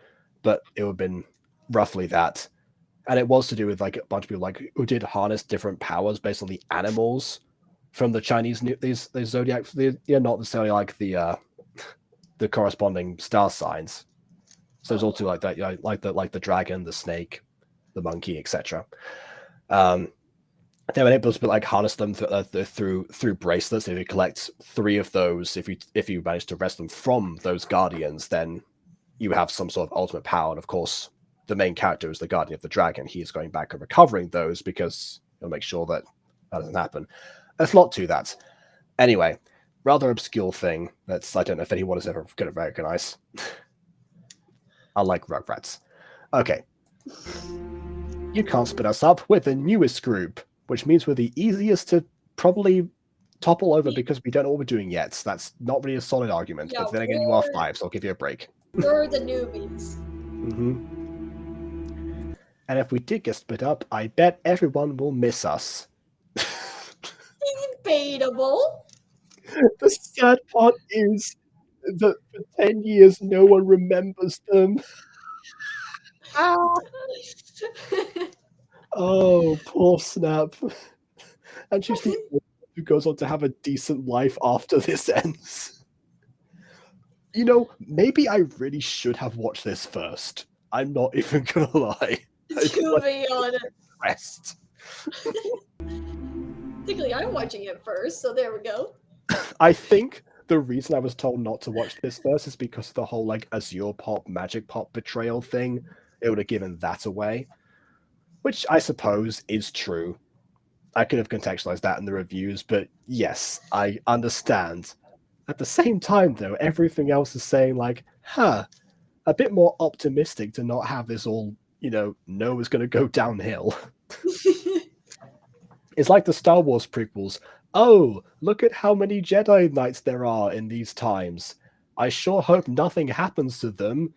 but it would have been roughly that. And it was to do with like a bunch of people like who did harness different powers based on the animals from the Chinese these zodiac. Not necessarily like the corresponding star signs. So there's also like that, like the dragon, the snake, the monkey, etc. They were able to like harness them through bracelets. If you collect 3 of those, if you manage to wrest them from those guardians, then you have some sort of ultimate power. And of course, the main character is the guardian of the dragon. He is going back and recovering those because he'll make sure that doesn't happen. There's a lot to that. Anyway, rather obscure thing that's I don't know if anyone is ever going to recognize. I like Rugrats. Okay. You can't split us up. We're the newest group, which means we're the easiest to probably topple over because we don't know what we're doing yet. So that's not really a solid argument. Yeah, but then again, you are 5, so I'll give you a break. We're the newbies. And if we did get split up, I bet everyone will miss us. Debatable. The sad part is that for 10 years, no one remembers them. Oh, poor Snap. And she's the only one who goes on to have a decent life after this ends. Maybe I really should have watched this first. I'm not even gonna lie. To be honest. Rest. Technically, I'm watching it first, so there we go. I think the reason I was told not to watch this first is because of the whole like Azure Pop, Magic Pop betrayal thing. It would have given that away, which I suppose is true. I could have contextualized that in the reviews, but yes, I understand. At the same time, though, everything else is saying like, a bit more optimistic to not have this all, know is going to go downhill. It's like the Star Wars prequels. Oh, look at how many Jedi Knights there are in these times. I sure hope nothing happens to them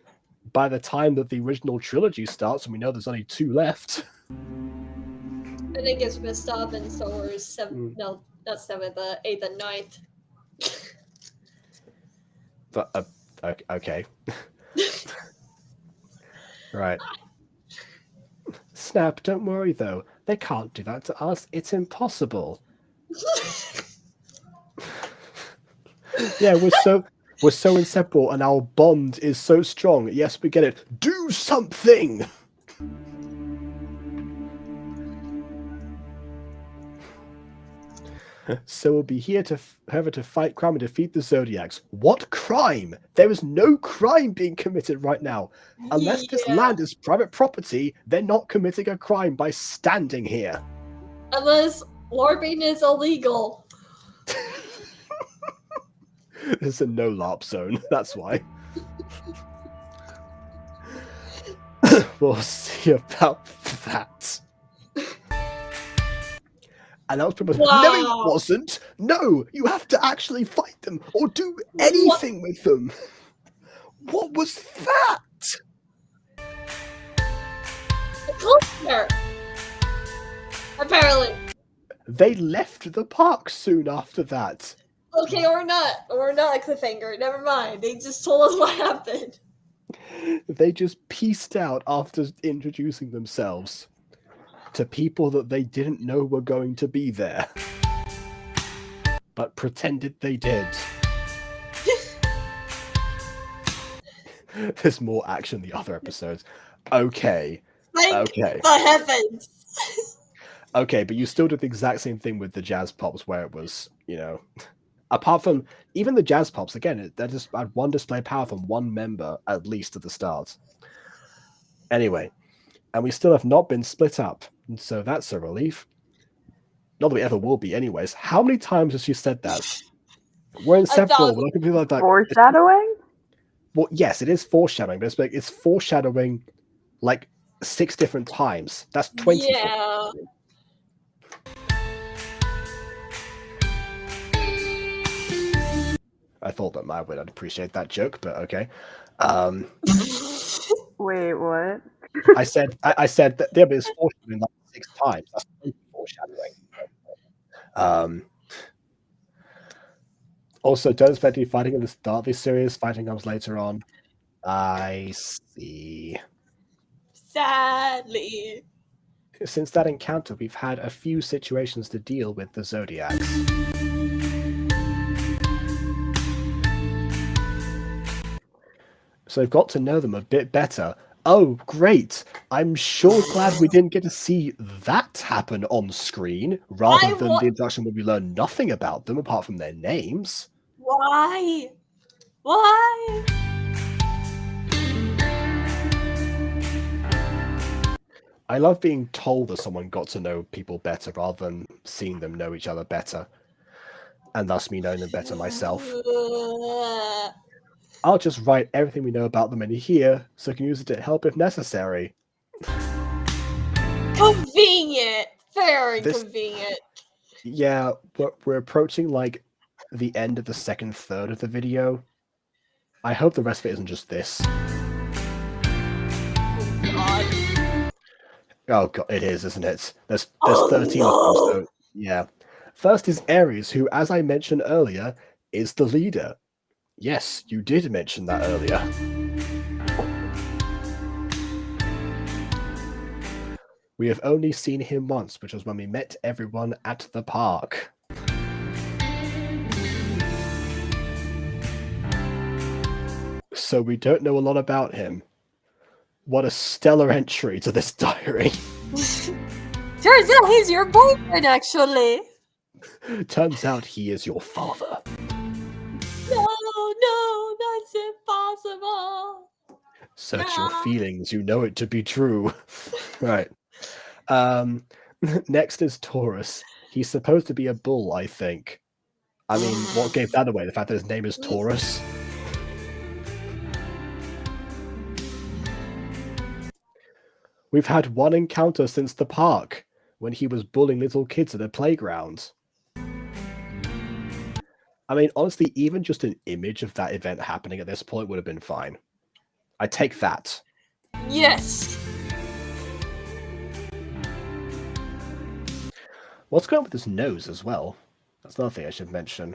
by the time that the original trilogy starts and we know there's only 2 left. I think it's messed up in Star Wars 7. No, not 7, the 8th and 9th. But, okay. Right. Snap, don't worry though. They can't do that to us. It's impossible. Yeah, we're so inseparable and our bond is so strong. Yes, we get it. Do something! So we'll be here to fight crime and defeat the Zodiacs. What crime? There is no crime being committed right now. Unless this land is private property, they're not committing a crime by standing here. Unless LARPing is illegal. It's a no LARP zone, that's why. We'll see about that. And that was pretty much, no, it wasn't. No, you have to actually fight them or do anything with them. What was that? A closer. Apparently. They left the park soon after that. Okay, or not a cliffhanger. Never mind. They just told us what happened. They just pieced out after introducing themselves to people that they didn't know were going to be there, but pretended they did. There's more action in the other episodes. Okay. Thank Okay. the heavens. Okay, but you still did the exact same thing with the jazz pops, where it was, apart from even the jazz pops, again, they just had one display power from one member at least at the start. Anyway, and we still have not been split up, and so that's a relief. Not that we ever will be, anyways. How many times has she said that? We're inseparable. We're not going to be like that. Foreshadowing? Well, yes, it is foreshadowing, but it's foreshadowing like 6 different times. That's 20. Yeah. I thought that I would appreciate that joke, but okay. Wait, what? I said that there is foreshadowing like 6 times. That's foreshadowing. Also, don't expect to be fighting at the start of this series. Fighting comes later on. I see. Sadly. Since that encounter, we've had a few situations to deal with the Zodiacs. So I've got to know them a bit better. Oh, great! I'm sure glad we didn't get to see that happen on screen, rather than the introduction where we learn nothing about them apart from their names. Why? Why? I love being told that someone got to know people better rather than seeing them know each other better, and thus me knowing them better myself. I'll just write everything we know about them in here, so I can use it to help if necessary. Convenient! Very convenient. Yeah, we're approaching like the end of the second third of the video. I hope the rest of it isn't just this. Oh god, it is, isn't it? There's 13 of them, so yeah. First is Ares, who, as I mentioned earlier, is the leader. Yes, you did mention that earlier. We have only seen him once, which was when we met everyone at the park. So we don't know a lot about him. What a stellar entry to this diary. Turns out he's your boyfriend, actually. Turns out he is your father. No, that's impossible. Search your feelings, you know it to be true. Right. Next is Taurus. He's supposed to be a bull, I think. I mean, what gave that away? The fact that his name is Taurus? We've had one encounter since the park, when he was bullying little kids at a playground. I mean, honestly, even just an image of that event happening at this point would have been fine. I take that. Yes. What's going on with his nose as well? That's another thing I should mention.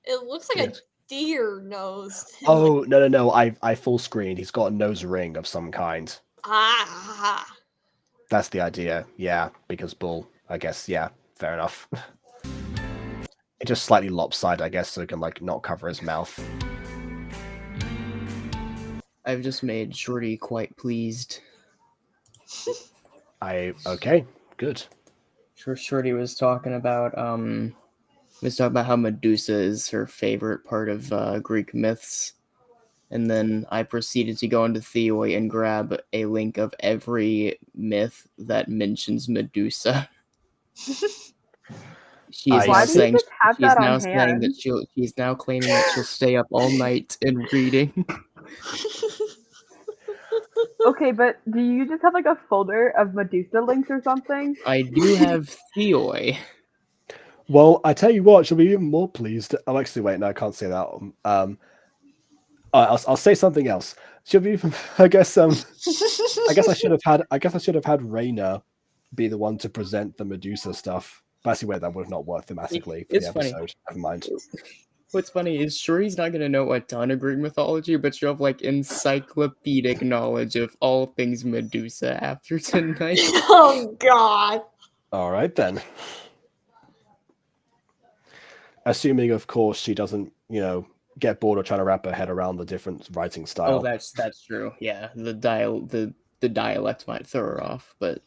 It looks like a deer nose. Oh, no. I full screen. He's got a nose ring of some kind. Ah. That's the idea. Yeah, because bull. I guess, yeah, fair enough. It's just slightly lopsided, I guess, so it can, like, not cover his mouth. I've just made Shorty quite pleased. Okay, good. Shorty was talking about how Medusa is her favorite part of Greek myths, and then I proceeded to go into Theoi and grab a link of every myth that mentions Medusa. She is now saying that she's now claiming that she'll stay up all night and reading. Okay, but do you just have like a folder of Medusa links or something? I do have Theoi. Well, I tell you what, she'll be even more pleased. Oh, actually, wait, no, I can't say that. I'll say something else. She'll be even. I guess I should have had Reyna be the one to present the Medusa stuff. But I see where that would not work thematically for It's the funny. episode. Never mind. What's funny is Shuri's not gonna know a ton of Greek mythology, but she'll have like encyclopedic knowledge of all things Medusa after tonight. Oh God. All right then. Assuming, of course, she doesn't, get bored of trying to wrap her head around the different writing style. Oh, that's true. Yeah, the dialect might throw her off, but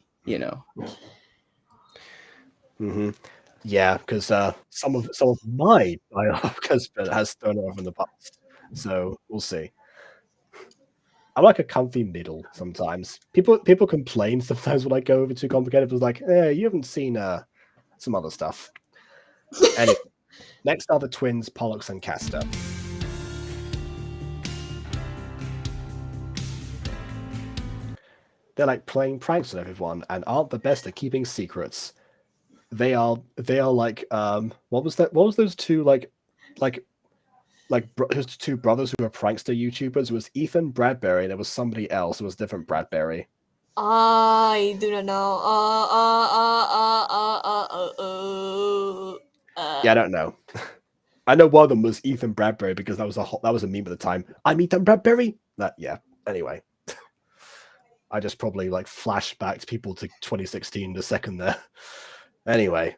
Mm-hmm. Yeah, because some of my dialogue has thrown her off in the past. So we'll see. I like a comfy middle sometimes. People complain sometimes when I go over too complicated. It's like, you haven't seen some other stuff. Anyway, next are the twins Pollux and Castor. They're like playing pranks on everyone and aren't the best at keeping secrets. They are like what was those two those two brothers who were prankster YouTubers? It was Ethan Bradbury and there was somebody else who was different Bradbury. I do not know. Yeah, I don't know. I know one of them was Ethan Bradbury because that was a meme at the time. I'm Ethan Bradbury. Anyway. I just probably like flashbacked people to 2016 the second there. Anyway.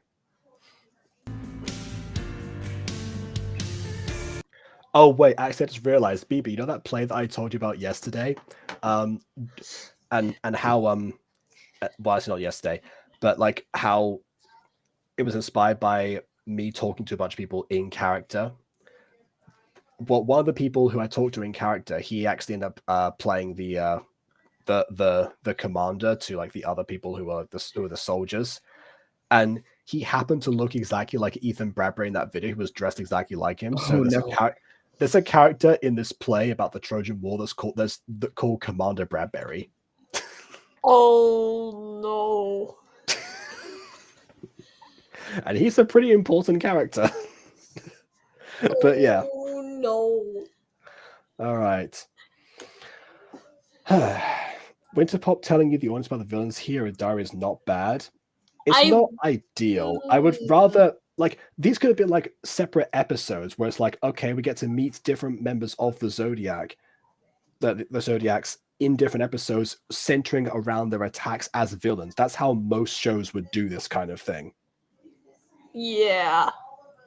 Oh wait, actually I just realized, BB, you know that play that I told you about yesterday? And how well, it's not yesterday, but like how it was inspired by me talking to a bunch of people in character. Well, one of the people who I talked to in character, he actually ended up playing the commander to like the other people who are the soldiers, and he happened to look exactly like Ethan Bradbury in that video. He was dressed exactly like him. So there's a character in this play about the Trojan War that's called Commander Bradbury. Oh no. And he's a pretty important character. But yeah. Oh no. All right. Winterpop telling you the honest about the villains here in Diary is not bad. It's not ideal. I would rather like these could have been like separate episodes where it's like, okay, we get to meet different members of the Zodiac, the Zodiacs in different episodes, centering around their attacks as villains. That's how most shows would do this kind of thing. Yeah.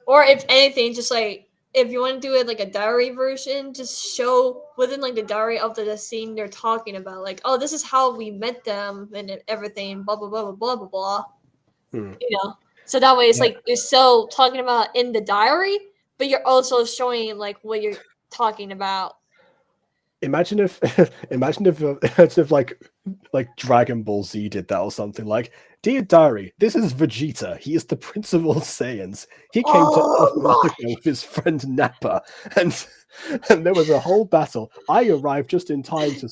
Or if anything, just like if you want to do it like a diary version, just show within like the diary of the scene they're talking about, like, oh, this is how we met them and everything, blah blah blah blah blah blah. So that way it's like you're still talking about in the diary, but you're also showing like what you're talking about. Imagine if like Dragon Ball Z did that or something. Like, dear diary, this is Vegeta. He is the Prince of all Saiyans. He came to Earth America with his friend Nappa, and there was a whole battle. I arrived just in time to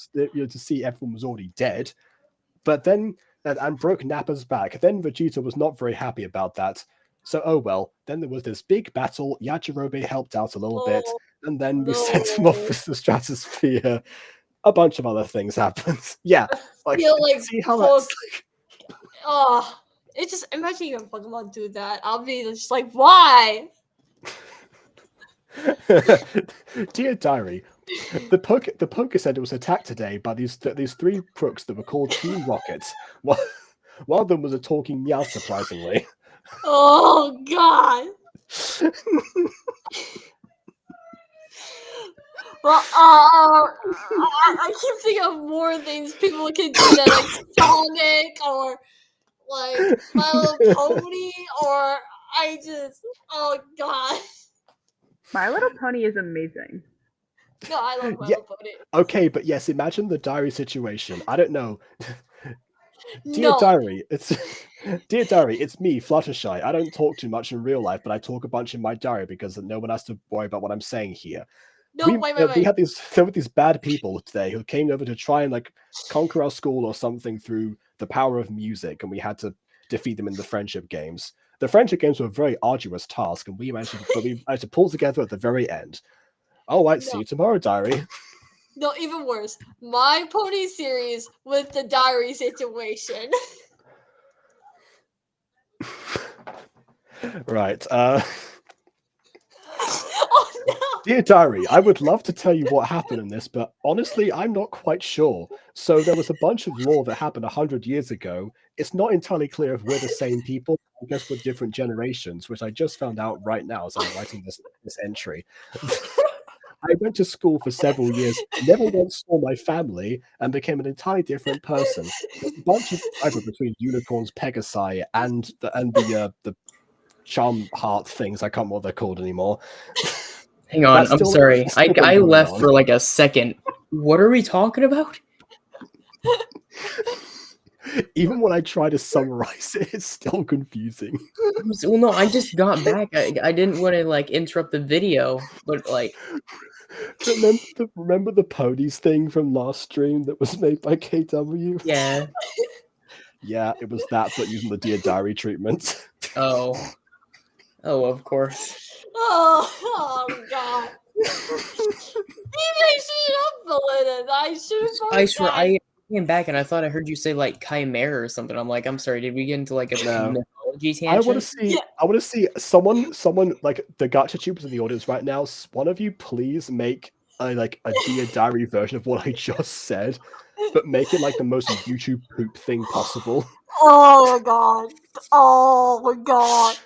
see everyone was already dead, but then and broke Nappa's back. Then Vegeta was not very happy about that. So oh well. Then there was this big battle. Yajirobe helped out a little bit. And then we sent him off with the stratosphere. A bunch of other things happened. Yeah. I feel like see how that's it's just imagine even Pokemon do that. I'll be just like, why? Dear diary, the Poké Center was attacked today by these three crooks that were called Team Rockets. One of them was a talking meow, surprisingly. Oh god. Well, I keep thinking of more things people can do that, like Sonic or like My Little Pony, or oh god. My Little Pony is amazing. No, I love My Little Pony. Okay, but yes, imagine the diary situation. I don't know. Dear diary, it's me, Fluttershy. I don't talk too much in real life, but I talk a bunch in my diary because no one has to worry about what I'm saying here. We had these bad people today who came over to try and like conquer our school or something through the power of music, and we had to defeat them in the friendship games. The friendship games were a very arduous task, and we managed to pull together at the very end. All right, see you tomorrow, diary. No, even worse. My Pony series with the diary situation. Right. Oh no! Dear Diary, I would love to tell you what happened in this, but honestly, I'm not quite sure. So there was a bunch of lore that happened 100 years ago. It's not entirely clear if we're the same people. I guess we're different generations, which I just found out right now as I'm writing this entry. I went to school for several years, never once saw my family, and became an entirely different person. There's a bunch of rivalry between unicorns, Pegasi, and the charm heart things. I can't remember what they're called anymore. Hang on, That's I'm still- sorry. that's still been I going left on. for like a second. What are we talking about? Even when I try to summarize it, it's still confusing. Well, no, I just got back. I didn't want to like interrupt the video, but like, Remember the ponies thing from last stream that was made by KW? yeah. Yeah, it was that, but using the Dear Diary treatment. Oh, of course. Oh god. Maybe I should have uploaded it. I should have. I swear, I came back and I thought I heard you say like chimera or something. I'm like, I'm sorry. Did we get into like a No. mythology I want tangent? to see. I want to see someone like the Gacha tubers in the audience right now. One of you, please make a Dear Diary version of what I just said, but make it like the most YouTube poop thing possible. Oh my god. Oh my god.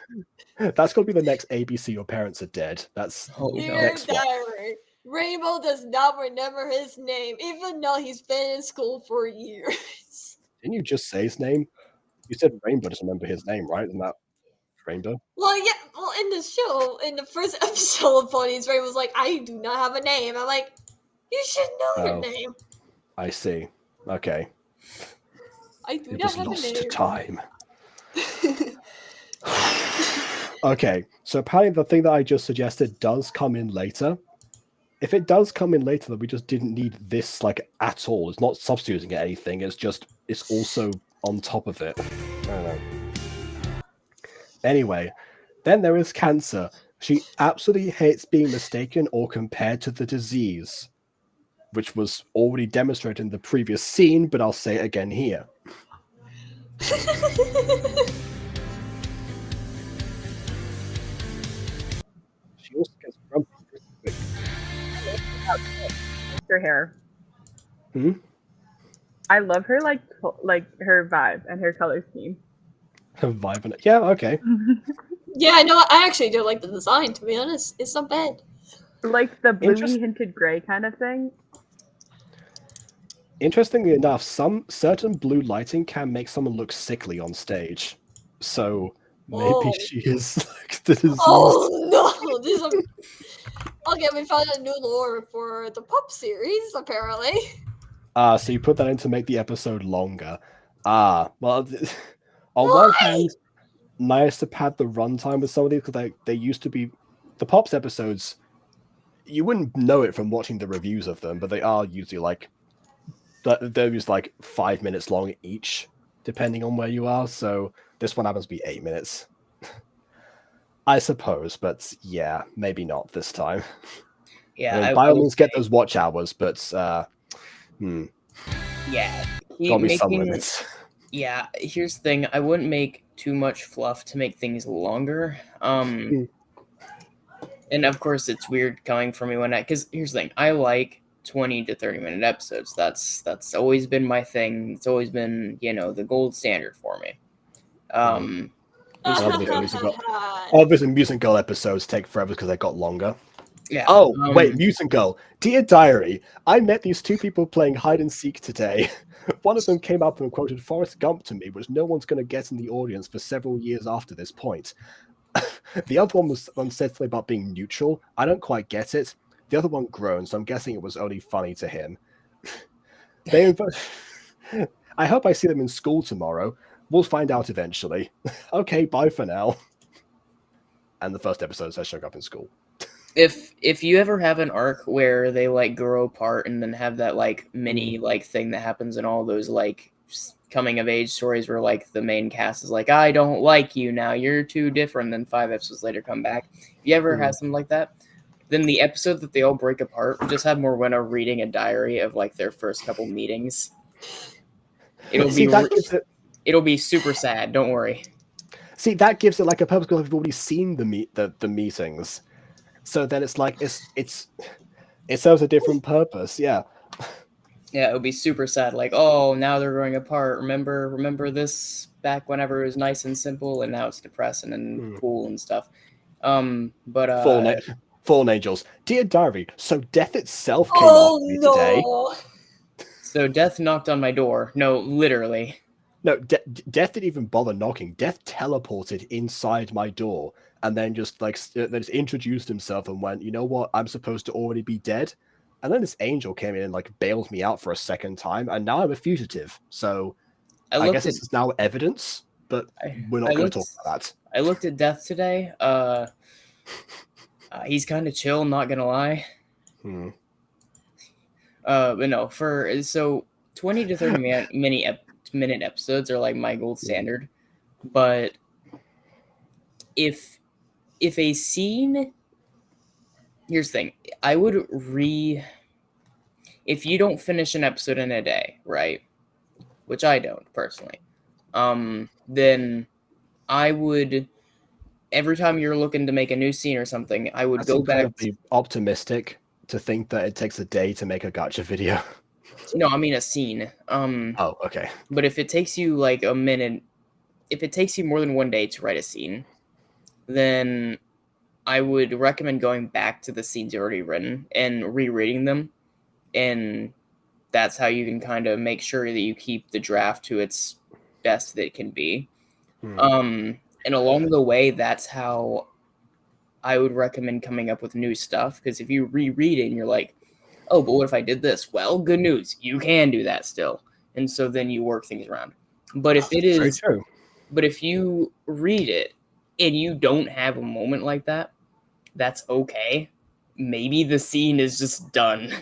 That's gonna be the next ABC. Your parents are dead. That's Oh, no. Dear next one. Diary. Rainbow does not remember his name, even though he's been in school for years. Didn't you just say his name? You said Rainbow doesn't remember his name, right? Isn't that Rainbow? Well, yeah. Well, in the show, in the first episode of Ponies, Rainbow was like, "I do not have a name." I'm like, "You should know your Oh. name." I see. Okay. I do It not was have lost a to name. time. Okay, so apparently the thing that I just suggested does come in later. If it does come in later, then we just didn't need this like at all. It's not substituting anything. It's also on top of it. I don't know. Anyway, then there is cancer. She absolutely hates being mistaken or compared to the disease, which was already demonstrated in the previous scene, but I'll say it again here. She also gets grumpy pretty quick. Her hair. Hmm? I love her like her vibe and her color scheme. Vibe in it. Yeah, okay. Yeah, no, I actually do like the design. To be honest, it's not bad. Like the bluey Interest- hinted gray kind of thing. Interestingly enough, some certain blue lighting can make someone look sickly on stage. So maybe Oh. she is like the disease. Oh no! This is okay. We found a new lore for the pop series. Apparently. So you put that in to make the episode longer. Well, on one hand, nice to pad the runtime with some of these because they used to be the Pops episodes. You wouldn't know it from watching the reviews of them, but they are usually like they're just like 5 minutes long each, depending on where you are. So this one happens to be 8 minutes, I suppose. But yeah, maybe not this time. Yeah, I mean, I by all will means, get say- those watch hours, but Yeah, gotta be some making- limits. Yeah, here's the thing. I wouldn't make too much fluff to make things longer. And of course, it's weird coming from me because here's the thing. I like 20 to 30-minute episodes. That's always been my thing. It's always been, the gold standard for me. Obviously, Mutant Girl episodes take forever because they got longer. Yeah. Oh, wait, Mutant Girl. Dear Diary, I met these two people playing hide and seek today. One of them came up and quoted Forrest Gump to me, which no one's going to get in the audience for several years after this point. The other one said something about being neutral. I don't quite get it. The other one groaned, so I'm guessing it was only funny to him. I hope I see them in school tomorrow. We'll find out eventually. Okay, bye for now. And the first episode says showing up in school. If you ever have an arc where they like grow apart and then have that like mini like thing that happens in all those like coming of age stories where like the main cast is like, I don't like you now, you're too different, then 5 episodes later come back. If you ever have something like that, then the episode that they all break apart just have Morwenna reading a diary of like their first couple meetings. It'll be super sad, don't worry. See, that gives it like a purpose because we've already seen the meetings. So then it's like it serves a different purpose. Yeah. Yeah, it would be super sad. Like, oh, now they're growing apart. Remember this back whenever it was nice and simple, and now it's depressing and cool and stuff. But Fallen Angels, Dear Diary. So death itself came after me today. So death knocked on my door. No, literally. No, Death didn't even bother knocking. Death teleported inside my door and then just introduced himself and went, you know what? I'm supposed to already be dead. And then this angel came in and like bailed me out for a second time, and now I'm a fugitive. So I guess this is now evidence, but we're not going to talk about that. I looked at Death today. He's kind of chill, not gonna lie. But no, so 20 to 30 minute episodes are like my gold standard. But if a scene, here's the thing, I would if you don't finish an episode in a day, right? Which I don't personally. Then I would, every time you're looking to make a new scene or something, I would go back. Be optimistic to think that it takes a day to make a gacha video. No, I mean a scene. Oh, okay. But if it takes you like a minute, if it takes you more than one day to write a scene, then I would recommend going back to the scenes you already written and rereading them. And that's how you can kind of make sure that you keep the draft to its best that it can be. And along the way, that's how I would recommend coming up with new stuff. Because if you reread it and you're like, oh, but what if I did this? Well, good news. You can do that still. And so then you work things around. But if it is, very true. But if you read it and you don't have a moment like that, that's okay. Maybe the scene is just done.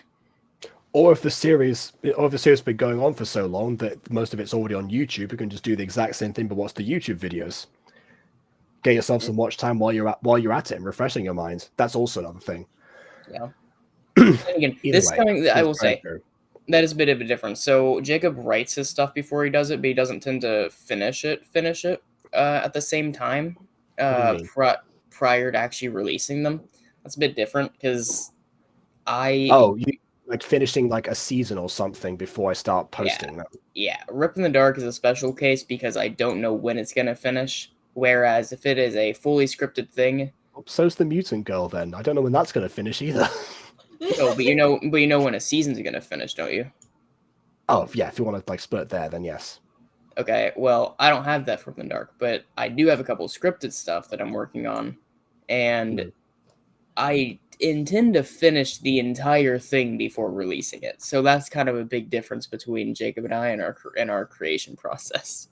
Or if the series has been going on for so long that most of it's already on YouTube, you can just do the exact same thing but watch the YouTube videos. Get yourself some watch time while you're at it and refreshing your mind. That's also another thing. Yeah. Again, I will say that is a bit of a difference. So Jacob writes his stuff before he does it, but he doesn't tend to finish it at the same time prior to actually releasing them. That's a bit different because you like finishing like a season or something before I start posting them. Yeah, Rip in the Dark is a special case because I don't know when it's gonna finish. Whereas if it is a fully scripted thing, so's the Mutant Girl. Then I don't know when that's gonna finish either. No, but you know when a season's gonna finish, don't you? Oh yeah, if you want to like split there, then yes. Okay, well I don't have that from the dark, but I do have a couple scripted stuff that I'm working on, and I intend to finish the entire thing before releasing it. So that's kind of a big difference between Jacob and I and our creation process.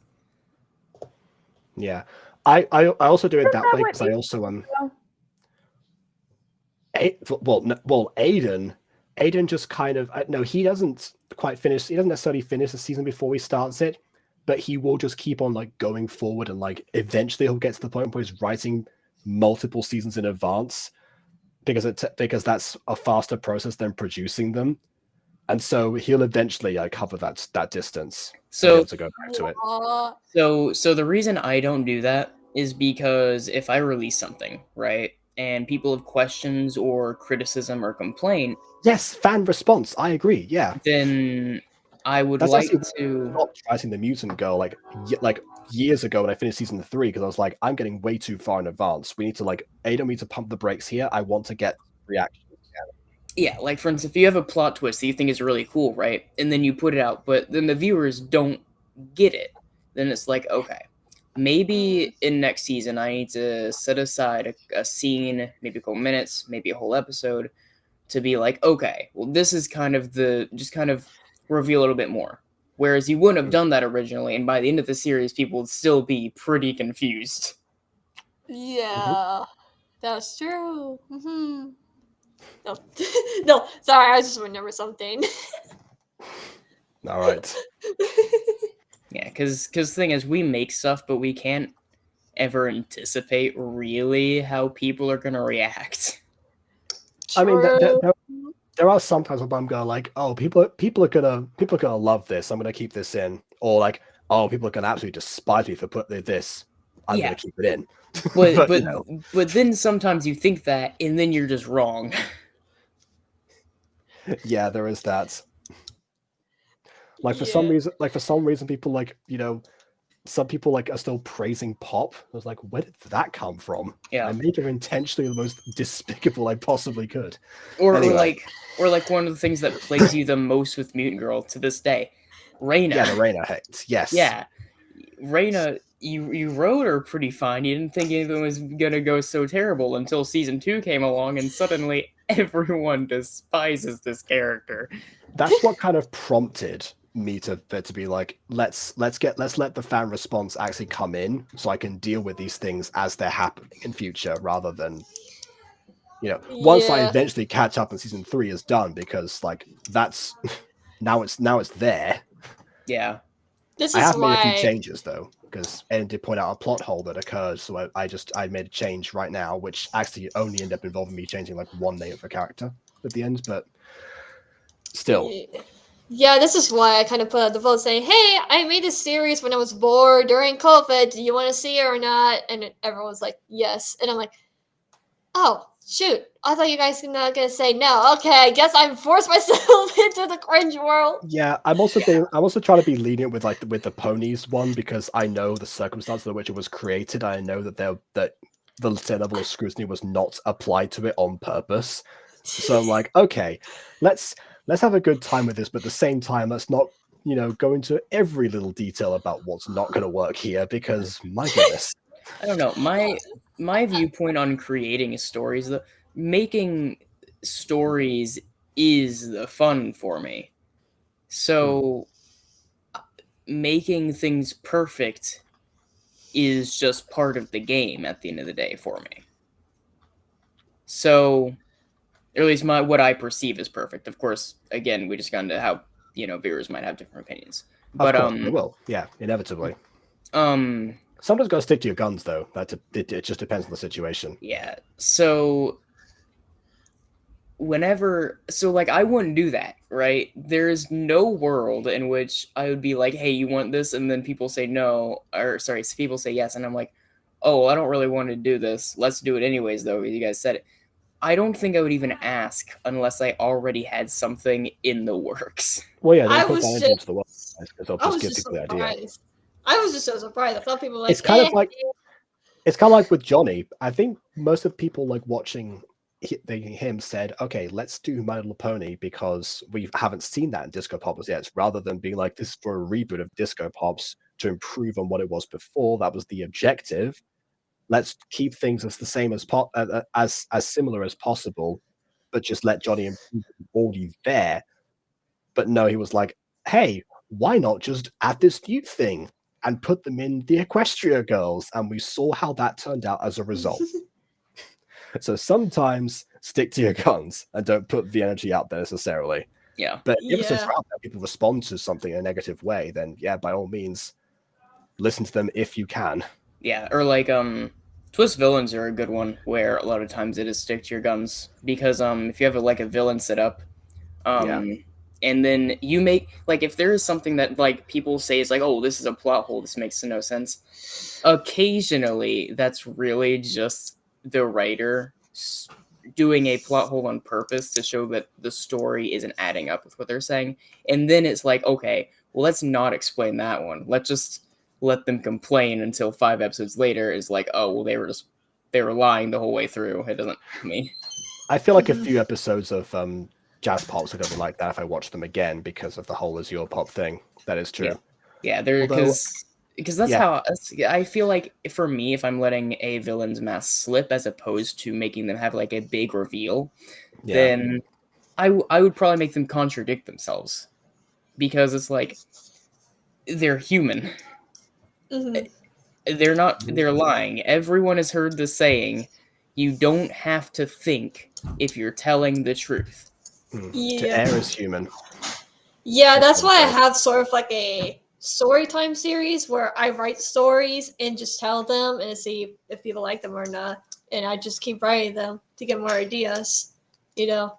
Yeah, I also do it that way because I also Aiden just kind of no, he doesn't quite finish. He doesn't necessarily finish the season before he starts it, but he will just keep on like going forward, and like eventually he'll get to the point where he's writing multiple seasons in advance because that's a faster process than producing them, and so he'll eventually cover that distance. So to go back to it. So the reason I don't do that is because if I release something, right, and people have questions or criticism or complaint, yes, fan response. I agree. Yeah. Then I would That's like to stop writing the Mutant Girl like years ago when I finished season 3 because I was like, I'm getting way too far in advance. We need to Aiden, we need to pump the brakes here. I want to get reactions. Yeah, like for instance, if you have a plot twist that you think is really cool, right, and then you put it out, but then the viewers don't get it, then it's like, okay, maybe in next season I need to set aside a scene, maybe a couple minutes, maybe a whole episode, to be like, okay, well, this is kind of reveal a little bit more. Whereas you wouldn't have done that originally, and by the end of the series, people would still be pretty confused. Yeah, that's true. No, no, sorry, I just remember something. All right. Yeah, because the thing is, we make stuff, but we can't ever anticipate really how people are gonna react. I mean, there are sometimes when I'm going like, oh, people are gonna love this. I'm gonna keep this in, or like, oh, people are gonna absolutely despise me for putting this. I'm Yeah. going to keep it in. But you know. but then sometimes you think that, and then you're just wrong. Yeah, there is that. Like for some reason, people like, you know, some people like are still praising pop. I was like, where did that come from? Yeah. I made her intentionally the most despicable I possibly could. Or Anyway. or like one of the things that plagues you the most with Mutant Girl to this day, Reina. Yeah, the Reina hate. Yes. Yeah, Reina, you wrote her pretty fine. You didn't think anything was gonna go so terrible until season 2 came along, and suddenly everyone despises this character. That's what kind of prompted me to be like, let's let the fan response actually come in, so I can deal with these things as they're happening in future, rather than, you know, once I Yeah. eventually catch up and season 3 is done, because like that's now it's there. Yeah. This I is have made a few why. changes though, because Ed did point out a plot hole that occurred, so I made a change right now, which actually only ended up involving me changing like one name of a character at the end, but still. Yeah, this is why I kind of put out the vote saying, "Hey, I made this series when I was bored during COVID. Do you want to see it or not?" And everyone was like, "Yes." And I'm like, "Oh, shoot! I thought you guys were not gonna say no. Okay, I guess I forced myself into the cringe world." Yeah, I'm also trying to be lenient with like with the ponies one, because I know the circumstances in which it was created. I know that the same level of scrutiny was not applied to it on purpose. So I'm like, okay, let's have a good time with this, but at the same time, let's not, you know, go into every little detail about what's not going to work here, because my goodness. I don't know. My viewpoint on creating stories, making stories is the fun for me. So making things perfect is just part of the game at the end of the day for me. So, or at least what I perceive as perfect. Of course, again, we just got into how, you know, viewers might have different opinions. But Of course, they will. Yeah, inevitably. Sometimes gotta stick to your guns, though. It just depends on the situation. Yeah. So like I wouldn't do that, right? There's no world in which I would be like, "Hey, you want this?" and then people say no, or sorry, people say yes, and I'm like, "Oh, I don't really want to do this. Let's do it anyways, though. You guys said it." I don't think I would even ask unless I already had something in the works. Well, yeah, I don't put was that just, into the world, because they'll I just was give just people the idea. surprised. I was just so surprised. I thought people were like, It's kind of like with Johnny. I think most of people like watching him said, okay, let's do My Little Pony because we haven't seen that in Disco Pops yet, rather than being like, this is for a reboot of Disco Pops to improve on what it was before. That was the objective. Let's keep things as the same as as similar as possible, but just let Johnny improve already there. But no, he was like, hey, why not just add this new thing and put them in the Equestria Girls? And we saw how that turned out as a result. So sometimes stick to your guns and don't put the energy out there necessarily. Yeah. But if it's out there, people respond to something in a negative way, then yeah, by all means, listen to them if you can. Yeah, or like twist villains are a good one where a lot of times it is stick to your guns, because if you have like a villain set up, and then you make, like, if there is something that like people say is like, oh, this is a plot hole, this makes no sense, occasionally that's really just the writer doing a plot hole on purpose to show that the story isn't adding up with what they're saying. And then it's like, okay, well, let's not explain that one. Let's just let them complain until 5 episodes later is like, oh, well, they were lying the whole way through. It doesn't mean. I feel like a few episodes of Jazz Pops are going to be like that if I watch them again, because of the whole Azure Pop thing. That is true. Yeah, they're because that's how I feel like, for me, if I'm letting a villain's mask slip as opposed to making them have like a big reveal, then I would probably make them contradict themselves, because it's like they're human. They're lying. Everyone has heard the saying, you don't have to think if you're telling the truth. To err is human. Yeah, that's why I have sort of like a story time series where I write stories and just tell them and see if people like them or not. And I just keep writing them to get more ideas. You know,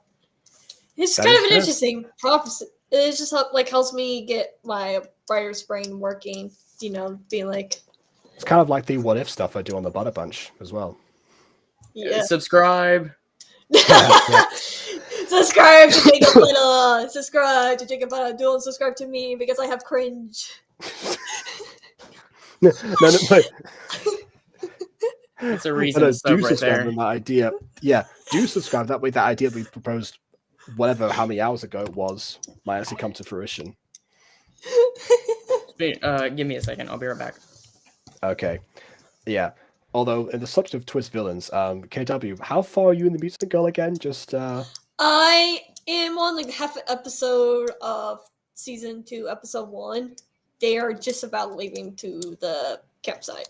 it's kind of an interesting process. It just like helps me get my writer's brain working. You know, being like, It's kind of like the what if stuff I do on the Butter Bunch as well. Yeah. Subscribe. Yeah. Subscribe to Jacob Butter. Subscribe to Jacob Butter. Don't subscribe to me because I have cringe. No, wait. That's a No, reason no, to sub do right subscribe there. on that idea. Yeah, do subscribe. That way, that idea we proposed, whatever, how many hours ago it was, might actually come to fruition. Give me a second. I'll be right back. Okay. Yeah. Although, in the subject of twist villains, KW, how far are you in the Mutant Girl again? Just, I am on like half an episode of season 2, episode 1. They are just about leaving to the campsite.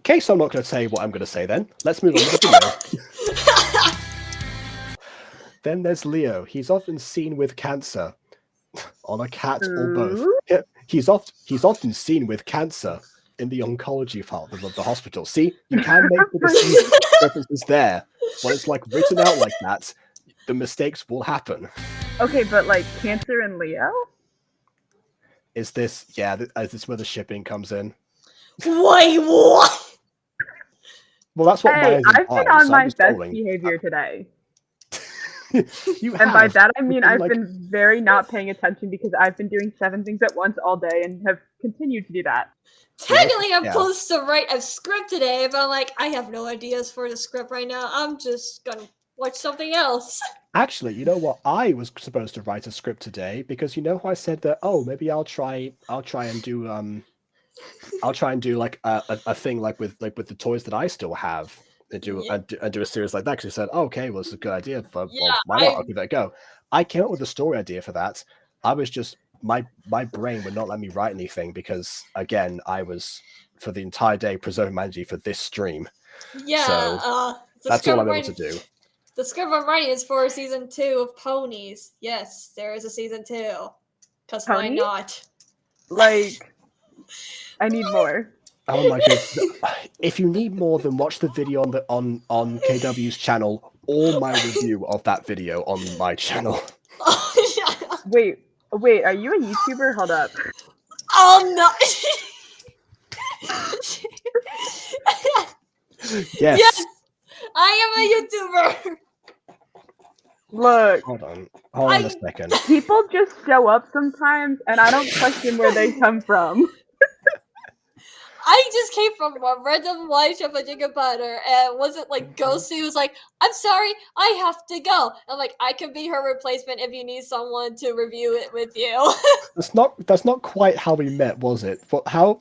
Okay, so I'm not going to say what I'm going to say then. Let's move on to the video. Then there's Leo. He's often seen with cancer. On a cat or both. Ooh. Yeah, he's often seen with cancer in the oncology part of the hospital. See, you can make the references there. When it's like written out like that, the mistakes will happen. Okay, but like Cancer and Leo? Is this, yeah, is this where the shipping comes in? Wait, what? Well, that's what Hey, mine is. I've been on my best behavior today. You And by have. that I mean You've I've like- been very not paying attention because I've been doing 7 things at once all day and have continued to do that. Technically, I'm Yeah. supposed to write a script today, but I'm like, I have no ideas for the script right now. I'm just gonna watch something else. Actually, you know what? I was supposed to write a script today because you know how I said that. Oh, maybe I'll try and do like a thing like with the toys that I still have and do a series like that. Because you said, oh, okay, well, it's a good idea. Well, why not? I'll give it a go. I came up with a story idea for that. I was just my brain would not let me write anything because again, I was for the entire day preserving my energy for this stream. Yeah, So, the That's all script I'm able writing- to do. The script I'm writing is for season 2 of Ponies. Yes, there is a season 2. Because why Ponies? not? Like, I need more. Oh my goodness! If you need more, then watch the video on KW's channel or my review of that video on my channel. Oh, yeah. Wait, are you a YouTuber? Hold up. Oh no! Yes. Yes, I am a YouTuber. Look, Hold on a second. people just show up sometimes and I don't question where they come from. I just came from a random live show for Jacob Butter, and was it like Ghosty was like, "I'm sorry, I have to go." I'm like, "I can be her replacement if you need someone to review it with you." That's not quite how we met, was it? How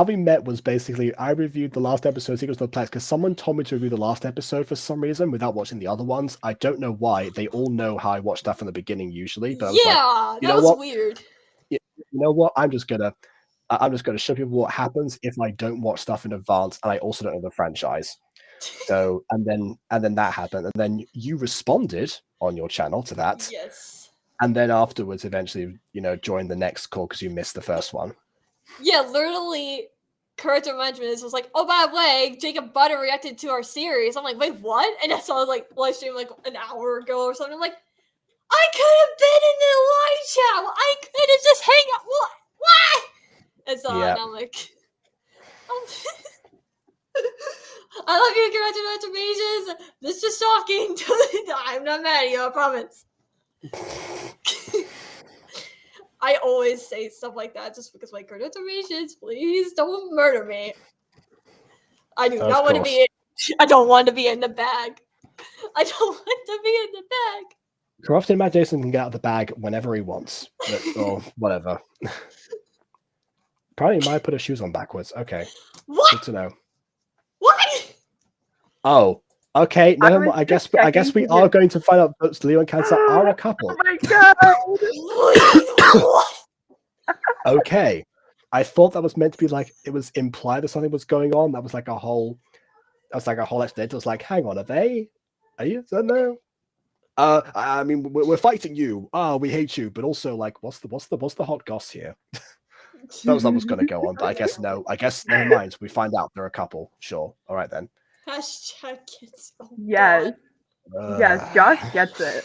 we met was basically I reviewed the last episode of Secrets of the Plex because someone told me to review the last episode for some reason without watching the other ones. I don't know why. They all know how I watch stuff from the beginning usually, but I was like, Yeah, you that know was what? weird. you know what? I'm just gonna show people what happens if I don't watch stuff in advance and I also don't know the franchise. So and then that happened, and then you responded on your channel to that, Yes. and then afterwards, eventually, joined the next call because you missed the first one. Yeah, literally, character management was like, "Oh, by the way, Jacob Butter reacted to our series." I'm like, "Wait, what?" And I saw like live stream like an hour ago or something. I'm like, I could have been in the live chat. I could have just hang out. What? And so Yeah. I'm like, I love you, congratulations. This is just shocking. I'm not mad at you, I promise. I always say stuff like that just because my congratulations. Please don't murder me. I do Of not want to course. be. I don't want to be in the bag. I don't want to be in the bag. Corrupted Imagination can get out of the bag whenever he wants, or whatever. Probably might put his shoes on backwards. Okay, What? good to know. What? Oh, okay. I Never was mind. I guess just we checking to are get- going to find out that Leo and Cancer are a couple. Oh my god! What? Okay, I thought that was meant to be like it was implied that something was going on. That was like a whole. That was like a whole explanation. It was like, hang on, are you? So no. I mean, we're fighting you. We hate you. But also, like, what's the hot goss here? That was going to go on, but I guess no. I guess never mind. We find out they're a couple. Sure. All right then. Hashtag kids. Oh, Yes, God. yes, Josh gets it.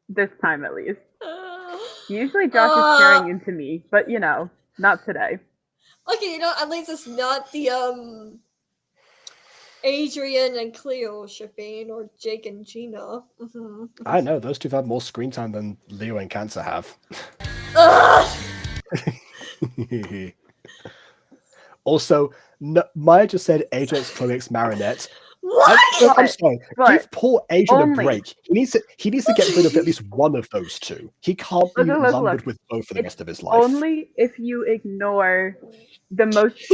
This time at least. Uh, Usually Josh is tearing into me, but not today. Okay, at least it's not the Adrian and Cleo shipping or Jake and Gina. I know those two have had more screen time than Leo and Cancer have. Ugh! Also, Maya just said Adrian X Chloe X Marinette. What? I'm sorry. But Give poor Adrian a only- break. He needs to get rid of at least one of those two. He can't be Look, lumbered with both for the It's rest of his life. only if you ignore the most.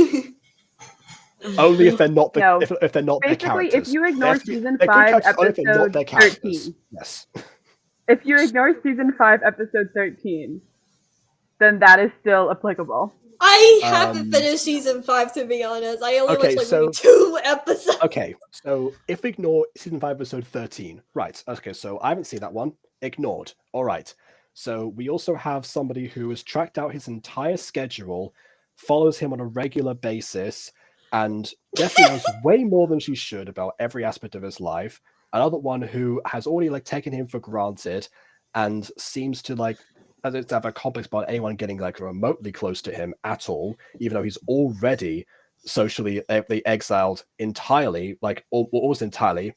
Only if they're not the No. if they're not their Basically, characters. if you They ignore have to be- season they're good 5, characters only if they're not their episode characters. 13. Yes. If you ignore season 5, episode 13, then that is still applicable. I haven't finished season 5, to be honest. I only okay, watched so- maybe 2 episodes. Okay, so if we ignore season 5, episode 13, right? Okay, so I haven't seen that one. Ignored. All right. So we also have somebody who has tracked out his entire schedule, follows him on a regular basis, and definitely knows way more than she should about every aspect of his life. Another one who has already taken him for granted and seems to to have a complex about anyone getting remotely close to him at all, even though he's already socially exiled entirely, almost entirely,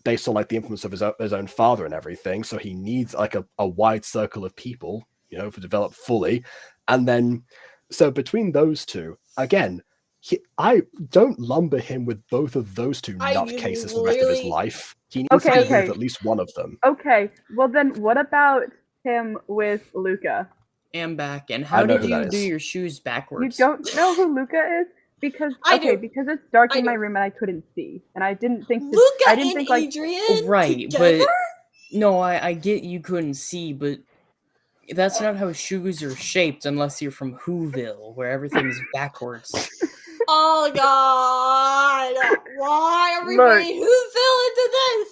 based on the influence of his own father and everything. So he needs a wide circle of people, to develop fully. And then, so between those two, again, I don't lumber him with both of those two nutcases for the rest of his life. He needs to get rid of at least one of them. Okay, well then, what about him with Luca? And back. And how know did who you that do is. your shoes You backwards? don't know who Luca is? Because I do. because it's dark I in my do. room and I couldn't see, and I didn't think Luca I didn't and think Adrian Right, together? but no, I get you couldn't see, but that's not how shoes are shaped unless you're from Whoville, where everything's backwards. Oh god! Why are we bringing Whoville into this?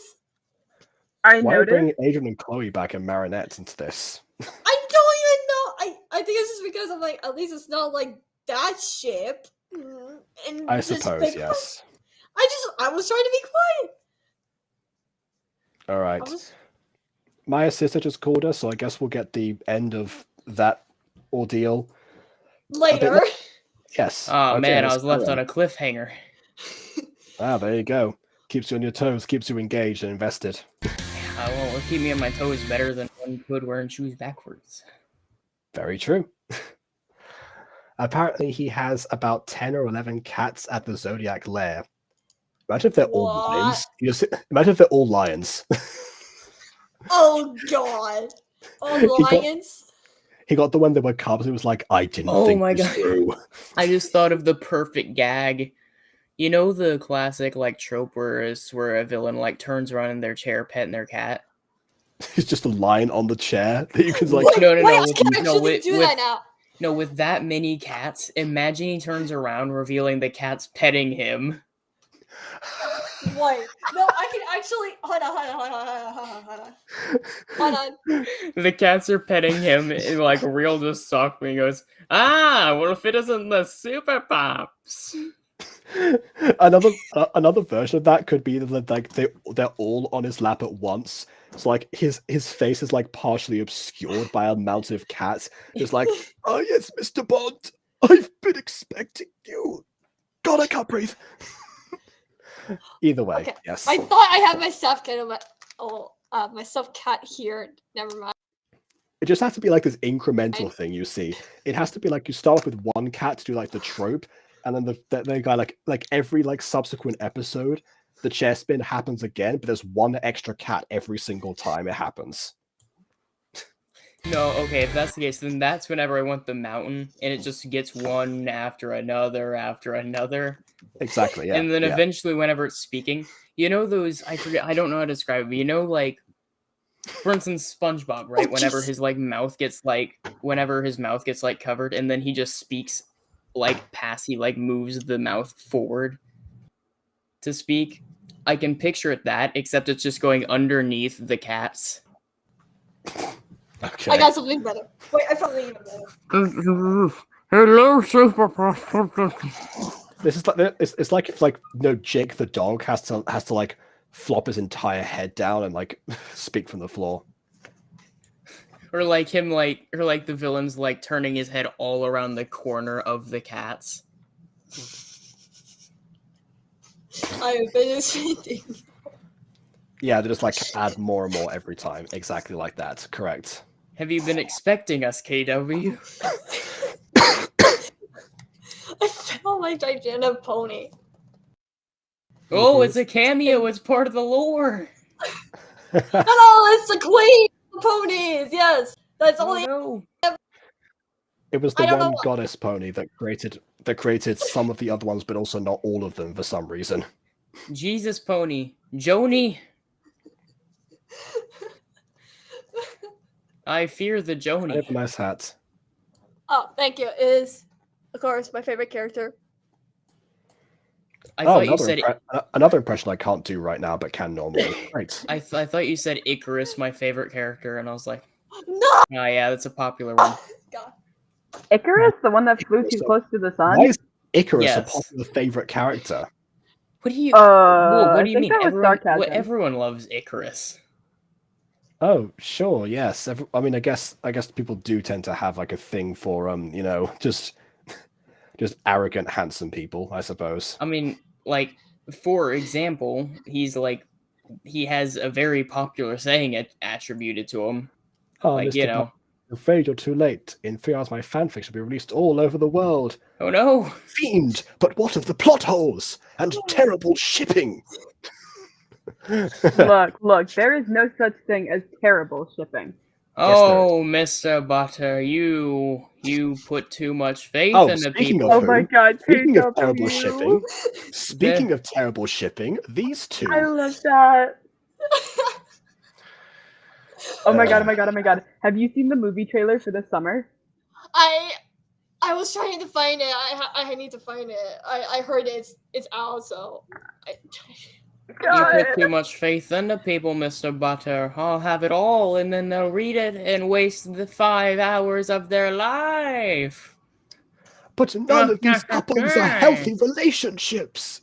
I Why are we noticed. bringing Adrian and Chloe back and Marinette into this? I don't even know. I think it's just because I'm at least it's not that ship. And I just suppose, pick- yes. I was trying to be quiet. All right. I was- Maya's sister just called us, so I guess we'll get the end of that ordeal Later. Yes. Oh Okay, man, I let's was left go on a cliffhanger. Ah, there you go. Keeps you on your toes, keeps you engaged and invested. Well, keep me on my toes better than one could wearing shoes backwards. Very true. Apparently, he has about 10 or 11 cats at the Zodiac lair. Imagine if they're all lions. Imagine if they're all lions. Oh god. Oh lions. He got the one that were cubs. He was like, I didn't Oh think my this God. through. I just thought of the perfect gag. You know the classic trope where a villain turns around in their chair petting their cat? It's just a lion on the chair that you can Wait, No, wait, I with- can no, actually with- do with- that now. No, with that many cats, imagine he turns around revealing the cat's petting him. Wait. No, I can actually hold on. The cats are petting him in real just softly. He goes, well if it isn't the Super Pops. Another version of that could be that they're all on his lap at once. So his face is partially obscured by a mount of cats. It's oh yes, Mr. Bond, I've been expecting you. God, I can't breathe. Either way, Okay. yes. I thought I had my stuffed cat my stuffed cat here. Never mind. It just has to be this incremental thing you see. It has to be you start off with one cat to do the trope, and then the guy every subsequent episode, the chair spin happens again, but there's one extra cat every single time it happens. No, okay, if that's the case, then that's whenever I want the mountain, and it just gets one after another after another. Exactly, yeah. And then yeah. eventually, whenever it's speaking, you know those, I forget, I don't know how to describe it, you know, for instance, SpongeBob, right? Whenever his mouth gets covered, and then he just speaks he moves the mouth forward to speak. I can picture it that, except it's just going underneath the cats. Okay. I got something better. Wait, I found something even better. Hello, Super. This is it's like if Jake the dog has to flop his entire head down and speak from the floor. Or like him, or like the villain's like turning his head all around the corner of the cats. I have finished eating. Yeah, they just like add more and more every time. Exactly like that. Correct. Have you been expecting us, KW? I found my gigantic pony. Oh, it's a cameo. It's part of the lore. Hello, it's the queen of ponies. Yes, that's Oh only. no. It was I the don't one know. goddess pony that created some of the other ones, but also not all of them for some reason. Jesus pony. Joni. I fear the I have Joni. a nice hat. Oh, thank you. It is, of course, my favorite character. I Oh, thought you said another impression I can't do right now, but can normally. Right. I thought you said Icarus, my favorite character, and I was like, No. oh yeah, that's a popular one. God. Icarus, the one that flew Icarus, too close to the sun? Why is Icarus Yes. a popular favorite character? What do you? What I do you think mean? that was sarcasm. Everyone loves Icarus. Oh, sure, yes. I mean, I guess people do tend to have like a thing for just arrogant, handsome people, I suppose. I mean, like for example, he has a very popular saying attributed to him. Oh, Like, Mr. you know. I'm afraid you're too late. In 3 hours, my fanfic will be released all over the world. Oh no! Fiend, but what of the plot holes and terrible shipping? Look, there is no such thing as terrible shipping. Oh, Mr. Butter, you put too much faith in the speaking people. of Oh my who? god, Speaking of KW. terrible shipping, speaking of terrible shipping, these two. I love that. Oh my god, oh my god, oh my god. Have you seen the movie trailer for this summer? I was trying to find it. I need to find it. I heard it's out, so. You God. put too much faith in the people, Mr. Butter. I'll have it all, and then they'll read it and waste the 5 hours of their life. But none of these couples are healthy relationships.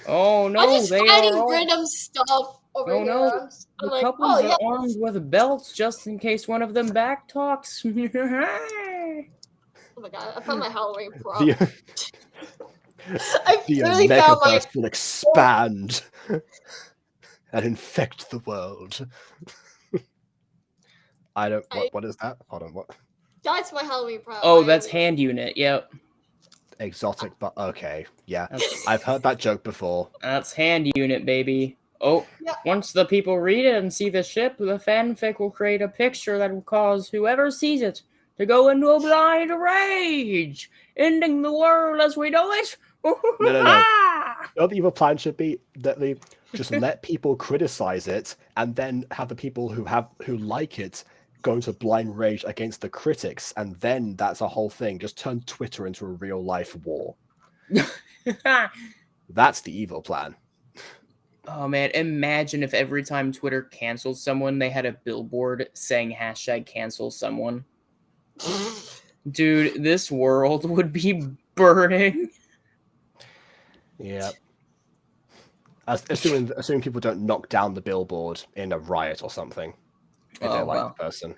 Oh no, I'm just they finding are all... random stuff over Oh here. no, I'm the like, couples oh are yeah. armed with belts just in case one of them back talks. Oh my god, I found my Halloween prop. I The really found my. megaverse will expand and infect the world. I don't. What is that? Hold on. What? That's my Halloween prop. Oh, that's hand unit. Yep. Exotic, but okay, yeah. I've heard that joke before. That's hand unit, baby. Oh, Yeah. Once the people read it and see the ship, the fanfic will create a picture that will cause whoever sees it to go into a blind rage, ending the world as we know it. No. You know what the evil plan should be? That they just let people criticize it, and then have the people who like it go into blind rage against the critics, and then that's a whole thing. Just turn Twitter into a real life war. That's the evil plan. Oh man, imagine if every time Twitter canceled someone, they had a billboard saying #cancel someone. Dude, this world would be burning. Yeah. Assuming people don't knock down the billboard in a riot or something. If they like the person.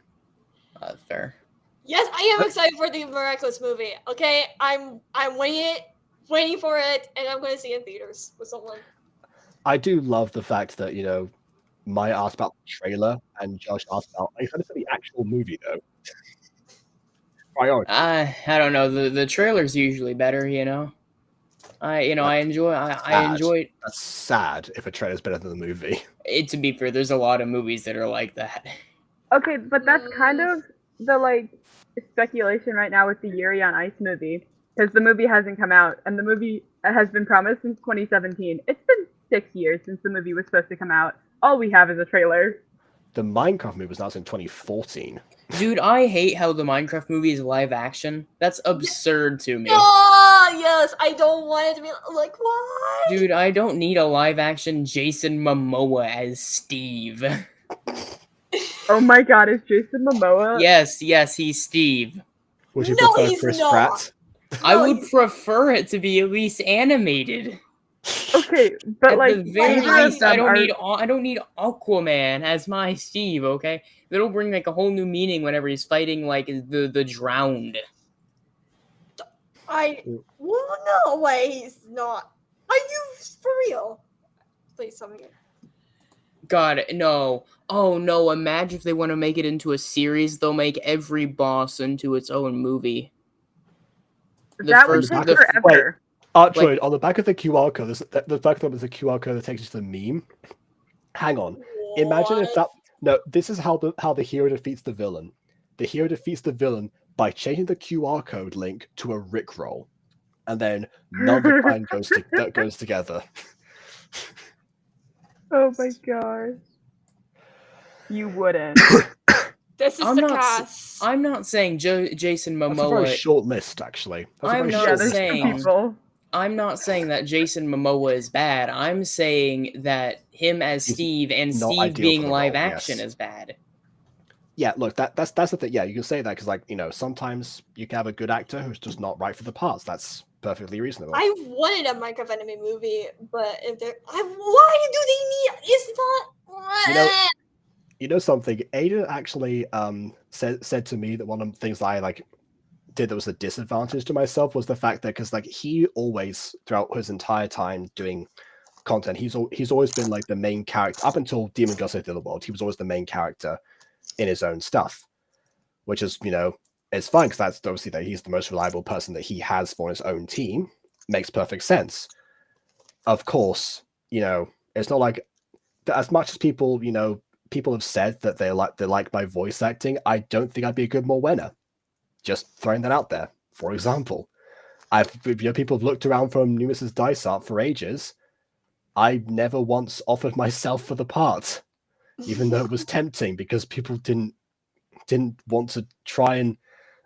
Fair. Yes, I am excited for the Miraculous movie. Okay, I'm waiting for it, and I'm going to see it in theaters with someone. I do love the fact that, Maya asked about the trailer and Josh asked about, are you excited for the actual movie though? Priority. I don't know. The trailer's usually better, I enjoy. I enjoy. That's sad if a trailer's better than the movie. To be fair, there's a lot of movies that are like that. Okay, but that's kind of the speculation right now with the Yuri on Ice movie, because the movie hasn't come out, and the movie has been promised since 2017. It's been 6 years since the movie was supposed to come out. All we have is a trailer. The Minecraft movie was announced in 2014. Dude, I hate how the Minecraft movie is live action. That's absurd to me. Oh, yes, I don't want it to be like, why? Dude, I don't need a live action Jason Momoa as Steve. Oh my god, is Jason Momoa? Yes, he's Steve. Would you No, prefer he's Chris not. Pratt? I would prefer it to be at least animated. Okay, but At like the very neither of least, I them don't need Aquaman as my Steve. Okay, that'll bring like a whole new meaning whenever he's fighting like the drowned. Well, no way, he's not. Are you for real? Please tell me. God, no. Oh no, imagine if they want to make it into a series, they'll make every boss into its own movie. that would take Wait, forever. Archroid, on the back of the QR code, the back of them is a QR code that takes you to the meme. Hang on. Imagine if that. No, this is how the hero defeats the villain. The hero defeats the villain by changing the QR code link to a Rickroll, and then none of the plan goes together. Oh my gosh. You wouldn't. This is the cast. I'm not saying Jason Momoa. That's a very short list, actually. I'm not Yeah, there's two saying. people. I'm not saying that Jason Momoa is bad. I'm saying that him as He's Steve and not Steve ideal being for the live role, action yes. is bad. Yeah, look, that's the thing. Yeah, you can say that because, like, sometimes you can have a good actor who's just not right for the parts. That's perfectly reasonable. I wanted a Minecraft anime movie, but if they're, why do they need? It's not. You know something? Aiden actually said to me that one of the things that I did that was a disadvantage to myself was the fact that because he always throughout his entire time doing content, he's always been like the main character up until Demon God Saved the Other World. He was always the main character in his own stuff, which is it's fine because that's obviously that he's the most reliable person that he has for his own team. Makes perfect sense. Of course, it's not like as much as people people have said that they like my voice acting. I don't think I'd be a good Morwenna. Just throwing that out there. For example, people have looked around from Numis's dice art for ages. I never once offered myself for the part, even though it was tempting because people didn't want to try and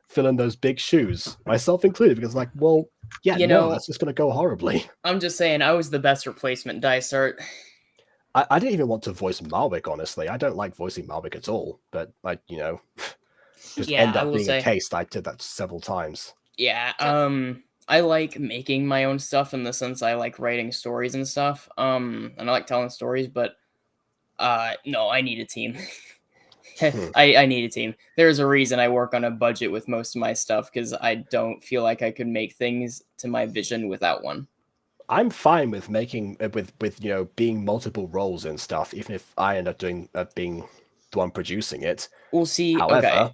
fill in those big shoes, myself included. Because that's just going to go horribly. I'm just saying, I was the best replacement dice art. I didn't even want to voice Malwick, honestly. I don't like voicing Malwick at all, but end up being a case that I did that several times. Yeah, I like making my own stuff in the sense I like writing stories and stuff. And I like telling stories, but no, I need a team. I need a team. There's a reason I work on a budget with most of my stuff because I don't feel like I could make things to my vision without one. I'm fine with making with being multiple roles and stuff, even if I end up doing being the one producing it. We'll see. However, okay.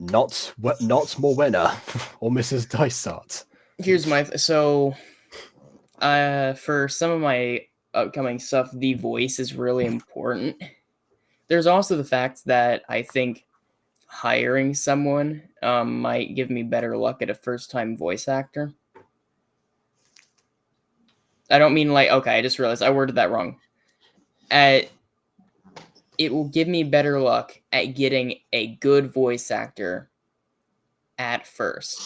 not Morwenna or Mrs. Dysart. Here's my for some of my upcoming stuff, the voice is really important. There's also the fact that I think hiring someone might give me better luck at a first-time voice actor. I don't mean okay, I just realized I worded that wrong. It will give me better luck at getting a good voice actor at first.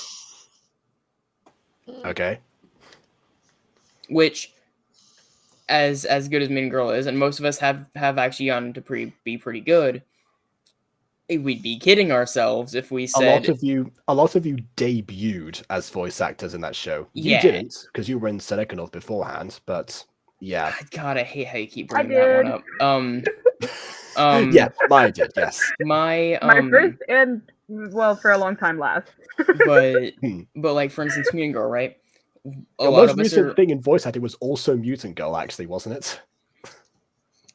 Okay. Which, as good as Mean Girl is, and most of us have actually gotten to be pretty good, we'd be kidding ourselves if we said a lot of you debuted as voice actors in that show. You didn't because you were in Senecanov beforehand, but yeah. God, I hate how you keep bringing that one up. Yeah, I did. Yes, my first and for a long time last. but like for instance, Mutant Girl, right? The most recent thing in voice acting was also Mutant Girl, actually, wasn't it?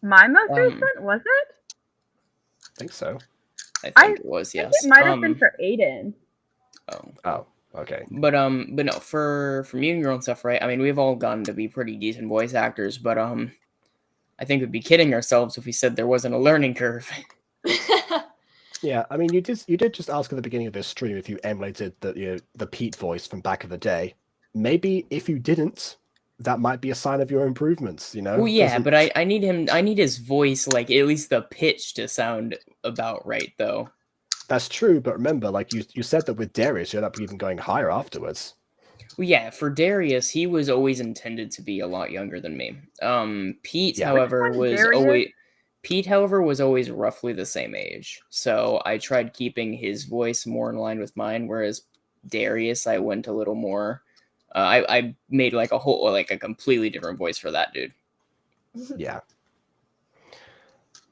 My most recent was it? I think so. I think it was, yes. It might have been for Aiden. Oh, okay. But no, for Mutant Girl and stuff, right? I mean, we've all gotten to be pretty decent voice actors, but I think we'd be kidding ourselves if we said there wasn't a learning curve. Yeah, I mean, you did just ask at the beginning of this stream if you emulated the Pete voice from back in the day. Maybe if you didn't, that might be a sign of your improvements, Well, yeah, but I need his voice, at least the pitch to sound about right, though. That's true, but remember, you said that with Darius, you ended up even going higher afterwards. Well, yeah, for Darius, he was always intended to be a lot younger than me. Pete, however, was always roughly the same age. So I tried keeping his voice more in line with mine, whereas Darius, I went a little more I made like a completely different voice for that dude. Yeah.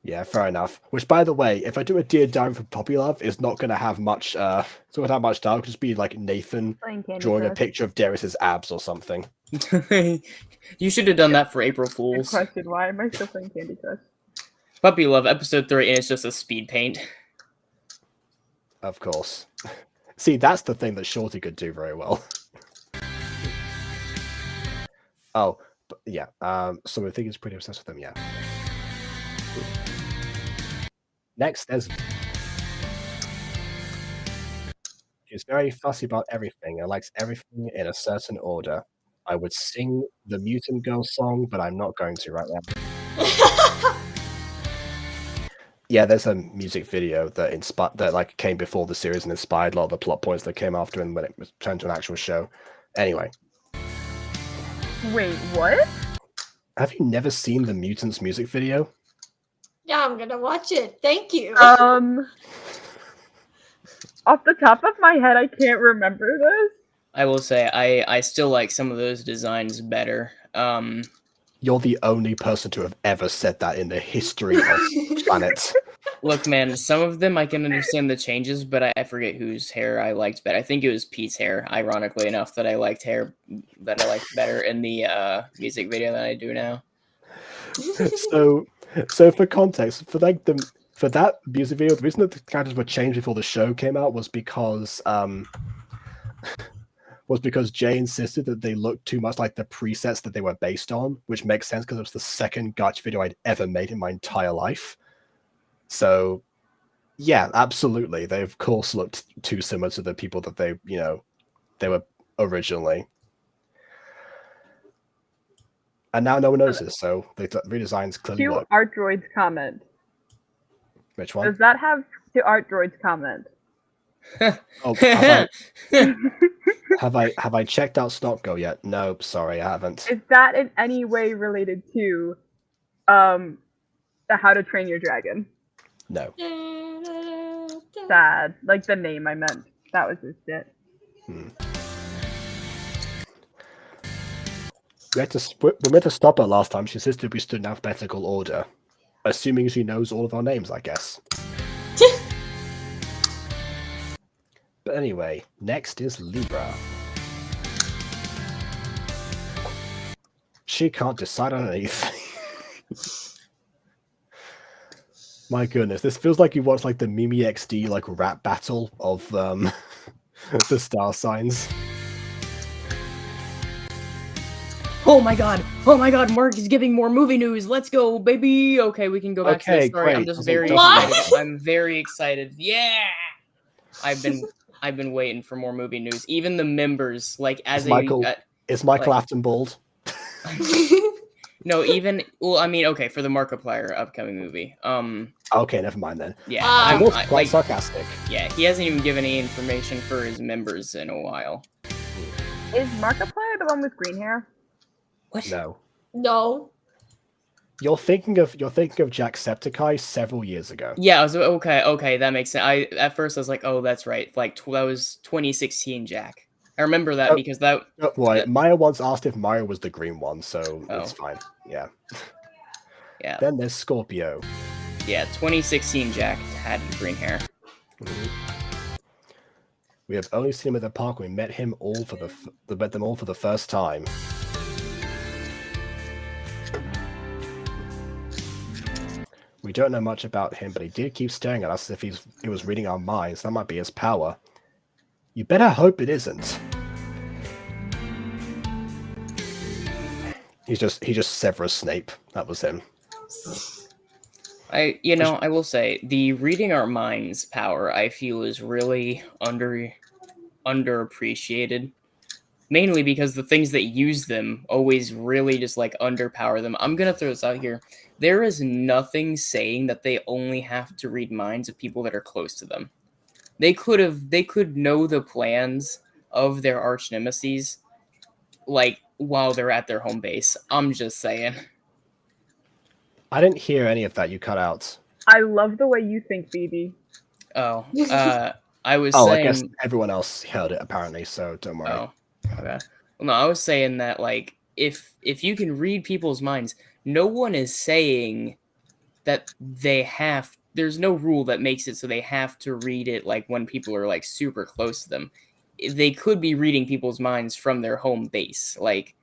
Yeah, fair enough. Which, by the way, if I do a Dear Diary for Poppy Love, it's not going to have much. It's not going to have much dialogue. It'll just be like Nathan Playing Candy drawing a Crush. picture of Darius's abs or something. You should have done that for April Good Fools. question. Why am I still playing Candy Crush? Puppy Love episode 3, and it's just a speed paint. Of course. See, that's the thing that Shorty could do very well. Oh, but yeah. So I think he's pretty obsessed with them. Yeah. Next, there's. She's very fussy about everything and likes everything in a certain order. I would sing the Mutant Girl song, but I'm not going to right now. Yeah, there's a music video that like came before the series and inspired a lot of the plot points that came after and when it was turned to an actual show. Anyway. Wait, what? Have you never seen the Mutants music video? Yeah, I'm gonna watch it. Thank you. Off the top of my head, I can't remember this. I will say I still like some of those designs better. You're the only person to have ever said that in the history of the planet. Look, man, some of them I can understand the changes, but I forget whose hair I liked better. I think it was Pete's hair, ironically enough, that I liked better in the music video than I do now. So for context, for that music video, the reason that the characters were changed before the show came out was because Jay insisted that they looked too much like the presets that they were based on, which makes sense because it was the second Gacha video I'd ever made in my entire life. So, yeah, absolutely. They, of course, looked too similar to the people that they were originally. And now no one knows this, so the redesigns clearly To work. Art Droid's comment. Which one? Does that have to Art Droid's comment? Oh, have I checked out Snotgo yet? No, sorry, I haven't. Is that in any way related to the How to Train Your Dragon? No. Sad. Like the name I meant. That was just it. We meant to stop her last time. She insisted we stood in alphabetical order. Assuming she knows all of our names, I guess. But anyway, next is Libra. She can't decide on anything. My goodness, this feels like you watched like the Mimi XD like rap battle of the star signs. Oh my god, Mark is giving more movie news. Let's go, baby. Okay, we can go back to the story. I'm great. just very What? excited. I'm very excited. Yeah. I've been waiting for more movie news. Even the members, like Is Michael Afton bald? No, even okay, for the Markiplier upcoming movie. Okay, never mind then. Yeah, I'm quite sarcastic. Yeah, he hasn't even given any information for his members in a while. Is Markiplier the one with green hair? What? No. No. You're thinking of Jacksepticeye several years ago. Yeah, I was okay, that makes sense. At first I was like, oh, that's right. Like that was 2016 Jack. I remember that because that. Right, Maya once asked if Mario was the green one, so it's fine. Yeah. Yeah. Then there's Scorpio. Yeah, 2016 Jack had green hair. We have only seen him at the park. We met him all for met them all for the first time. We don't know much about him, but he did keep staring at us as if he was reading our minds. That might be his power. You better hope it isn't. He's just Severus Snape. That was him. I will say the reading our minds power I feel is really underappreciated. Mainly because the things that use them always really just like underpower them. I'm gonna throw this out here. There is nothing saying that they only have to read minds of people that are close to them. They could know the plans of their arch nemesis, like while they're at their home base. I'm just saying. I didn't hear any of that. You cut out. I love the way you think, Phoebe. Oh, I was saying. saying. I guess everyone else heard it apparently, so don't worry. Oh, okay. Well, no, I was saying that like if you can read people's minds, no one is saying that they have. There's no rule that makes it so they have to read it like when people are like super close to them. They could be reading people's minds from their home base. Like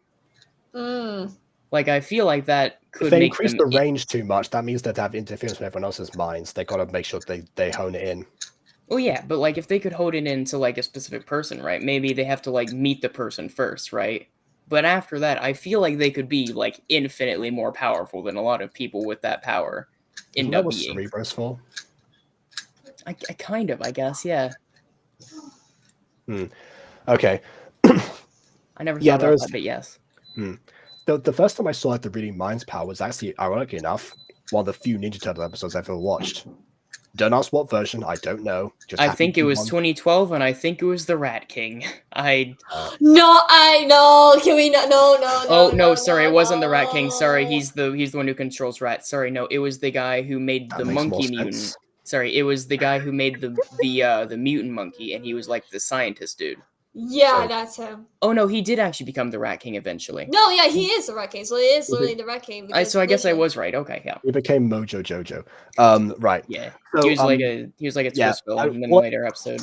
I feel like that could If they make increase them. the range too much, that means that they have interference with everyone else's minds. They got to make sure they hone it in. Oh yeah, but like if they could hold it into like a specific person, right? Maybe they have to like meet the person first, right? But after that, I feel like they could be like infinitely more powerful than a lot of people with that power Isn't end that up what being. Cerebro's for? I kind of, I guess, yeah. Okay. I never Yeah, thought there about is- that, but yes. The first time I saw like the reading minds power was actually, ironically enough, one of the few Ninja Turtle episodes I've ever watched. Don't ask what version, I don't know. Just I happened think to it be was one. 2012, and I think it was the Rat King. No, I know. Can we not? No, no, no. Oh no, sorry, no, it wasn't the Rat King. Sorry, no. he's the one who controls rats. Sorry, no, it was the guy who made That the makes more monkey mutant. sense. Sorry, it was the guy who made the mutant monkey, and he was like the scientist dude. Yeah, So- that's him. Oh no, he did actually become the Rat King eventually. No, yeah, he is the Rat King. So it is literally the Rat King. So I guess I literally- was right. Okay, yeah, He became Mojo Jojo. Right. yeah. So, He was like a yeah, twist villain in a what- later episode.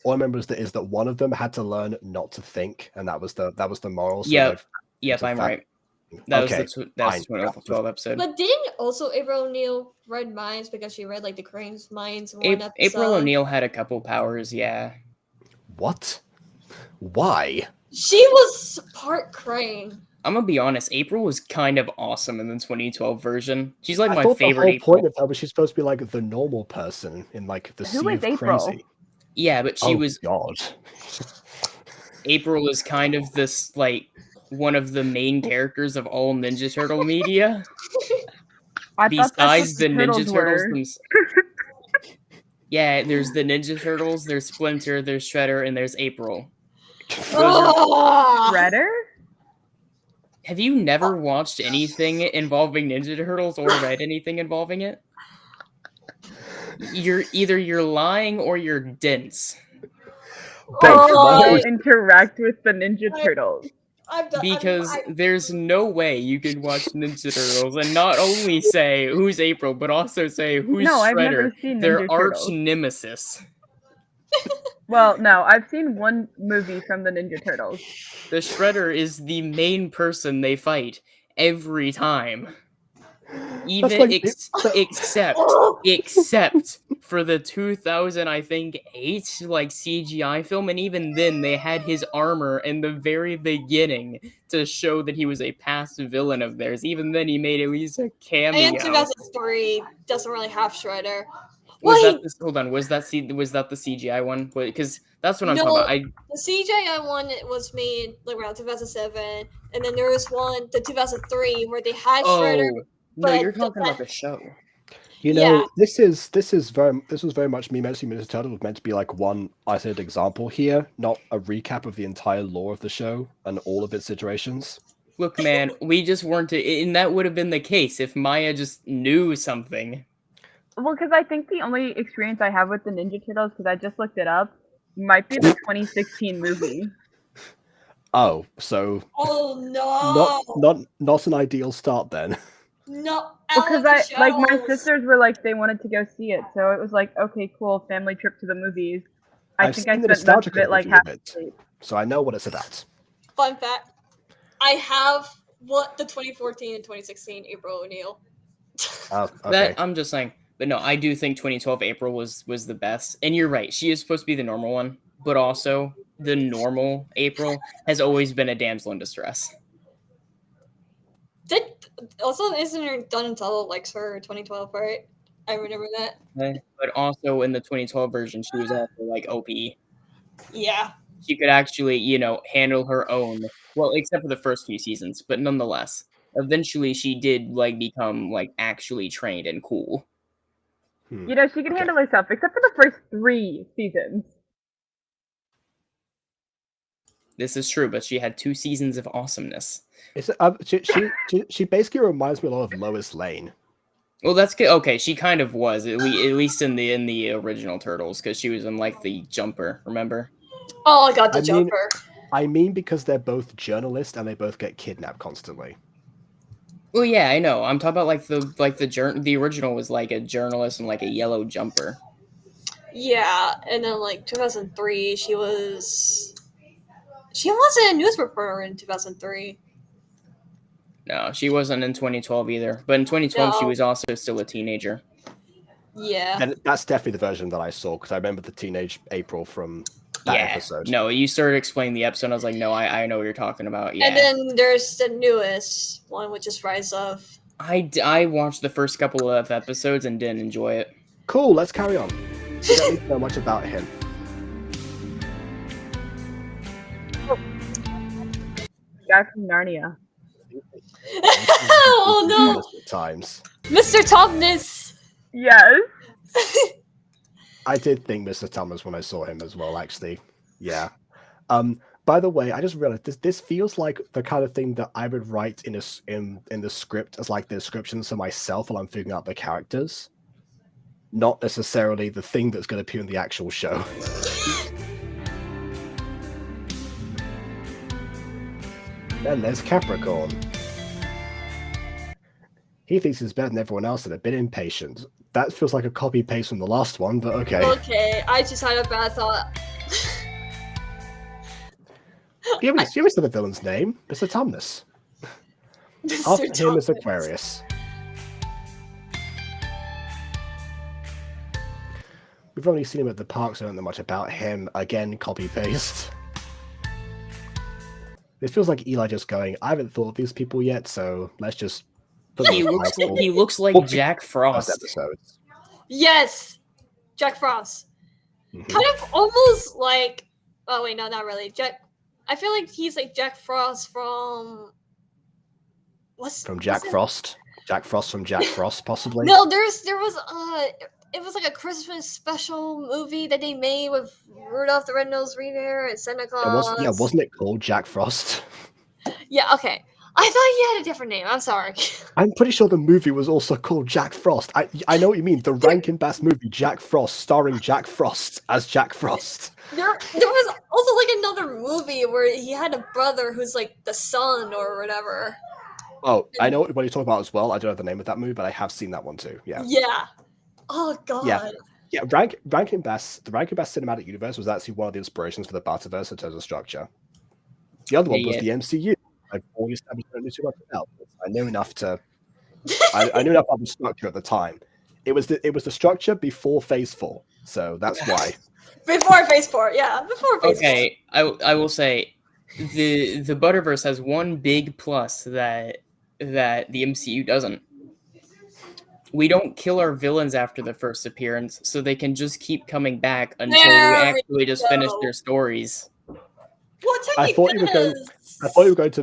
all I remember is that one of them had to learn not to think, and that was the moral. So Yep. like, Yep, it's a I'm fact. right. That Okay, was the 2012 episode. But didn't also April O'Neil read minds because she read like the Crane's minds in one episode? April O'Neil had a couple powers, yeah. What? Why? She was part Crane. I'm gonna be honest, April was kind of awesome in the 2012 version. She's like I my thought favorite the whole April. point of her was she's supposed to be like the normal person in like the Who sea is of April? crazy. Yeah, but she Oh was God. April was kind of this like one of the main characters of all Ninja Turtle media. I thought that's Besides what the Ninja turtles Turtles were. Yeah, there's the Ninja Turtles, there's Splinter, there's Shredder, and there's April. Ah! Shredder? Have you never watched anything involving Ninja Turtles or read anything involving it? You're lying or you're dense. Babe, Oh, why How don't interact with the Ninja Turtles? I'm done. Because there's no way you can watch Ninja Turtles and not only say who's April, but also say who's No, I've Shredder, never seen their Ninja arch Turtles. nemesis. Well, no, I've seen one movie from the Ninja Turtles. The Shredder is the main person they fight every time. Even like- except for the 2000, I think, 8 like CGI film, and even then they had his armor in the very beginning to show that he was a past villain of theirs. Even then, he made at least a cameo. And 2003 doesn't really have Shredder. Hold on, was that the CGI one? Because that's what I'm No. talking about. The CGI one was made like around 2007, and then there was one, the 2003, where they had Shredder. No, but you're talking the- about the show. You know, Yeah. this was very much me mentioning Ninja Turtle was meant to be like one isolated example here, not a recap of the entire lore of the show and all of its iterations. Look, man, we just weren't, and that would have been the case if Maya just knew something. Well, because I think the only experience I have with the Ninja Turtles, because I just looked it up, might be the 2016 movie. Oh, so Oh no! not an ideal start then. No, Because Alex my Jones. sisters were like, they wanted to go see it, so it was like, okay, cool, family trip to the movies. I I've think I seen the spent most nostalgia of it like overview half of it. asleep. So I know what it's about. Fun fact: I have what the 2014 and 2016 April O'Neil. Oh, okay. That I'm just saying. But no, I do think 2012 April was the best. And you're right, she is supposed to be the normal one, but also the normal April has always been a damsel in distress. Did also isn't her Donatello likes her 2012, right? I remember that. But also in the 2012 version, she was also like OP. Yeah. She could actually, handle her own. Well, except for the first few seasons, but nonetheless, eventually she did like become like actually trained and cool. You know, she can Okay. handle herself, except for the first 3 seasons. This is true, but she had 2 seasons of awesomeness. It's, she basically reminds me a lot of Lois Lane. Well, that's good. Okay, she kind of was at least in the original Turtles, because she was in like the Jumper. Remember? Oh, I got the I mean- Jumper. I mean because they're both journalists and they both get kidnapped constantly. Well, yeah, I know. I'm talking about the original was like a journalist in like a yellow jumper. Yeah, and then like 2003, she wasn't a news reporter in 2003. No, she wasn't in 2012 either. But in 2012, she No. was also still a teenager. Yeah. And that's definitely the version that I saw because I remember the teenage April from that episode. No, you started explaining the episode. And I was like, no, I know what you're talking about. Yeah. And then there's the newest one, which is Rise of. I watched the first couple of episodes and didn't enjoy it. Cool, let's carry on. We don't need to know much about him. Guy from Narnia. Oh no, At times. Mr. Thomas. Yes. I did think Mr. Thomas when I saw him as well, actually. Yeah. By the way, I just realized this feels like the kind of thing that I would write in the script as like the descriptions for myself while I'm figuring out the characters. Not necessarily the thing that's going to appear in the actual show. Then there's Capricorn. He thinks he's better than everyone else and a bit impatient. That feels like a copy paste from the last one, but okay. Okay, I just had a bad thought. You haven't said the villain's name, Mr. Tumnus. After him is Aquarius. We've only seen him at the park, so I don't know much about him. Again, copy paste. It feels like Eli just going, I haven't thought of these people yet, so let's just put He looks like Jack Frost. Episodes. Yes, Jack Frost. Mhm. Kind of almost like. Oh wait, no, not really. I feel like he's like Jack Frost from. From Jack Frost? Jack Frost from Jack Frost, possibly? No, there was it was like a Christmas special movie that they made with Rudolph the Red-Nosed Reindeer and Santa Claus. Wasn't it called Jack Frost? Yeah, okay. I thought he had a different name. I'm sorry. I'm pretty sure the movie was also called Jack Frost. I know what you mean. The Rankin Bass movie, Jack Frost, starring Jack Frost as Jack Frost. There was also like another movie where he had a brother who's like the son or whatever. Oh, I know what you're talking about as well. I don't know the name of that movie, but I have seen that one too. Yeah. Yeah. Oh god. Yeah. The Rankin Bass cinematic universe was actually one of the inspirations for the Butterverse in terms of structure. The other one was the MCU. I've already established I don't know too much about. I knew enough to. I knew enough about the structure at the time. It was the structure before Phase 4, so that's why. Before Phase 4, yeah. Before Phase 4. Okay, I will say, the Butterverse has one big plus that the MCU doesn't. We don't kill our villains after the first appearance, so they can just keep coming back until we actually just finish their stories. Well, I thought you were going to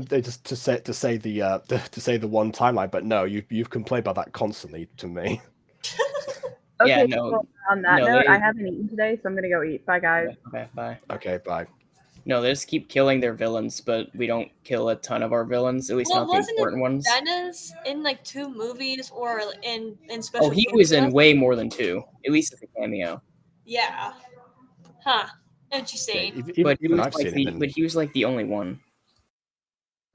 say the one timeline, but no, you've complained about that constantly to me. Okay, Yeah, no. well, on that note, I haven't eaten today, so I'm gonna go eat. Bye, guys. Okay, bye. Okay, bye. No, they just keep killing their villains, but we don't kill a ton of our villains, at least not the important ones. Dennis in like 2 movies or in special? Oh, he was in way more than 2, at least as a cameo. Yeah. Huh. Interesting. Yeah, but he was like the only one.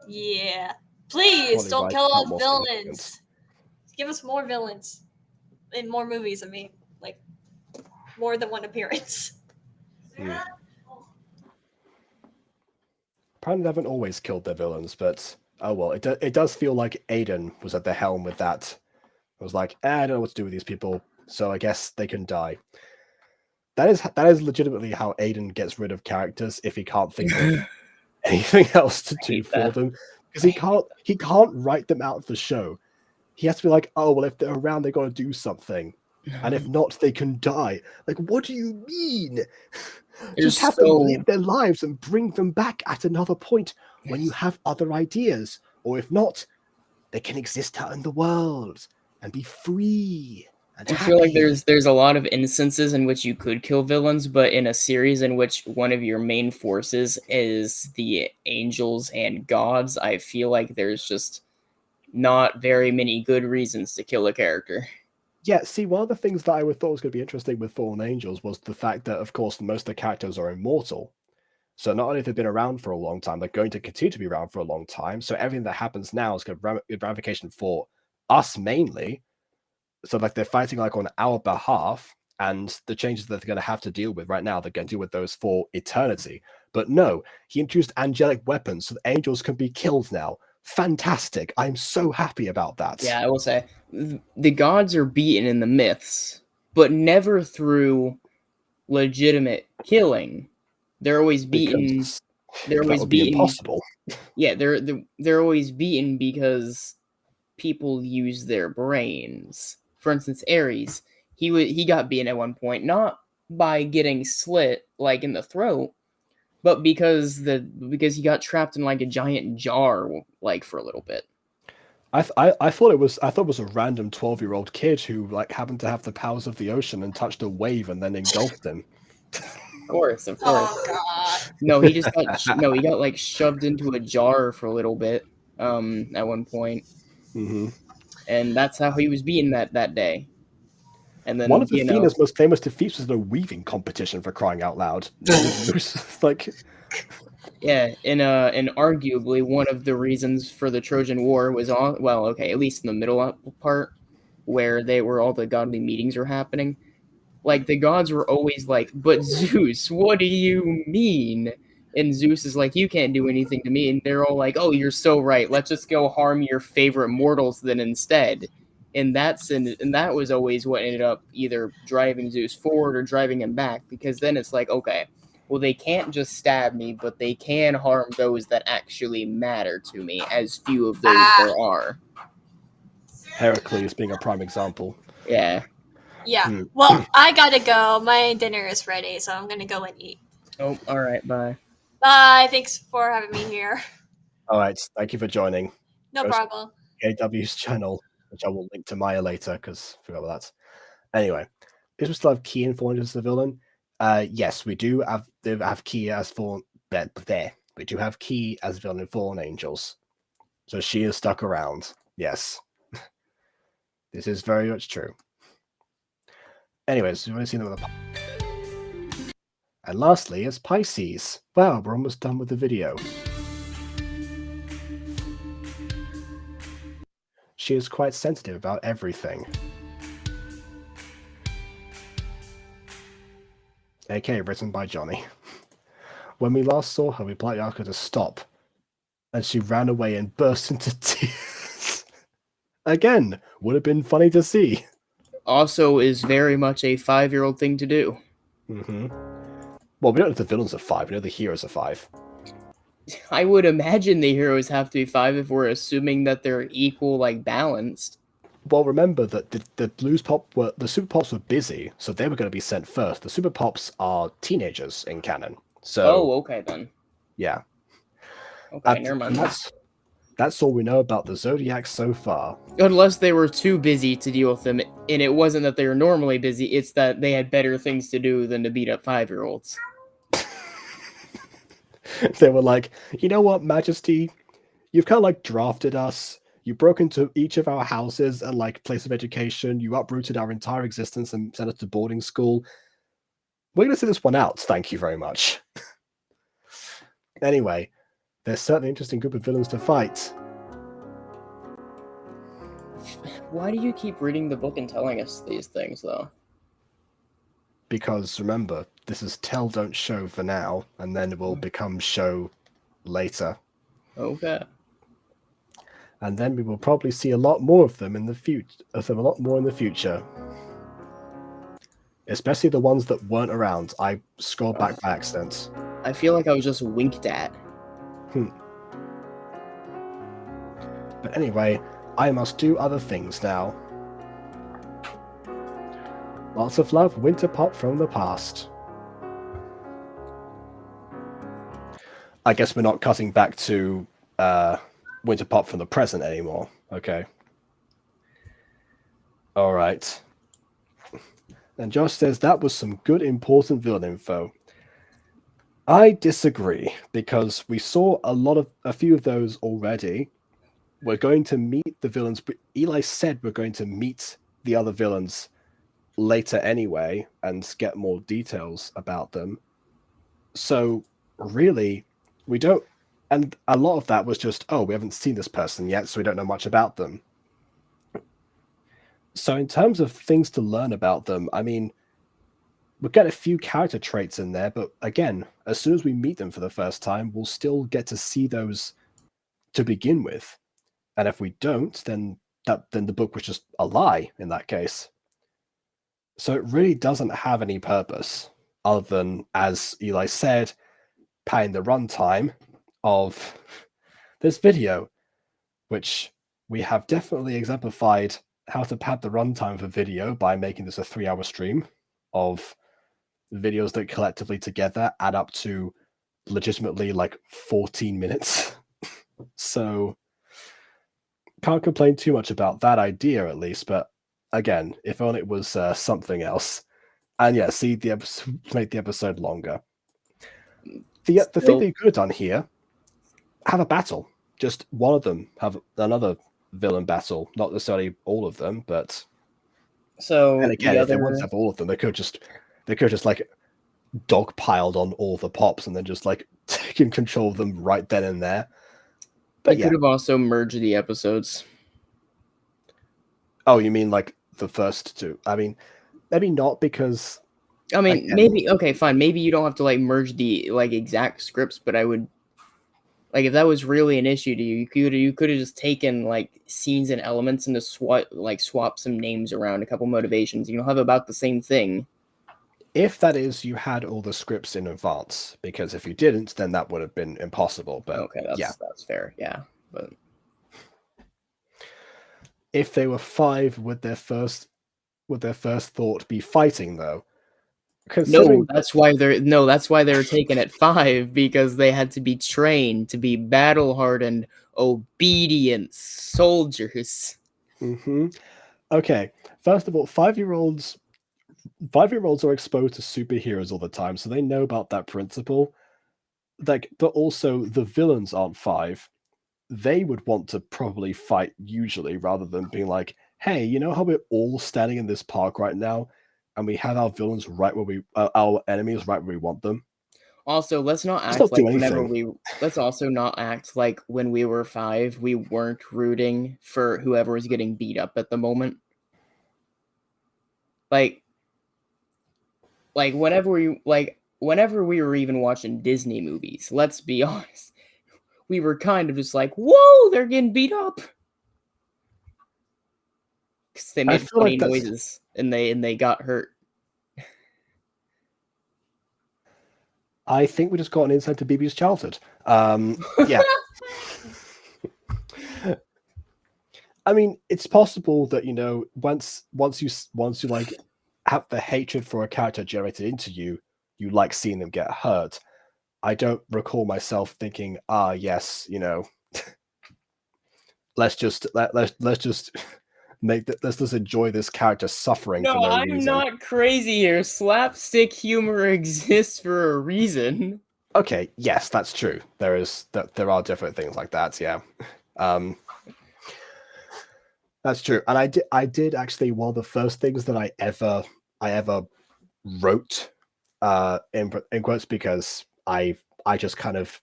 Yeah. Please don't kill all villains. Give us more villains in more movies. I mean, like more than one appearance. Yeah. Apparently, they haven't always killed their villains, but oh well. It does feel like Aiden was at the helm with that. I was like, I don't know what to do with these people, so I guess they can die. That is legitimately how Aiden gets rid of characters if he can't think of anything else to do for them, because he can't write them out of the show. He has to be like, oh well, if they're around, they got to do something, and if not, they can die. Like, what do you mean? Just have them live their lives and bring them back at another point when you have other ideas, or if not, they can exist out in the world and be free. I feel like there's a lot of instances in which you could kill villains, but in a series in which one of your main forces is the angels and gods, I feel like there's just not very many good reasons to kill a character. Yeah, see, one of the things that I thought was going to be interesting with Fallen Angels was the fact that, of course, most of the characters are immortal. So not only have they been around for a long time, they're going to continue to be around for a long time. So everything that happens now is going to be ramification for us mainly. So like they're fighting like on our behalf, and the changes that they're going to have to deal with right now, they're going to deal with those for eternity. But no, he introduced angelic weapons so the angels can be killed now. Fantastic. I'm so happy about that. Yeah, I will say the gods are beaten in the myths, but never through legitimate killing. They're always beaten. Because They're that always would be beaten. impossible. Yeah, they're always beaten because people use their brains. For instance, Ares, he got beaten at one point, not by getting slit like in the throat, but because he got trapped in like a giant jar like for a little bit. I thought it was a random 12-year-old kid who like happened to have the powers of the ocean and touched a wave and then engulfed him. Of course. Oh god. No, he just got he got like shoved into a jar for a little bit at one point. Mm-hmm. And that's how he was beaten that day. And then one of Athena's most famous defeats was in a weaving competition, for crying out loud. Like, yeah, and arguably one of the reasons for the Trojan War was at least in the middle part where all the godly meetings were happening. Like the gods were always like, "But Zeus, what do you mean?" And Zeus is like, "You can't do anything to me." And they're all like, "Oh, you're so right. Let's just go harm your favorite mortals then instead." And that was always what ended up either driving Zeus forward or driving him back, because then it's like, okay, well, they can't just stab me, but they can harm those that actually matter to me, as few of those there are. Heracles being a prime example. Yeah. Yeah. Well, I gotta go. My dinner is ready, so I'm gonna go and eat. Oh, all right. Bye. Bye. Thanks for having me here. All right. Thank you for joining. No problem. KW's channel, which I will link to Maya later because I forgot about that. Anyway, is we still have Key and Fallen as the villain? Yes, we do have Key as Fallen. There, we do have Key as villain in Fallen Angels, so she is stuck around. Yes, this is very much true. Anyways, we've only seen them in the. And lastly, is Pisces. Wow, we're almost done with the video. She is quite sensitive about everything. AK written by Johnny. When we last saw her, we politely asked her to stop, and she ran away and burst into tears. Again, would have been funny to see. Also is very much a 5-year-old thing to do. Mm-hmm. Well, we don't know if the villains are 5, we know the heroes are 5. I would imagine the heroes have to be 5 if we're assuming that they're equal, like, balanced. Well, remember that the Super Pops were busy, so they were going to be sent first. The Super Pops are teenagers in canon. So, okay then. Yeah. Okay, never mind. That's all we know about the Zodiacs so far. Unless they were too busy to deal with them, and it wasn't that they were normally busy, it's that they had better things to do than to beat up 5-year-olds. They were like, you know what, Majesty? You've kind of like drafted us. You broke into each of our houses and like place of education. You uprooted our entire existence and sent us to boarding school. We're going to see this one out. Thank you very much. Anyway, there's certainly an interesting group of villains to fight. Why do you keep reading the book and telling us these things, though? Because remember, this is tell, don't show for now, and then it will become show later. Okay. And then we will probably see a lot more of them in the future. Especially the ones that weren't around. I scrolled back by accident. I feel like I was just winked at. But anyway, I must do other things now. Lots of love, Winter Pop from the past. I guess we're not cutting back to Winter Pop from the present anymore. Okay. Alright. And Josh says that was some good important villain info. I disagree, because we saw a few of those already. We're going to meet the villains. Eli said we're going to meet the other villains later anyway and get more details about them. So really, we don't. And a lot of that was just, oh, we haven't seen this person yet, so we don't know much about them. So in terms of things to learn about them, I mean, we'll get a few character traits in there, but again, as soon as we meet them for the first time, we'll still get to see those to begin with. And if we don't, then the book was just a lie in that case. So it really doesn't have any purpose other than, as Eli said, padding the runtime of this video, which we have definitely exemplified how to pad the runtime of a video by making this a 3-hour stream of videos that collectively together add up to legitimately like 14 minutes. So can't complain too much about that idea, at least. But again, if only it was something else. And yeah, see the episode, make the episode longer. The thing they could have done here, have a battle. Just one of them have another villain battle, not necessarily all of them, but So and again, if they wanted to have all of them, they could just like dogpiled on all the pops and then just like taken control of them right then and there. But they could have also merged the episodes. Oh, you mean like the first two? I mean, maybe not, because I mean, again, maybe okay, fine. Maybe you don't have to like merge the like exact scripts, but I would like if that was really an issue to you, you could have just taken like scenes and elements and just swap some names around, a couple motivations. You'll have about the same thing. if that is, you had all the scripts in advance, because if you didn't, then that would have been impossible. But Okay, that's fair. Yeah, but if they were 5, would their first thought be fighting, though? no, that's why they're taken at 5, because they had to be trained to be battle hardened, obedient soldiers. Mm-hmm. Okay, first of all, 5-year-olds are exposed to superheroes all the time, so they know about that principle. Like, but also the villains aren't 5. They would want to probably fight usually, rather than being like, hey, you know how we're all standing in this park right now and we have our villains right where our enemies right where we want them? Also, let's not Let's act not like do anything. let's also not act like when we were 5 we weren't rooting for whoever was getting beat up at the moment. Like whenever we were even watching Disney movies, let's be honest, we were kind of just like, whoa, they're getting beat up. Because they made funny noises and they got hurt. I think we just got an insight to BB's childhood. Yeah. I mean, it's possible that, you know, once you like have the hatred for a character generated into you, you like seeing them get hurt. I don't recall myself thinking, yes, you know, let's just let's just enjoy this character suffering for no reason. I'm not crazy here. Slapstick humor exists for a reason. Okay, yes, that's true. There are different things like that, yeah. That's true. And I did actually, one of the first things that I ever wrote in quotes, because I just kind of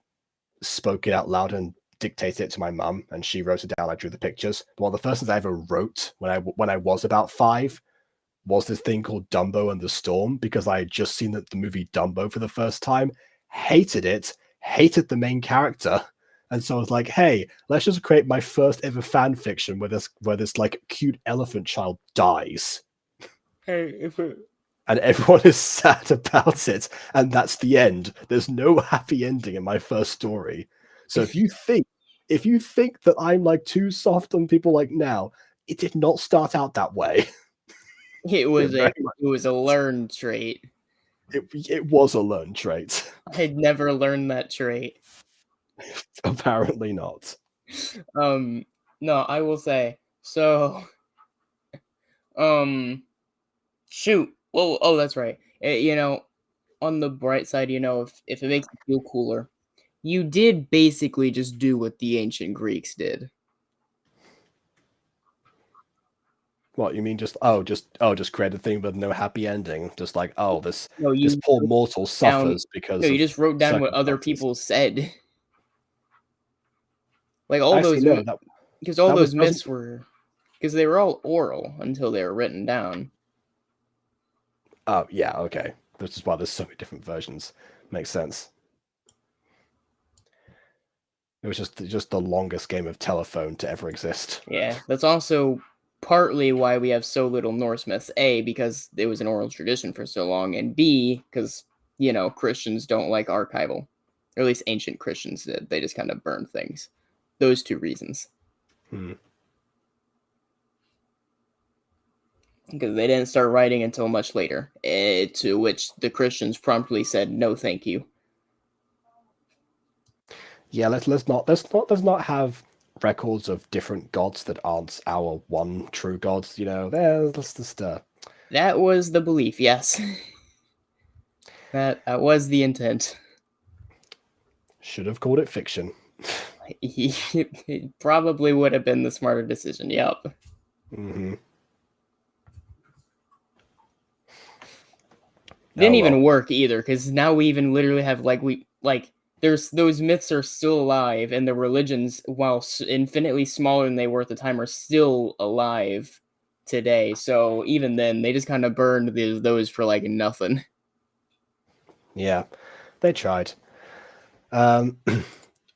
spoke it out loud and dictated it to my mum, and she wrote it down. I drew the pictures. But one of the first things I ever wrote when I was about 5 was this thing called Dumbo and the Storm, because I had just seen the movie Dumbo for the first time, hated it, hated the main character, and so I was like, hey, let's just create my first ever fan fiction where this like cute elephant child dies. Hey, and everyone is sad about it, and that's the end. There's no happy ending in my first story. So if you think that I'm like too soft on people like now, it did not start out that way. It was a learned trait. It was a learned trait. I'd never learned that trait. Apparently not. No, I will say, so shoot. Well, oh, that's right. You know, on the bright side, you know, if it makes you feel cooler, you did basically just do what the ancient Greeks did. What you mean? Just create a thing with no happy ending. Just like this No, this you poor mortal down. suffers because No, you of just wrote down what other circumstances. people said. Like all Actually, those, no, that because all that was those myths were, because they were all oral until they were written down. oh yeah, okay. This is why there's so many different versions. Makes sense. It was just the longest game of telephone to ever exist. Yeah, that's also partly why we have so little Norse myths. A, because it was an oral tradition for so long, and B, because Christians don't like archival, or at least ancient Christians did. They just kind of burn things. Those two reasons. Because they didn't start writing until much later, to which the Christians promptly said no, thank you. Yeah, let's not have records of different gods that aren't our one true god. Let's just That was the belief, yes. That was the intent. should have called it fiction. It probably would have been the smarter decision. Yep. Mm-hmm. Didn't even work either, because now we even literally have there's those myths are still alive, and the religions, while infinitely smaller than they were at the time, are still alive today. So even then, they just kind of burned those for like nothing. Yeah, they tried. One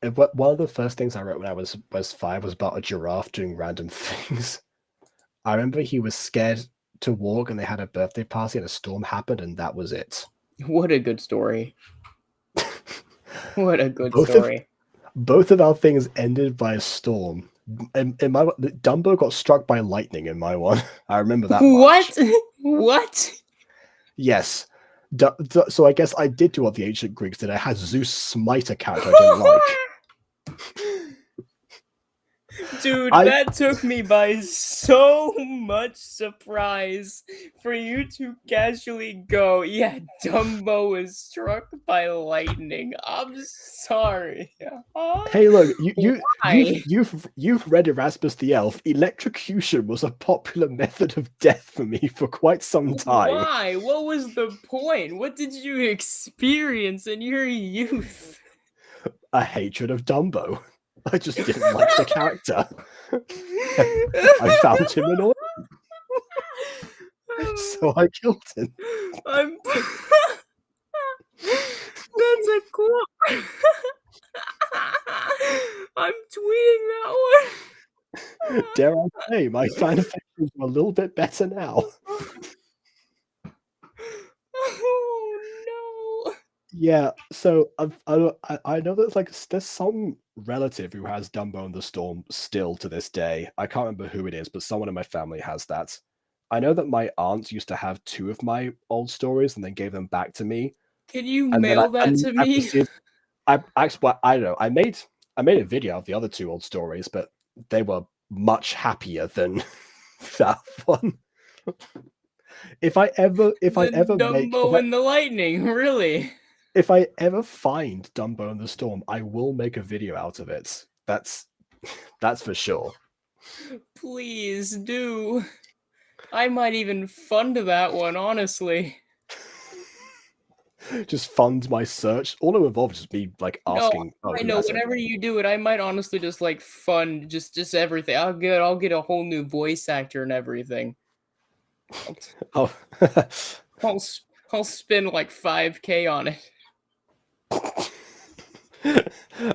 of the first things I wrote when I was 5 was about a giraffe doing random things. I remember he was scared to walk, and they had a birthday party, and a storm happened, and that was it. What a good story! What a good story! Both of our things ended by a storm. In my Dumbo got struck by lightning in my one. I remember that. What? What? Yes. So I guess I did do what the ancient Greeks did. I had Zeus smite a character I didn't like. Dude, that took me by so much surprise for you to casually go, yeah, Dumbo was struck by lightning. I'm sorry. Hey, look, you've read Erasmus the Elf. Electrocution was a popular method of death for me for quite some time. Why? What was the point? What did you experience in your youth? A hatred of Dumbo. I just didn't like the character. I found him annoying. So I killed him. That's a cool. I'm tweeting that one. Dare I say, my fan affections are a little bit better now. Oh no. Yeah, so I know that there's some relative who has Dumbo and the Storm still to this day. I can't remember who it is, but someone in my family has that. I know that my aunt used to have 2 of my old stories and then gave them back to me. Can you mail that to me? I don't know. I made a video of the other 2 old stories, but they were much happier than that one. If I ever Dumbo and the Lightning, really? If I ever find Dumbo and the Storm, I will make a video out of it. That's for sure. Please do. I might even fund that one, honestly. Just fund my search. All it involves is me asking. No, I know. Whenever you do it, I might honestly just fund just everything. I'll get a whole new voice actor and everything. Oh. I'll spend $5K on it.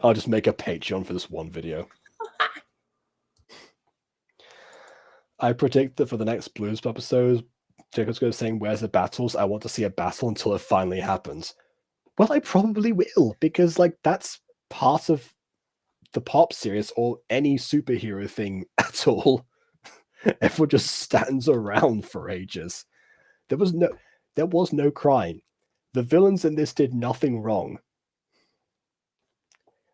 I'll just make a Patreon for this one video. I predict that for the next Blues episode, Jacob's going to say, "Where's the battles? I want to see a battle until it finally happens." Well, I probably will, because that's part of the pop series or any superhero thing at all. Everyone just stands around for ages. There was no crime. The villains in this did nothing wrong.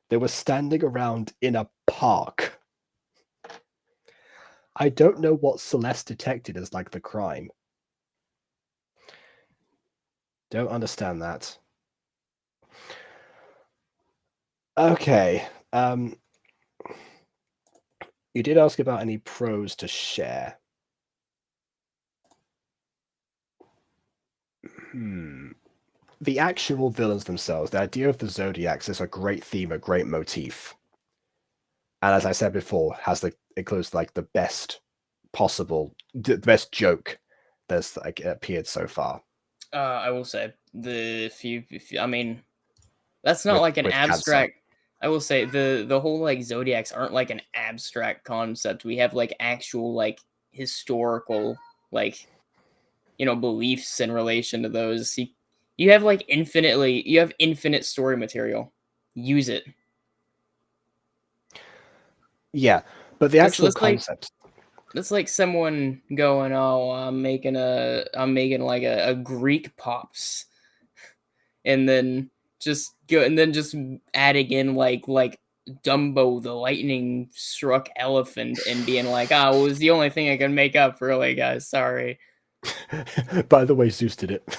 They were standing around in a park. I don't know what Celeste detected as the crime. Don't understand that. Okay. You did ask about any pros to share. The actual villains themselves, the idea of the Zodiacs is a great theme, a great motif. And as I said before, includes like the best possible, the best joke that's like appeared so far. I will say I mean, that's not like an with cancer. abstract. I will say the whole like zodiacs aren't like an abstract concept. We have like actual like historical like beliefs in relation to those. You have like infinite story material. Use it. Yeah, but the That's- actual that's like- concept. It's like someone going, "Oh, I'm making like a Greek pops," and then just adding in like Dumbo the lightning struck elephant and being like, "Oh, it was the only thing I can make up, really, guys. Sorry." By the way, Zeus did it.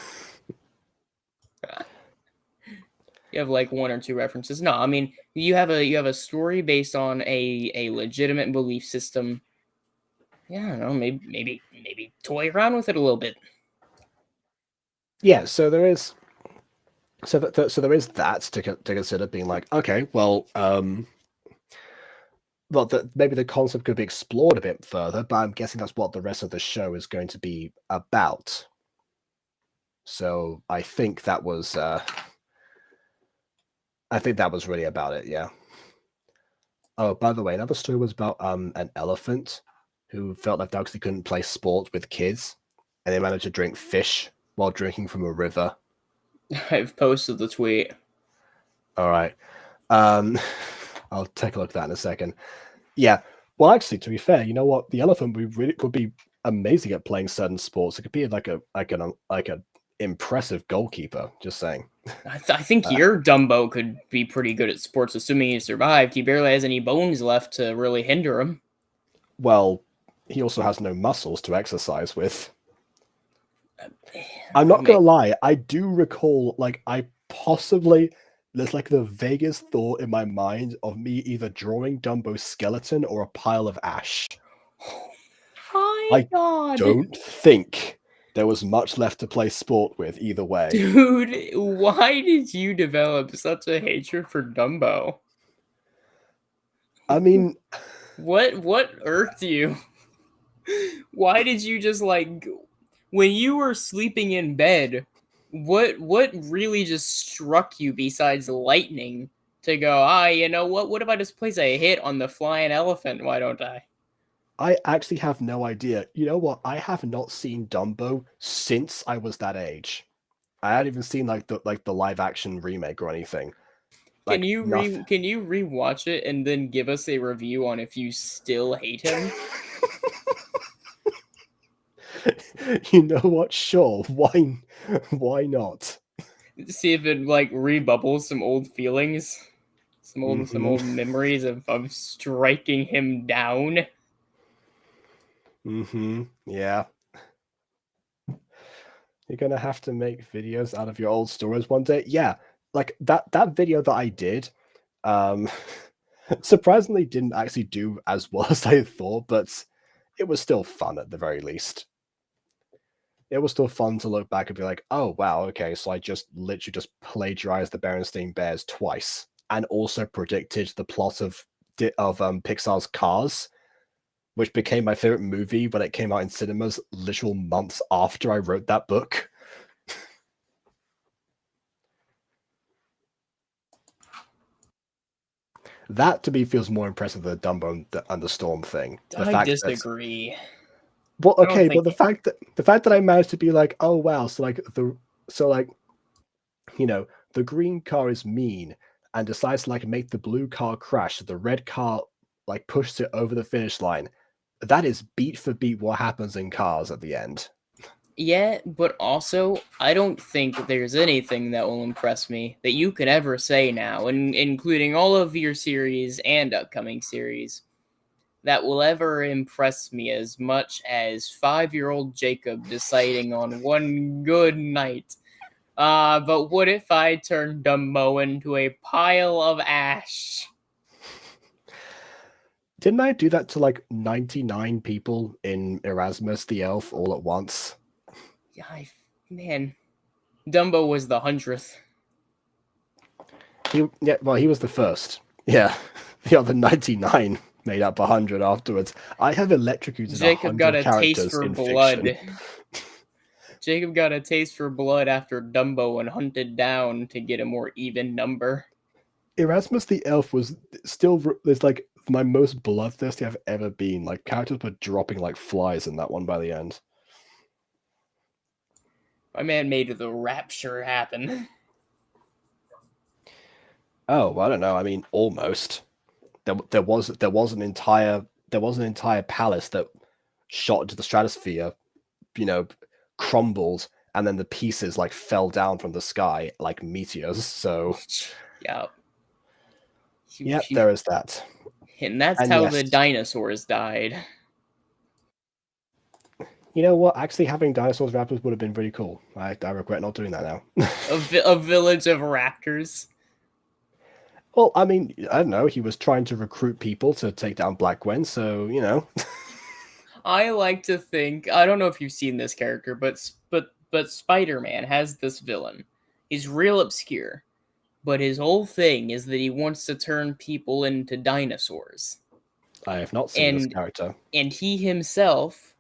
You have like one or two references. No, I mean you have a story based on a legitimate belief system. Yeah, I don't know, maybe toy around with it a little bit. Yeah, so there is. So there is that to consider, being like, okay, well, maybe the concept could be explored a bit further, but I'm guessing that's what the rest of the show is going to be about. So I think that was really about it. Yeah. Oh, by the way, another story was about an elephant who felt left out because he couldn't play sport with kids, and they managed to drink fish while drinking from a river. I've posted the tweet. All right. I'll take a look at that in a second. Yeah. Well, actually, to be fair, you know what? The elephant would be amazing at playing certain sports. It could be like an impressive goalkeeper. Just saying. I think your Dumbo could be pretty good at sports, assuming he survived. He barely has any bones left to really hinder him. Well, he also has no muscles to exercise with. I'm not gonna lie, I do recall, like, there's like the vaguest thought in my mind of me either drawing Dumbo's skeleton or a pile of ash. My God. Don't think there was much left to play sport with either way. Dude, why did you develop such a hatred for Dumbo? I mean, what irked you? Why did you just like when you were sleeping in bed? What really just struck you besides lightning to go? You know what? What if I just place a hit on the flying elephant? Why don't I? I actually have no idea. You know what? I have not seen Dumbo since I was that age. I hadn't even seen like the live action remake or anything. Can you rewatch it and then give us a review on if you still hate him? You know what? Sure. Why not? See if it like rebubbles some old feelings, some old memories of striking him down. Yeah. You're gonna have to make videos out of your old stories one day. Yeah, like that video that I did, surprisingly didn't actually do as well as I thought, but it was still fun at the very least. It was still fun to look back and be like, oh wow, okay, so I just literally just plagiarized the Berenstain Bears twice, and also predicted the plot of Pixar's Cars, which became my favorite movie when it came out in cinemas literal months after I wrote that book. That to me feels more impressive than the Dumbo and the Storm thing. I disagree. Well, okay, but the fact that I managed to be like, oh wow, the green car is mean and decides to like make the blue car crash, so the red car like pushes it over the finish line. That is beat for beat what happens in Cars at the end. Yeah, but also I don't think there's anything that will impress me that you could ever say now, including all of your series and upcoming series, that will ever impress me as much as 5-year-old Jacob deciding on one good night. But what if I turned Dumbo into a pile of ash? Didn't I do that to like 99 people in Erasmus the Elf all at once? Yeah, man. Dumbo was the 100th. He was the first. Yeah, the other 99 made up 100 afterwards. I have electrocuted Jacob got 100 a taste characters for in blood. fiction. Jacob got a taste for blood after Dumbo and hunted down to get a more even number. Erasmus the Elf was still there's like my most bloodthirsty I've ever been. Like characters were dropping like flies in that one by the end. My man made the rapture happen. Oh, I don't know. I mean, almost. There was an entire palace that shot into the stratosphere, crumbled, and then the pieces like fell down from the sky like meteors. So yeah. Yep, there is that. And that's And how yes. the dinosaurs died. You know what? Actually, having dinosaurs raptors would have been pretty cool. I regret not doing that now. A village of raptors. Well, I mean, I don't know. He was trying to recruit people to take down Black Gwen, so I like to think, I don't know if you've seen this character, but Spider-Man has this villain. He's real obscure, but his whole thing is that he wants to turn people into dinosaurs. I have not seen this character. And he himself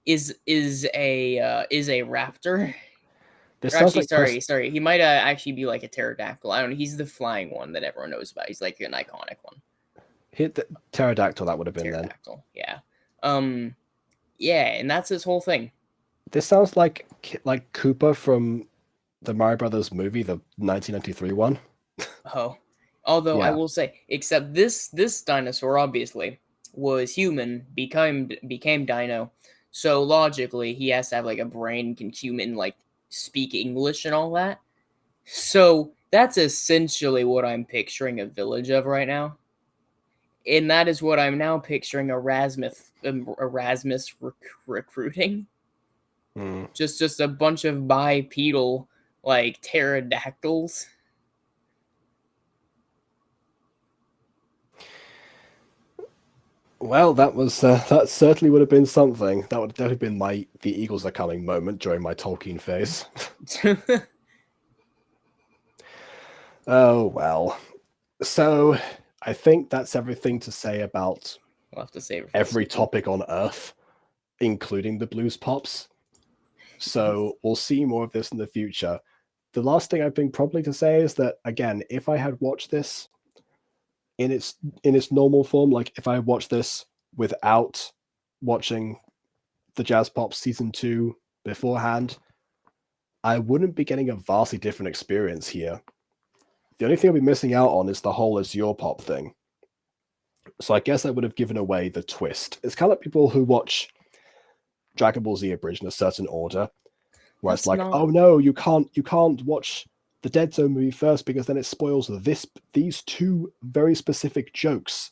is a raptor. Sorry. He might actually be like a pterodactyl. I don't know. He's the flying one that everyone knows about. He's like an iconic one. Hit the pterodactyl. That would have been pterodactyl. Yeah. Yeah, and that's his whole thing. This sounds like Koopa from the Mario Brothers movie, the 1993 one. Oh, although yeah. I will say, except this dinosaur obviously was human, became dino. So logically, he has to have like a brain, can human like speak English and all that. So that's essentially what I'm picturing a village of right now. And that is what I'm now picturing Erasmus recruiting. Just a bunch of bipedal like pterodactyls. Well, that certainly would have been something. That would have been the Eagles are coming moment during my Tolkien phase. Oh well. So I think that's everything to say about every topic on Earth, including the Blues Pops. So we'll see more of this in the future. The last thing I think probably to say is that, again, if I had watched this in its normal form, like if I watched this without watching the Jazz Pop Season 2 beforehand, I wouldn't be getting a vastly different experience here. The only thing I'll be missing out on is the whole Azure Pop thing. So I guess I would have given away the twist. It's kind of like people who watch Dragon Ball Z Abridged in a certain order, where it's like, oh no, you can't watch the Dead Zone movie first because then it spoils these two very specific jokes,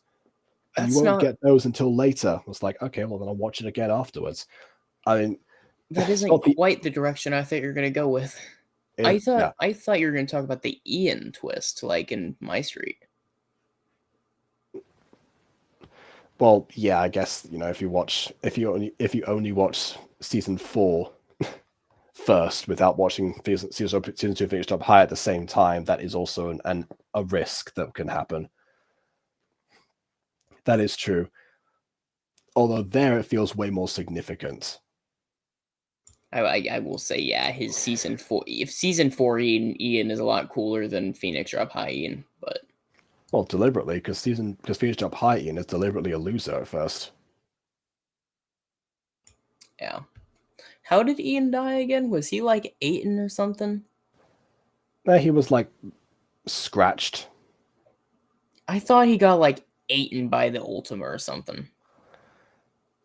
and you won't get those until later. It's like, okay, well then I'll watch it again afterwards. I mean, that isn't quite the direction I thought you were going to go with. I thought you were going to talk about the Ian twist, like in My Street. Well, yeah, I guess if you only watch season 4 first without watching season 2 Phoenix Drop High at the same time, that is also a risk that can happen. That is true. Although there it feels way more significant. I will say, yeah, his season 4. If season 4 Ian is a lot cooler than Phoenix Drop High Ian, but well, deliberately, because Phoenix Drop High Ian is deliberately a loser at first. Yeah. How did Ian die again? Was he like eaten or something? No, he was like scratched. I thought he got like eaten by the Ultima or something.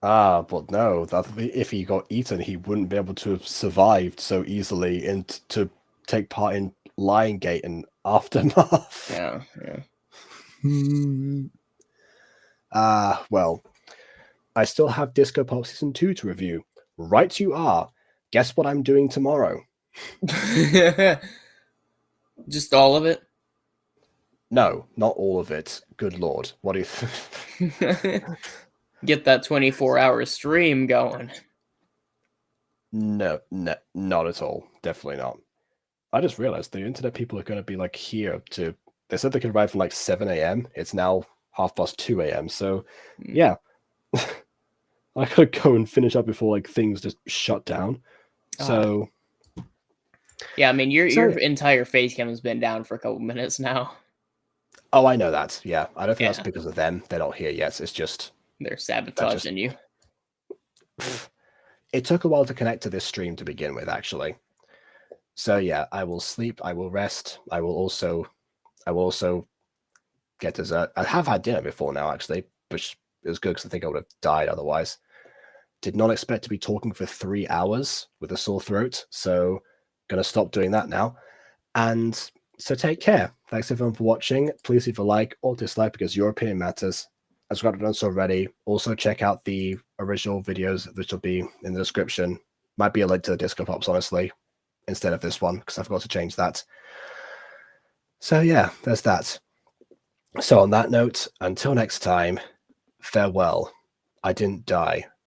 But no, if he got eaten, he wouldn't be able to have survived so easily and to take part in Lion Gate and Aftermath. Yeah. Well, I still have Disco Pop Season 2 to review. Right you are. Guess what I'm doing tomorrow? Just all of it? No, not all of it. Good lord. What do you think? Get that 24-hour stream going. No, not at all. Definitely not. I just realized the internet people are going to be like here to. They said they could arrive from like 7 a.m. It's now 2:30 a.m. So, yeah, I could go and finish up before like things just shut down. So, yeah, I mean, your So- entire face cam has been down for a couple minutes now. oh, I know that. Yeah, I don't think Yeah. that's because of them. They're not here yet. It's just They're sabotaging you. it took a while to connect to this stream to begin with, actually. So yeah, I will sleep. I will rest. I will also get dessert. I have had dinner before now, actually, which is good because I think I would have died otherwise. Did not expect to be talking for 3 hours with a sore throat, so gonna stop doing that now. And so take care. Thanks everyone for watching. Please leave a like or dislike because your opinion matters. As I've done so already, also check out the original videos which will be in the description. Might be a link to the Disco Pops, honestly, instead of this one, because I forgot to change that. So yeah, there's that. So on that note, until next time, farewell. I didn't die.